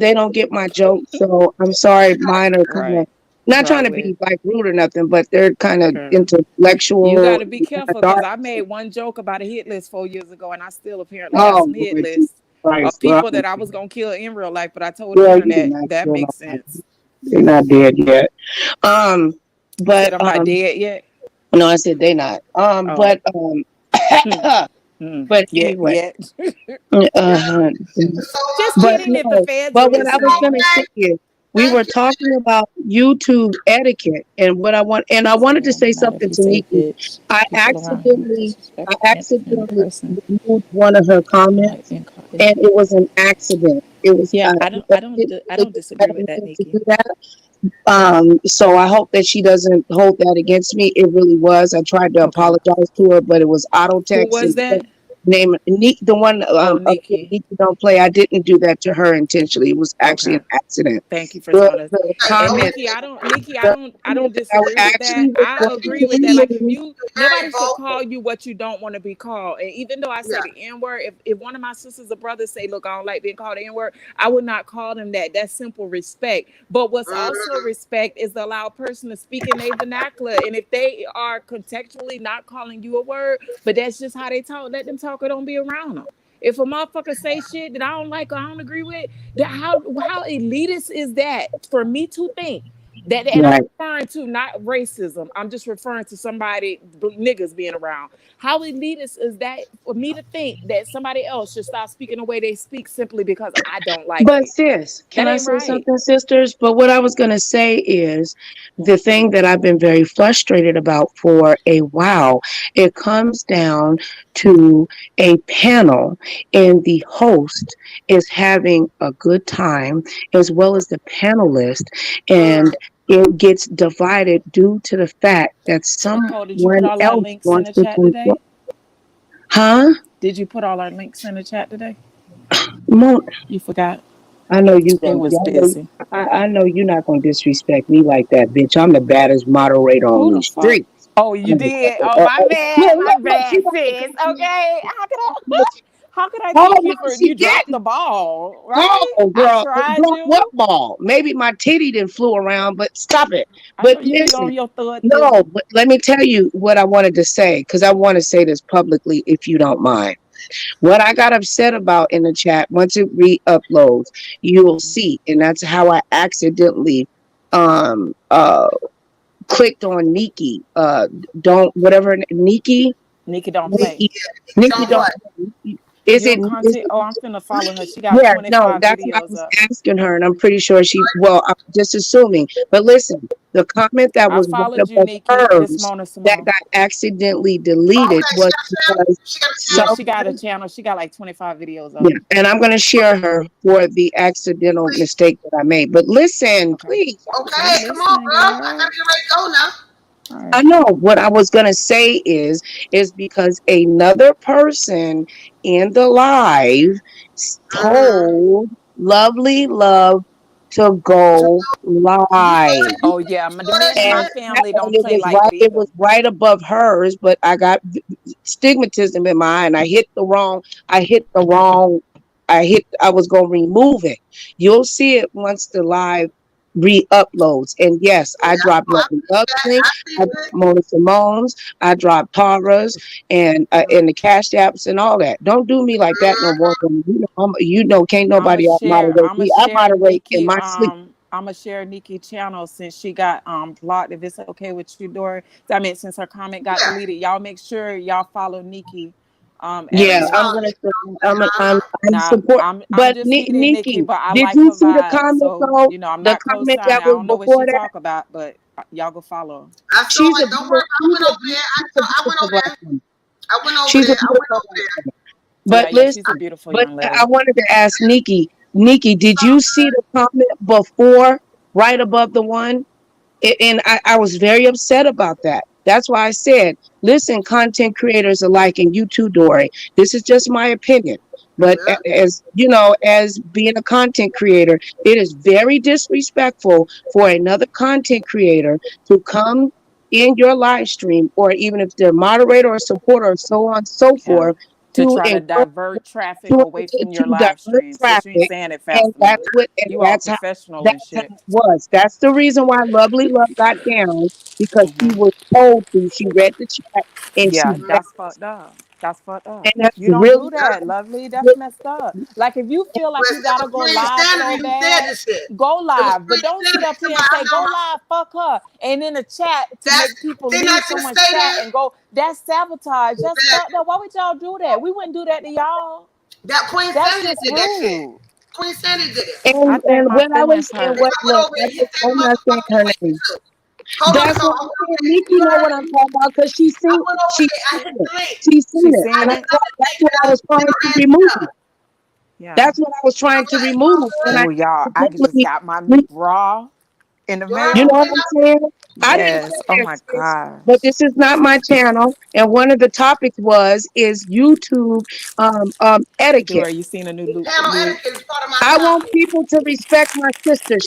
my joke. So I'm sorry, mine are kind of not trying to be like rude or nothing, but they're kind of intellectual. You got to be careful because I made one joke about a hit list 4 years ago, and I still apparently have some hit lists of people that I was gonna kill in real life. But I told the internet that makes sense. They're not dead yet. But I'm not dead yet. No, I said they not. But anyway. Just kidding. If the feds. But what I was going to say is, we were talking about YouTube etiquette, and I wanted to say something to Nikki. I accidentally removed one of her comments, and it was an accident. It was. I don't disagree with that, Nikki. So I hope that she doesn't hold that against me. It really was. I tried to apologize to her, but it was auto text. Who was that? Name the one Nikki. Nikki don't play. I didn't do that to her intentionally. It was actually Okay. an accident. Thank you for The, telling us. the And comment, Nikki, the I don't comment that I disagree with that. actually I responded agree to with that. Like if Nikki. you nobody should call you what you don't want to be called. And even though I say the N-word, if one of my sisters or brothers say, look, I don't like being called the N-word, I would not call them that. That's simple respect. But what's also respect is to allow a person to speak in their vernacular. And if they are contextually not calling you a word, but that's just how they talk, let them talk or don't be around them. If a motherfucker say shit that I don't like or I don't agree with, that how elitist is that for me to think that? And I'm Right. referring to not racism. I'm just referring to somebody niggas being around. How elitist is that for me to think that somebody else should stop speaking the way they speak simply because I don't like But it? sis, That can I ain't say right. something, sisters? But what I was going to say is the thing that I've been very frustrated about for a while. It comes down to a panel, and the host is having a good time as well as the panelist, and it gets divided due to the fact that Nicole, did you put someone all our else links in wants the to chat control. today? Huh? Did you put all our links in the chat today? Mo- You forgot. I know you It gonna. was busy. I know you're not gonna disrespect me like that, bitch. I'm the baddest moderator on Who the these fuck? streets. Oh, you did. Oh, my Look, she bad, got the sis. Okay, how could I oh take no, you for she you dropped didn't. the ball, right? Oh, I girl, tried drop what you. ball? Maybe my titty didn't flew around, but stop it. I But know you be listen, on your third no, thism. but let me tell you what I wanted to say because I want to say this publicly, if you don't mind. What I got upset about in the chat, once it re-uploads, you will see, and that's how I accidentally um uh clicked on Nikki. Don't whatever Nikki. Nikki don't play. Nikki. Nikki don't. Is Your it? Is content. it? Oh, I'm finna follow her. She got Yeah, no, 25 that's what I videos was up. asking her, and I'm pretty sure she. Well, I'm just assuming. But listen, the comment that I was right followed you, above Nikki. This hers Mona that Simone. got accidentally deleted was because Yeah, some. she got a channel. She got like 25 videos up. Yeah, and I'm going to share her for the accidental mistake that I made. But listen, Okay. please. I'm listening, girl. All I right. know what I was going to say is because another person in the live told Lovely Love to go live. Oh yeah, the men in my And family don't play like that it either. was right above hers, but I got stigmatism in my eye and I was gonna remove it. You'll see it once the live re-uploads. And yes, I dropped Lovely Love's link, I dropped Mona Simone's, I dropped Tara's and the cash apps and all that. Don't do me like that no more. You know, can't nobody out moderate I'ma me. I share moderate in Nikki my sleep. I'ma share Nikki channel since she got blocked, if it's okay with you, Dori. I mean, since her comment got deleted. Y'all make sure y'all follow Nikki as Yeah, well. I'm Now support. I'm But defeated, Nikki, Nikki, but I did like you her see the vibe. comment So, though? you know, I'm The not comment co-signing. that I was don't know what before she that. talk about, but y'all go follow her. She's a beautiful. She's a beautiful black woman. She's a beautiful black woman. Yeah, But yeah, listen, she's a beautiful but young I lady. wanted to ask Nikki. Nikki, did you see the comment before, right above the one? And I was very upset about that. That's why I said, listen, content creators alike, and you too, Dori. This is just my opinion. But as you know, as being a content creator, it is very disrespectful for another content creator to come in your live stream, or even if they're moderator or supporter, or so on and so Yeah. forth, To to try to encourage divert traffic to, away from to your live divert stream. Sis, you ain't traffic, saying it and fast enough. You all that's how professional and that's how shit. it was. That's the reason why Lovely Love got down, because she Hmm. was told to. She read the chat and she Yeah, backed. that's fucked up. That's fucked up. And that's You don't really do that, lovely. That's messed up. Like if you feel like you gotta go live so bad, go live. But don't sit up here and say go live, fuck her. And in the chat to make people leave someone's chat and go, that's sabotage. That's fucked up. Why would y'all do that? We wouldn't do that to y'all. That's just rude. I think and my when I feelings was and hurt. what look, I'm not saying her name. That's what I'm saying. Nikki know what I'm talking about because she's seen it. She's seen She it. seen And it. that's what I was trying to remove. Yeah. That's what I was trying to remove. And I Oh y'all, I just accidentally got my meat raw. In the You heard You me, know mail? what I'm saying? I didn't Yes. Oh say my this, but gosh. this is not my channel. And one of the topics is YouTube etiquette. Dora, you seen a new Panel etiquette is part of my I want topic. people to respect my sister.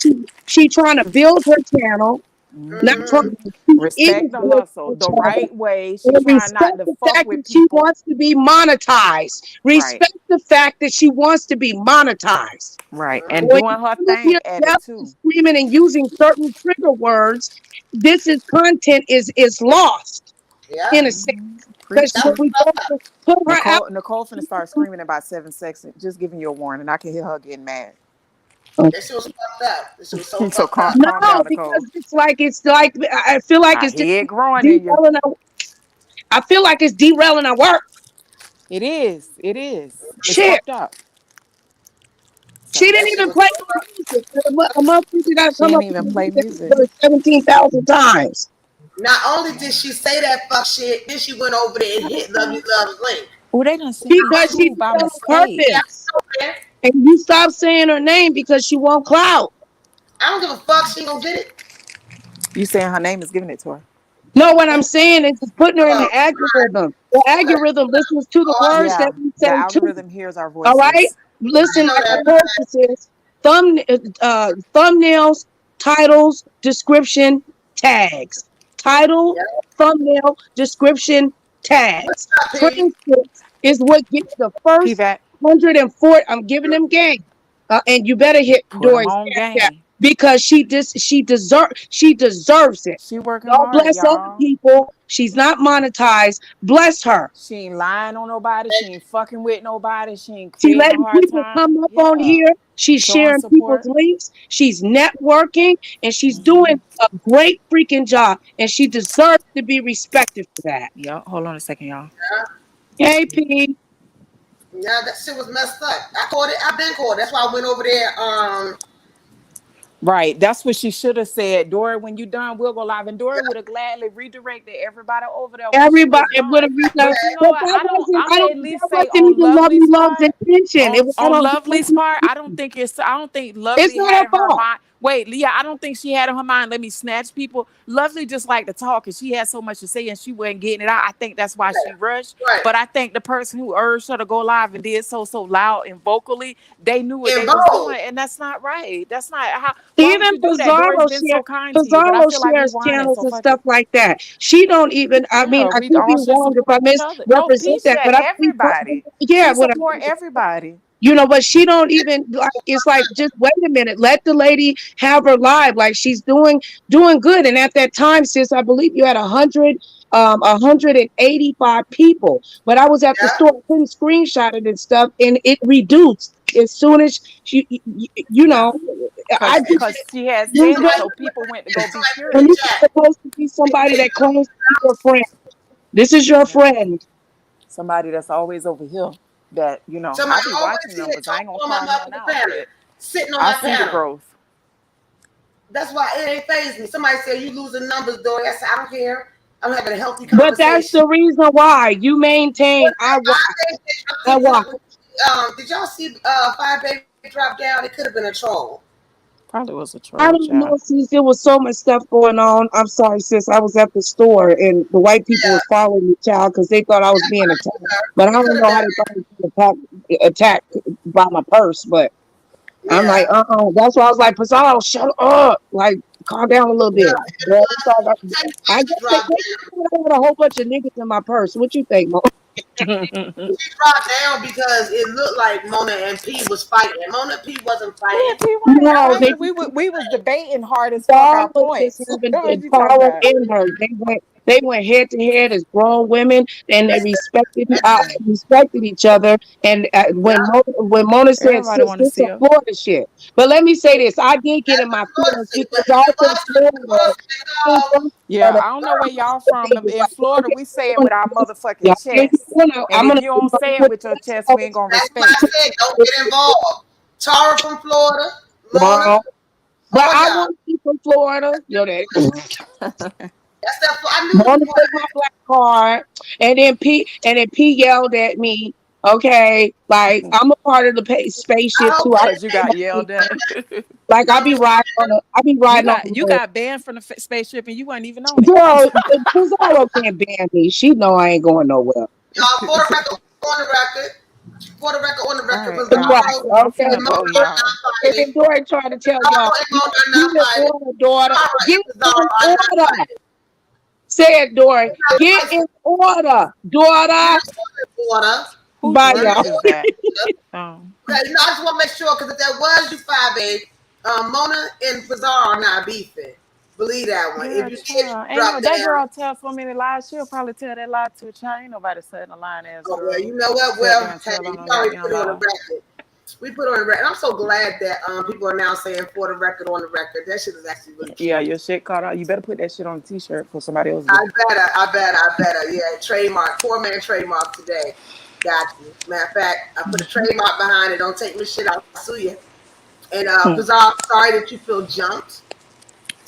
She trying to build her channel, not Hmm. trying Mm-hmm. to. She is Respect the building hustle her the channel. right way. She And trying respect not to the fuck fact that with she people. wants to be monetized. Right. Respect the fact that she wants to be monetized. Right. And When doing you her come in thing here at it yelling and too. screaming and using certain trigger words, this is content is lost Yeah, in a sense. Hmm. Because Preach that's when it. what's we go up. to put her out, Nicole finna start screaming about 7 seconds. Just giving you a warning. I can hear her getting mad. This shit was fucked up. This shit was so So fucked up. no, calm down, Nicole. because it's like I feel like I it's just hear it growing in you. derailing. I feel like it's derailing our work. It is. It is. It's Shit. fucked up. She So didn't That shit even was play so my fucked music. A motherfucker got to she come ain't up with even play music music. 17,000 times. up. Not only did she say that fuck shit, then she went over there and hit Love You Love's link. Oh, they done sent me Because she two did by it on mistake. Yeah, purpose. I don't care. And you stop saying her name because she won't clout. I don't give a fuck. She gonna get it. You saying her name is giving it to her? No, what I'm And saying is just putting her in the algorithm. The okay. algorithm listens to the Oh, words that Yeah. we The say too. algorithm hears our All right. voices. I Listen, didn't know like I that. told you, sis, thumb, thumbnails, titles, description, tags. Title, Yeah. thumbnail, description, What's tags. up, P? Transcripts is what gets the first PVAC, 104. I'm giving them game. And you better hit put them Dory's on cash app game. because she deserves it. She working Don't hard, bless other y'all. people. She's not monetized. Bless her. She ain't lying on nobody. She ain't fucking with nobody. She ain't She creating a letting hard people time. come up on Yeah. here. She's Showing sharing people's support. links. She's networking and she's Hmm. doing a great freaking job. And she deserves to be respected for that. Yeah. Hold on a second, y'all. Yeah. Hey, P. Yeah, that shit was messed up. I caught it. I've been caught. That's why I went over there. Right. That's what she should have said. Dory, when you done, we'll go live. And Dory would have gladly redirected everybody over there when she Everybody was it would done. have reached out. But you know But what? that wasn't, I'ma at that least say wasn't on even Lovely Lovely's Love's part. intention. It was, I On don't, that Lovely's wasn't, part, I don't think it's Lovely not had her in her fault. mind. Wait, Leah, I don't think she had in her mind, let me snatch people. Lovely just like to talk and she had so much to say and she wasn't getting it out. I think that's why she rushed. Right. But I think the person who urged her to go live and did so loud and vocally, they knew what And they was bold. doing. And that's not right. That's not how why would Even you do that? Dory's been so kind to you, but I Pizarro feel like we shares whining, channels so and fuck stuff it. like that. She don't even. I mean, Yeah, I we could be all should wrong if I support each other. No, misrepresent P that, said but I think, everybody. yeah, She what support everybody. but she don't even like. It's like just wait a minute, let the lady have her live. Like she's doing good. And at that time, sis, I believe you had 185 people. But I was at the Yeah. store, I couldn't screenshot it and stuff, and it reduced as soon as you Yeah. know. I Cause just cause she had use said it, it. so people went to go be Somebody put in And the this curious. is chat. supposed to be somebody that claims to be your friend. This is your Yeah. friend. Somebody that's always over here. That I Somebody be always watching see that numbers. I ain't talking gonna on my call none motherfucking out, panel. but Sitting on I my see the panel. growth. That's why it ain't phased me. Somebody said you losing numbers, Dory. I said, I don't care. I'm having a healthy But that's conversation. the reason why you maintain. I watch. I watch. Did y'all see Five Baby drop down? It could have been a troll. Probably was a I troll, don't know, child. sis. There was so much stuff going on. I'm sorry, sis. I was at the store and the white people Yeah, was following the child because they thought I was being attacked. But I it could don't have know been. how they thought I was being attacked by my purse. But I'm like, Yeah. That's why I was like, Pizarro, shut up. Like, calm down a little Yeah, bit. it Well, was. Tell you I what, guess they had a whole bunch of niggas in my purse. What you think, Mo? she dropped down because it looked like Mona and P was fighting. Mona and P wasn't Yeah, fighting. P wasn't No, they fighting. We was debating hard as fuck Paul our was just points. having What you talking power about? in her. They went head to head as grown women, and they Mm-mm. respected each other. And Yeah, when Mona said, Everybody "Sis, want to this see some her. Florida shit," but let me say this: I did get in my Florida feelings shit, because I'm it from Florida. I'm from Yeah, Florida. I don't know where y'all But from. they was In like, "Y'all Florida, get we say it going with our out. Y'all motherfucking can't get chest. going out. And if you don't say it Put with your this chest, out." we ain't gonna that's why I respect it. said don't get involved. Tara from Florida, Mona, Wow. But all I y'all. want to be from Florida. That's that. I knew it Mona was going took my black card, and then P yelled at me. Okay, like I'm a part of the spaceship too. Because you got yelled at. Like I be riding on You got banned from the spaceship and you weren't even on it. Girl, Pizarro can't ban me. She know I ain't going nowhere. For the record, on the record, All right, Pizarro, I'm Okay, finna go, y'all. and Dori trying to tell y'all, not fighting. daughter, get in order. Say it, Dori. Get in order, daughter. Order. Whose Bye, words y'all. is that? Oh. Okay, no, I just want to make sure because if that was you five, babe, Mona and Pizarro are not beefing. Believe that one. Yeah, If you child. Ain't drop no that down, girl tell so many lies. She'll probably tell that lie to a child. Ain't nobody saying a lying ass oh well, girl. you know what? Sit there Well, and hey, tell on we a already goddamn put it on the lie. record. We put it on the record. I'm so glad that people are now saying for the record on the record. That shit is actually really cute. Yeah, your shit caught out. You better put that shit on a t-shirt for somebody else. I better. Yeah, trademark. Poor man trademark today. Got you. Matter of fact, I put a trademark behind it. Don't take my shit out. I'll sue you. And Pizarro, sorry that you feel jumped.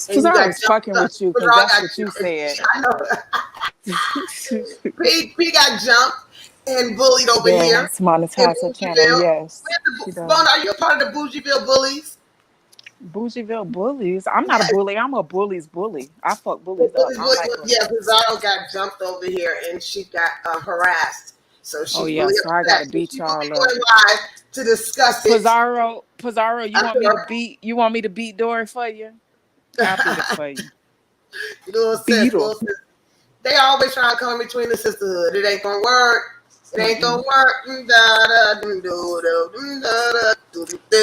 And you I got was jumped. fucking with you because Pizarro that's got what you said. I know. P got jumped and bullied over here Yes, in monetize her channel. Bougieville. Yes, she does. Bone, are you a part of the Bougieville bullies? Bougieville bullies. I'm not a bully. I'm a bully's bully. I fuck bullies up. I'm like a, Yeah, Pizarro got jumped over here and she got harassed. So oh she's yeah, really so I upset. gotta beat She will be y'all going up. live to discuss it. Pizarro, you I'm want me to sure. beat? You want me to beat Dori for you? I'll beat it for you. Little sis. They always try to come between the sisterhood. It ain't gonna work. It ain't gonna work.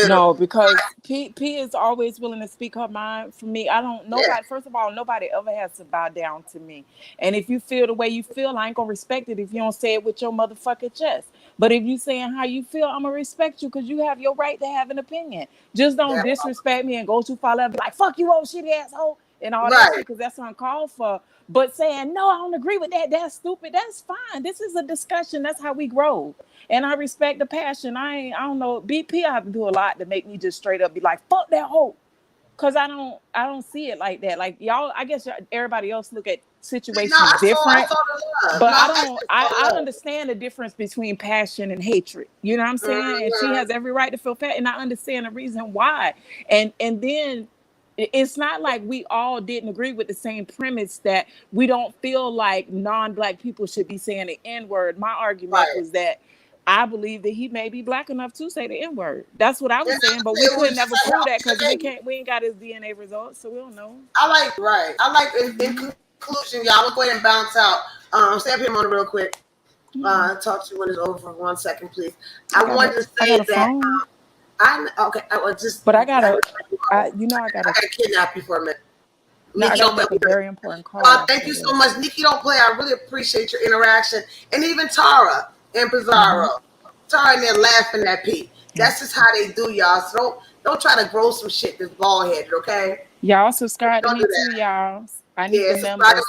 No, because P is always willing to speak her mind. For me, I don't. Nobody. First of all, nobody ever has to bow down to me. And if you feel the way you feel, I ain't gonna respect it if you don't say it with your motherfucking chest. But if you saying how you feel, I'm gonna respect you because you have your right to have an opinion. Just don't disrespect me and go too far left. Be like, fuck you, old shitty asshole, and all that shit, because that's uncalled for. But saying no, I don't agree with that. That's stupid. That's fine. This is a discussion. That's how we grow. And I respect the passion. I don't know. BP, I have to do a lot to make me just straight up be like, fuck that hoe. Cause I don't see it like that. Like y'all, I guess everybody else look at situations different. But I understand the difference between passion and hatred. You know what I'm saying? And she has every right to feel and I understand the reason why. And then it's not like we all didn't agree with the same premise that we don't feel like non-black people should be saying the N-word. My argument was that I believe that he may be black enough to say the N-word. That's what I was saying, but we could never prove that because we ain't got his DNA results, so we don't know. I like in conclusion, y'all. We'll go ahead and bounce out. Stay up here on real quick. Talk to you when it's over for 1 second, please. I wanted to say that I was just. But I gotta kidnap you for a minute. No, I gotta make a very important call. Thank you so much, Nikki. Don't play. I really appreciate your interaction, and even Tara and Pizarro. Tara and they're laughing at Pete. That's just how they do, y'all. So don't try to grow some shit that's bald headed, okay? Y'all subscribe to me too, y'all. I need the members.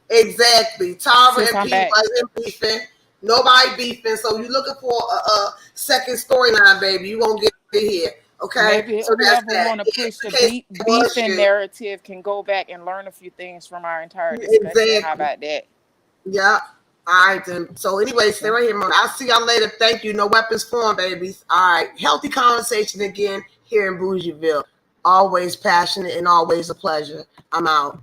Exactly. Tara and Pete wasn't beefing. Nobody beefing. So you're looking for a second storyline, baby. You won't get it here. Okay. Maybe so whoever want to push the beefing narrative can go back and learn a few things from our entire discussion. Exactly. How about that? Yeah. All right, then. So anyway, stay right here, Mona. I'll see y'all later. Thank you. No weapons formed, babies. All right. Healthy conversation again here in Bougieville. Always passionate and always a pleasure. I'm out.